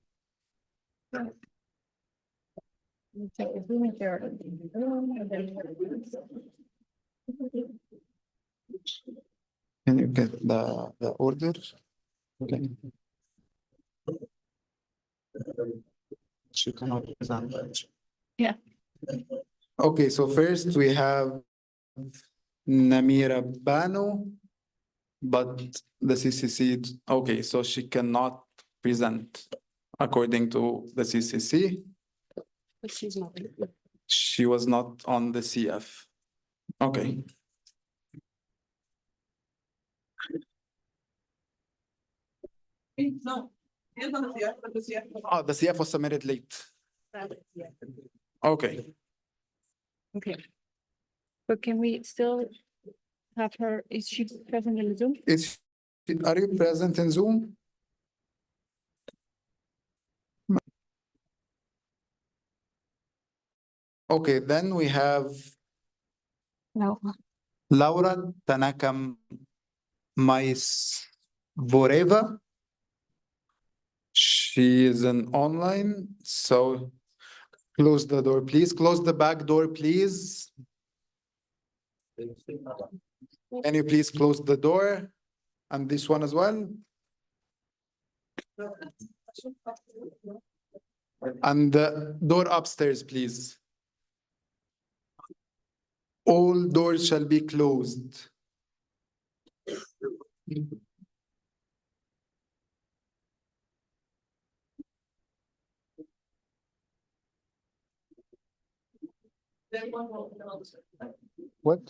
Can you get the order? Okay. She cannot present that. Yeah. Okay, so first we have Namira Bano, but the CCC, okay, so she cannot present according to the CCC. But she's not. She was not on the CF. Okay. No. Oh, the CF was submitted late. Okay. Okay. But can we still have her, is she present in the Zoom? Are you present in Zoom? Okay, then we have No. Laura Tanaka Mais Voreva. She is in online, so close the door, please. Close the back door, please. Can you please close the door? And this one as well? And the door upstairs, please. All doors shall be closed. What?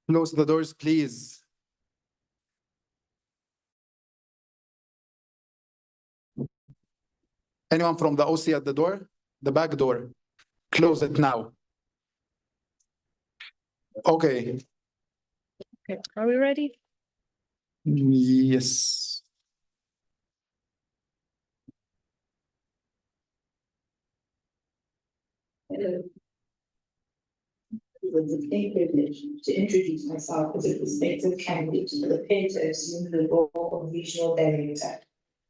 Close the doors, please. Anyone from the OC at the door? The back door. Close it now. Okay. Okay, are we ready? Yes. Hello. It was a big privilege to introduce myself as a prospective candidate prepared to assume the role of regional director.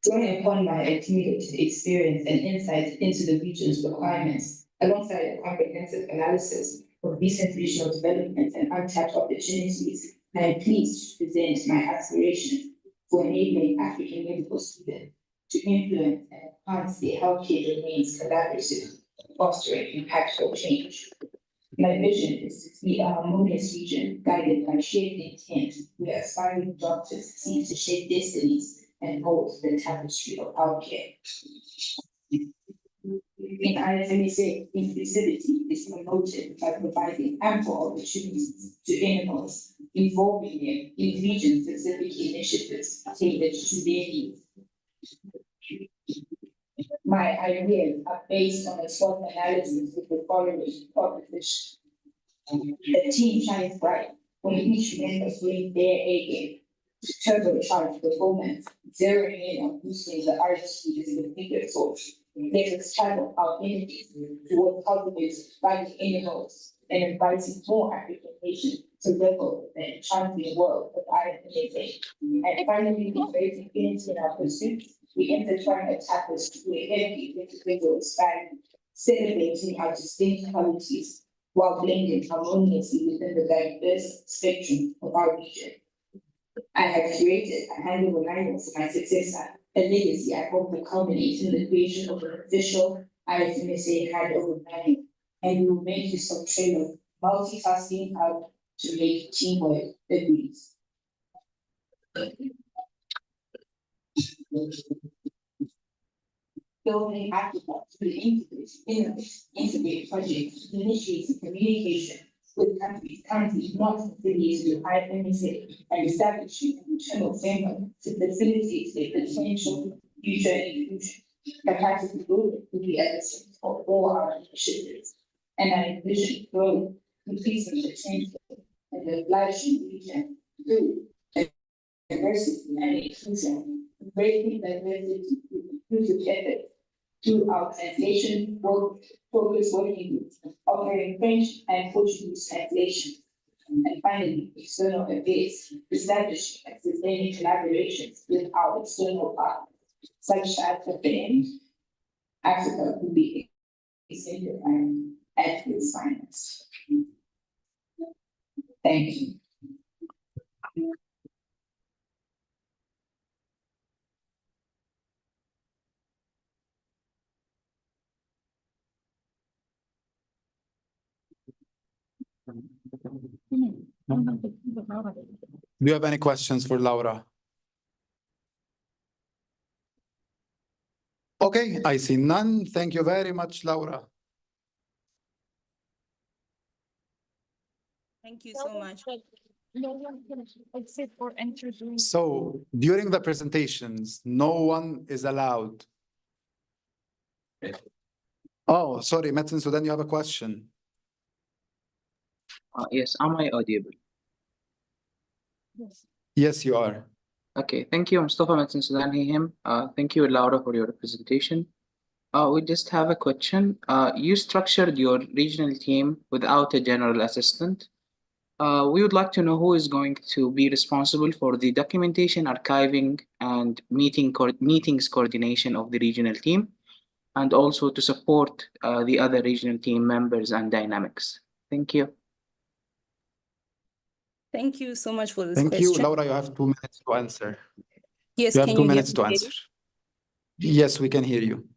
Drawing upon my accumulated experience and insight into the region's requirements, alongside a comprehensive analysis of recent regional developments and untapped opportunities, I am pleased to present my aspirations for enabling African medical students to influence and enhance the healthcare domain's collaborative, fostering impactful change. My vision is to see a harmonious region guided by shared intent, where aspiring doctors seek to shape destinies and hold the tapestry of healthcare. In IFMSA, inclusivity is promoted by providing ample opportunities to animals, involving them in region-specific initiatives tailored to their needs. My ideas are based on a SWOT analysis with the following proposition. The team shines bright when each member brings their A game to turbocharge performance, zeroing in on boosting the RT is the bigger source. There's a channel of energies towards cultivating fighting animals and inviting more African nations to revel in the enchanting world of IFMSA. And finally, raising unity in our pursuits, we intertwine attackers through a heavy individual span, celebrating our distinct qualities while blending harmoniously within the diverse spectrum of our region. I have created a handle manual for my successor, a legacy I hope will culminate in the creation of an official IFMSA handover manual, and will make use of training multitasking hub to make teamwork a breeze. Building Africa through the integrated projects initiating communication with countries currently not affiliated with IFMSA and establishing an internal framework to facilitate their potential future inclusion. Capacity building will be at the center of all our initiatives, and I envision growth, increasing the potential and the flourishing region through diversity and inclusion, embracing diversity with inclusive efforts through our translation focus working groups, offering French and Portuguese translations. And finally, external affairs, establishing and sustaining collaborations with our external partners, such as the BN, Africa will be exemplified at its finest. Thank you. Do you have any questions for Laura? Okay, I see none. Thank you very much, Laura. Thank you so much. Except for introducing. So during the presentations, no one is allowed. Oh, sorry, Medicine Sudan, you have a question. Yes, am I audible? Yes. Yes, you are. Okay, thank you, Mustafa Medicine Sudan Hihim. Thank you, Laura, for your presentation. We just have a question. You structured your regional team without a general assistant. We would like to know who is going to be responsible for the documentation, archiving, and meetings coordination of the regional team, and also to support the other regional team members and dynamics. Thank you. Thank you so much for this Thank question. you. Laura, you have 2 minutes to answer. Yes, You have can 2 you hear minutes me to clearly? answer. Yes, we can hear you.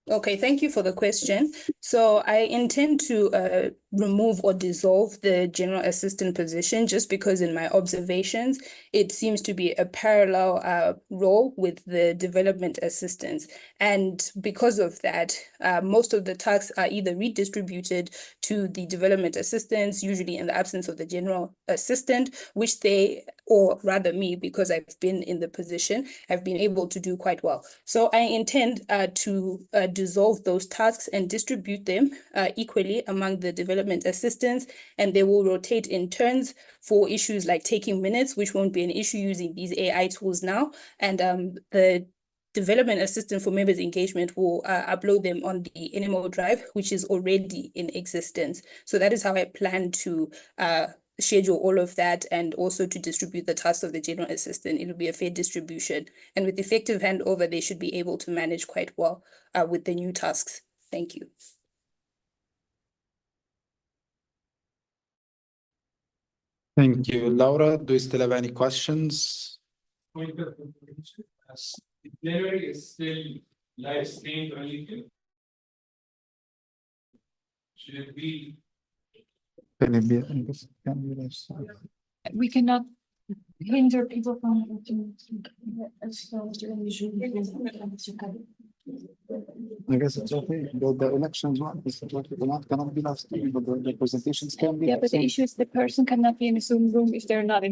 Okay, thank you for the question. So I intend to remove or dissolve the general assistant position just because in my observations, it seems to be a parallel role with the development assistants. And because of that, most of the tasks are either redistributed to the development assistants, usually in the absence of the general assistant, which they, or rather me, because I've been in the position, have been able to do quite well. So I intend to dissolve those tasks and distribute them equally among the development assistants, and they will rotate in turns for issues like taking minutes, which won't be an issue using these AI tools now. And the development assistant for members engagement will upload them on the NMO drive, which is already in existence. So that is how I plan to schedule all of that and also to distribute the tasks of the general assistant. It will be a fair distribution. And with effective handover, they should be able to manage quite well with the new tasks. Thank you. Thank you. Laura, do you still have any questions? Point of information, as the plenary is still live streamed on YouTube. Should it be? Can it be? We cannot hinder people from voting. I guess it's okay. The elections one is cannot be last, but the presentations can be. Yeah, but the issue is the person cannot be in a Zoom room if they're not in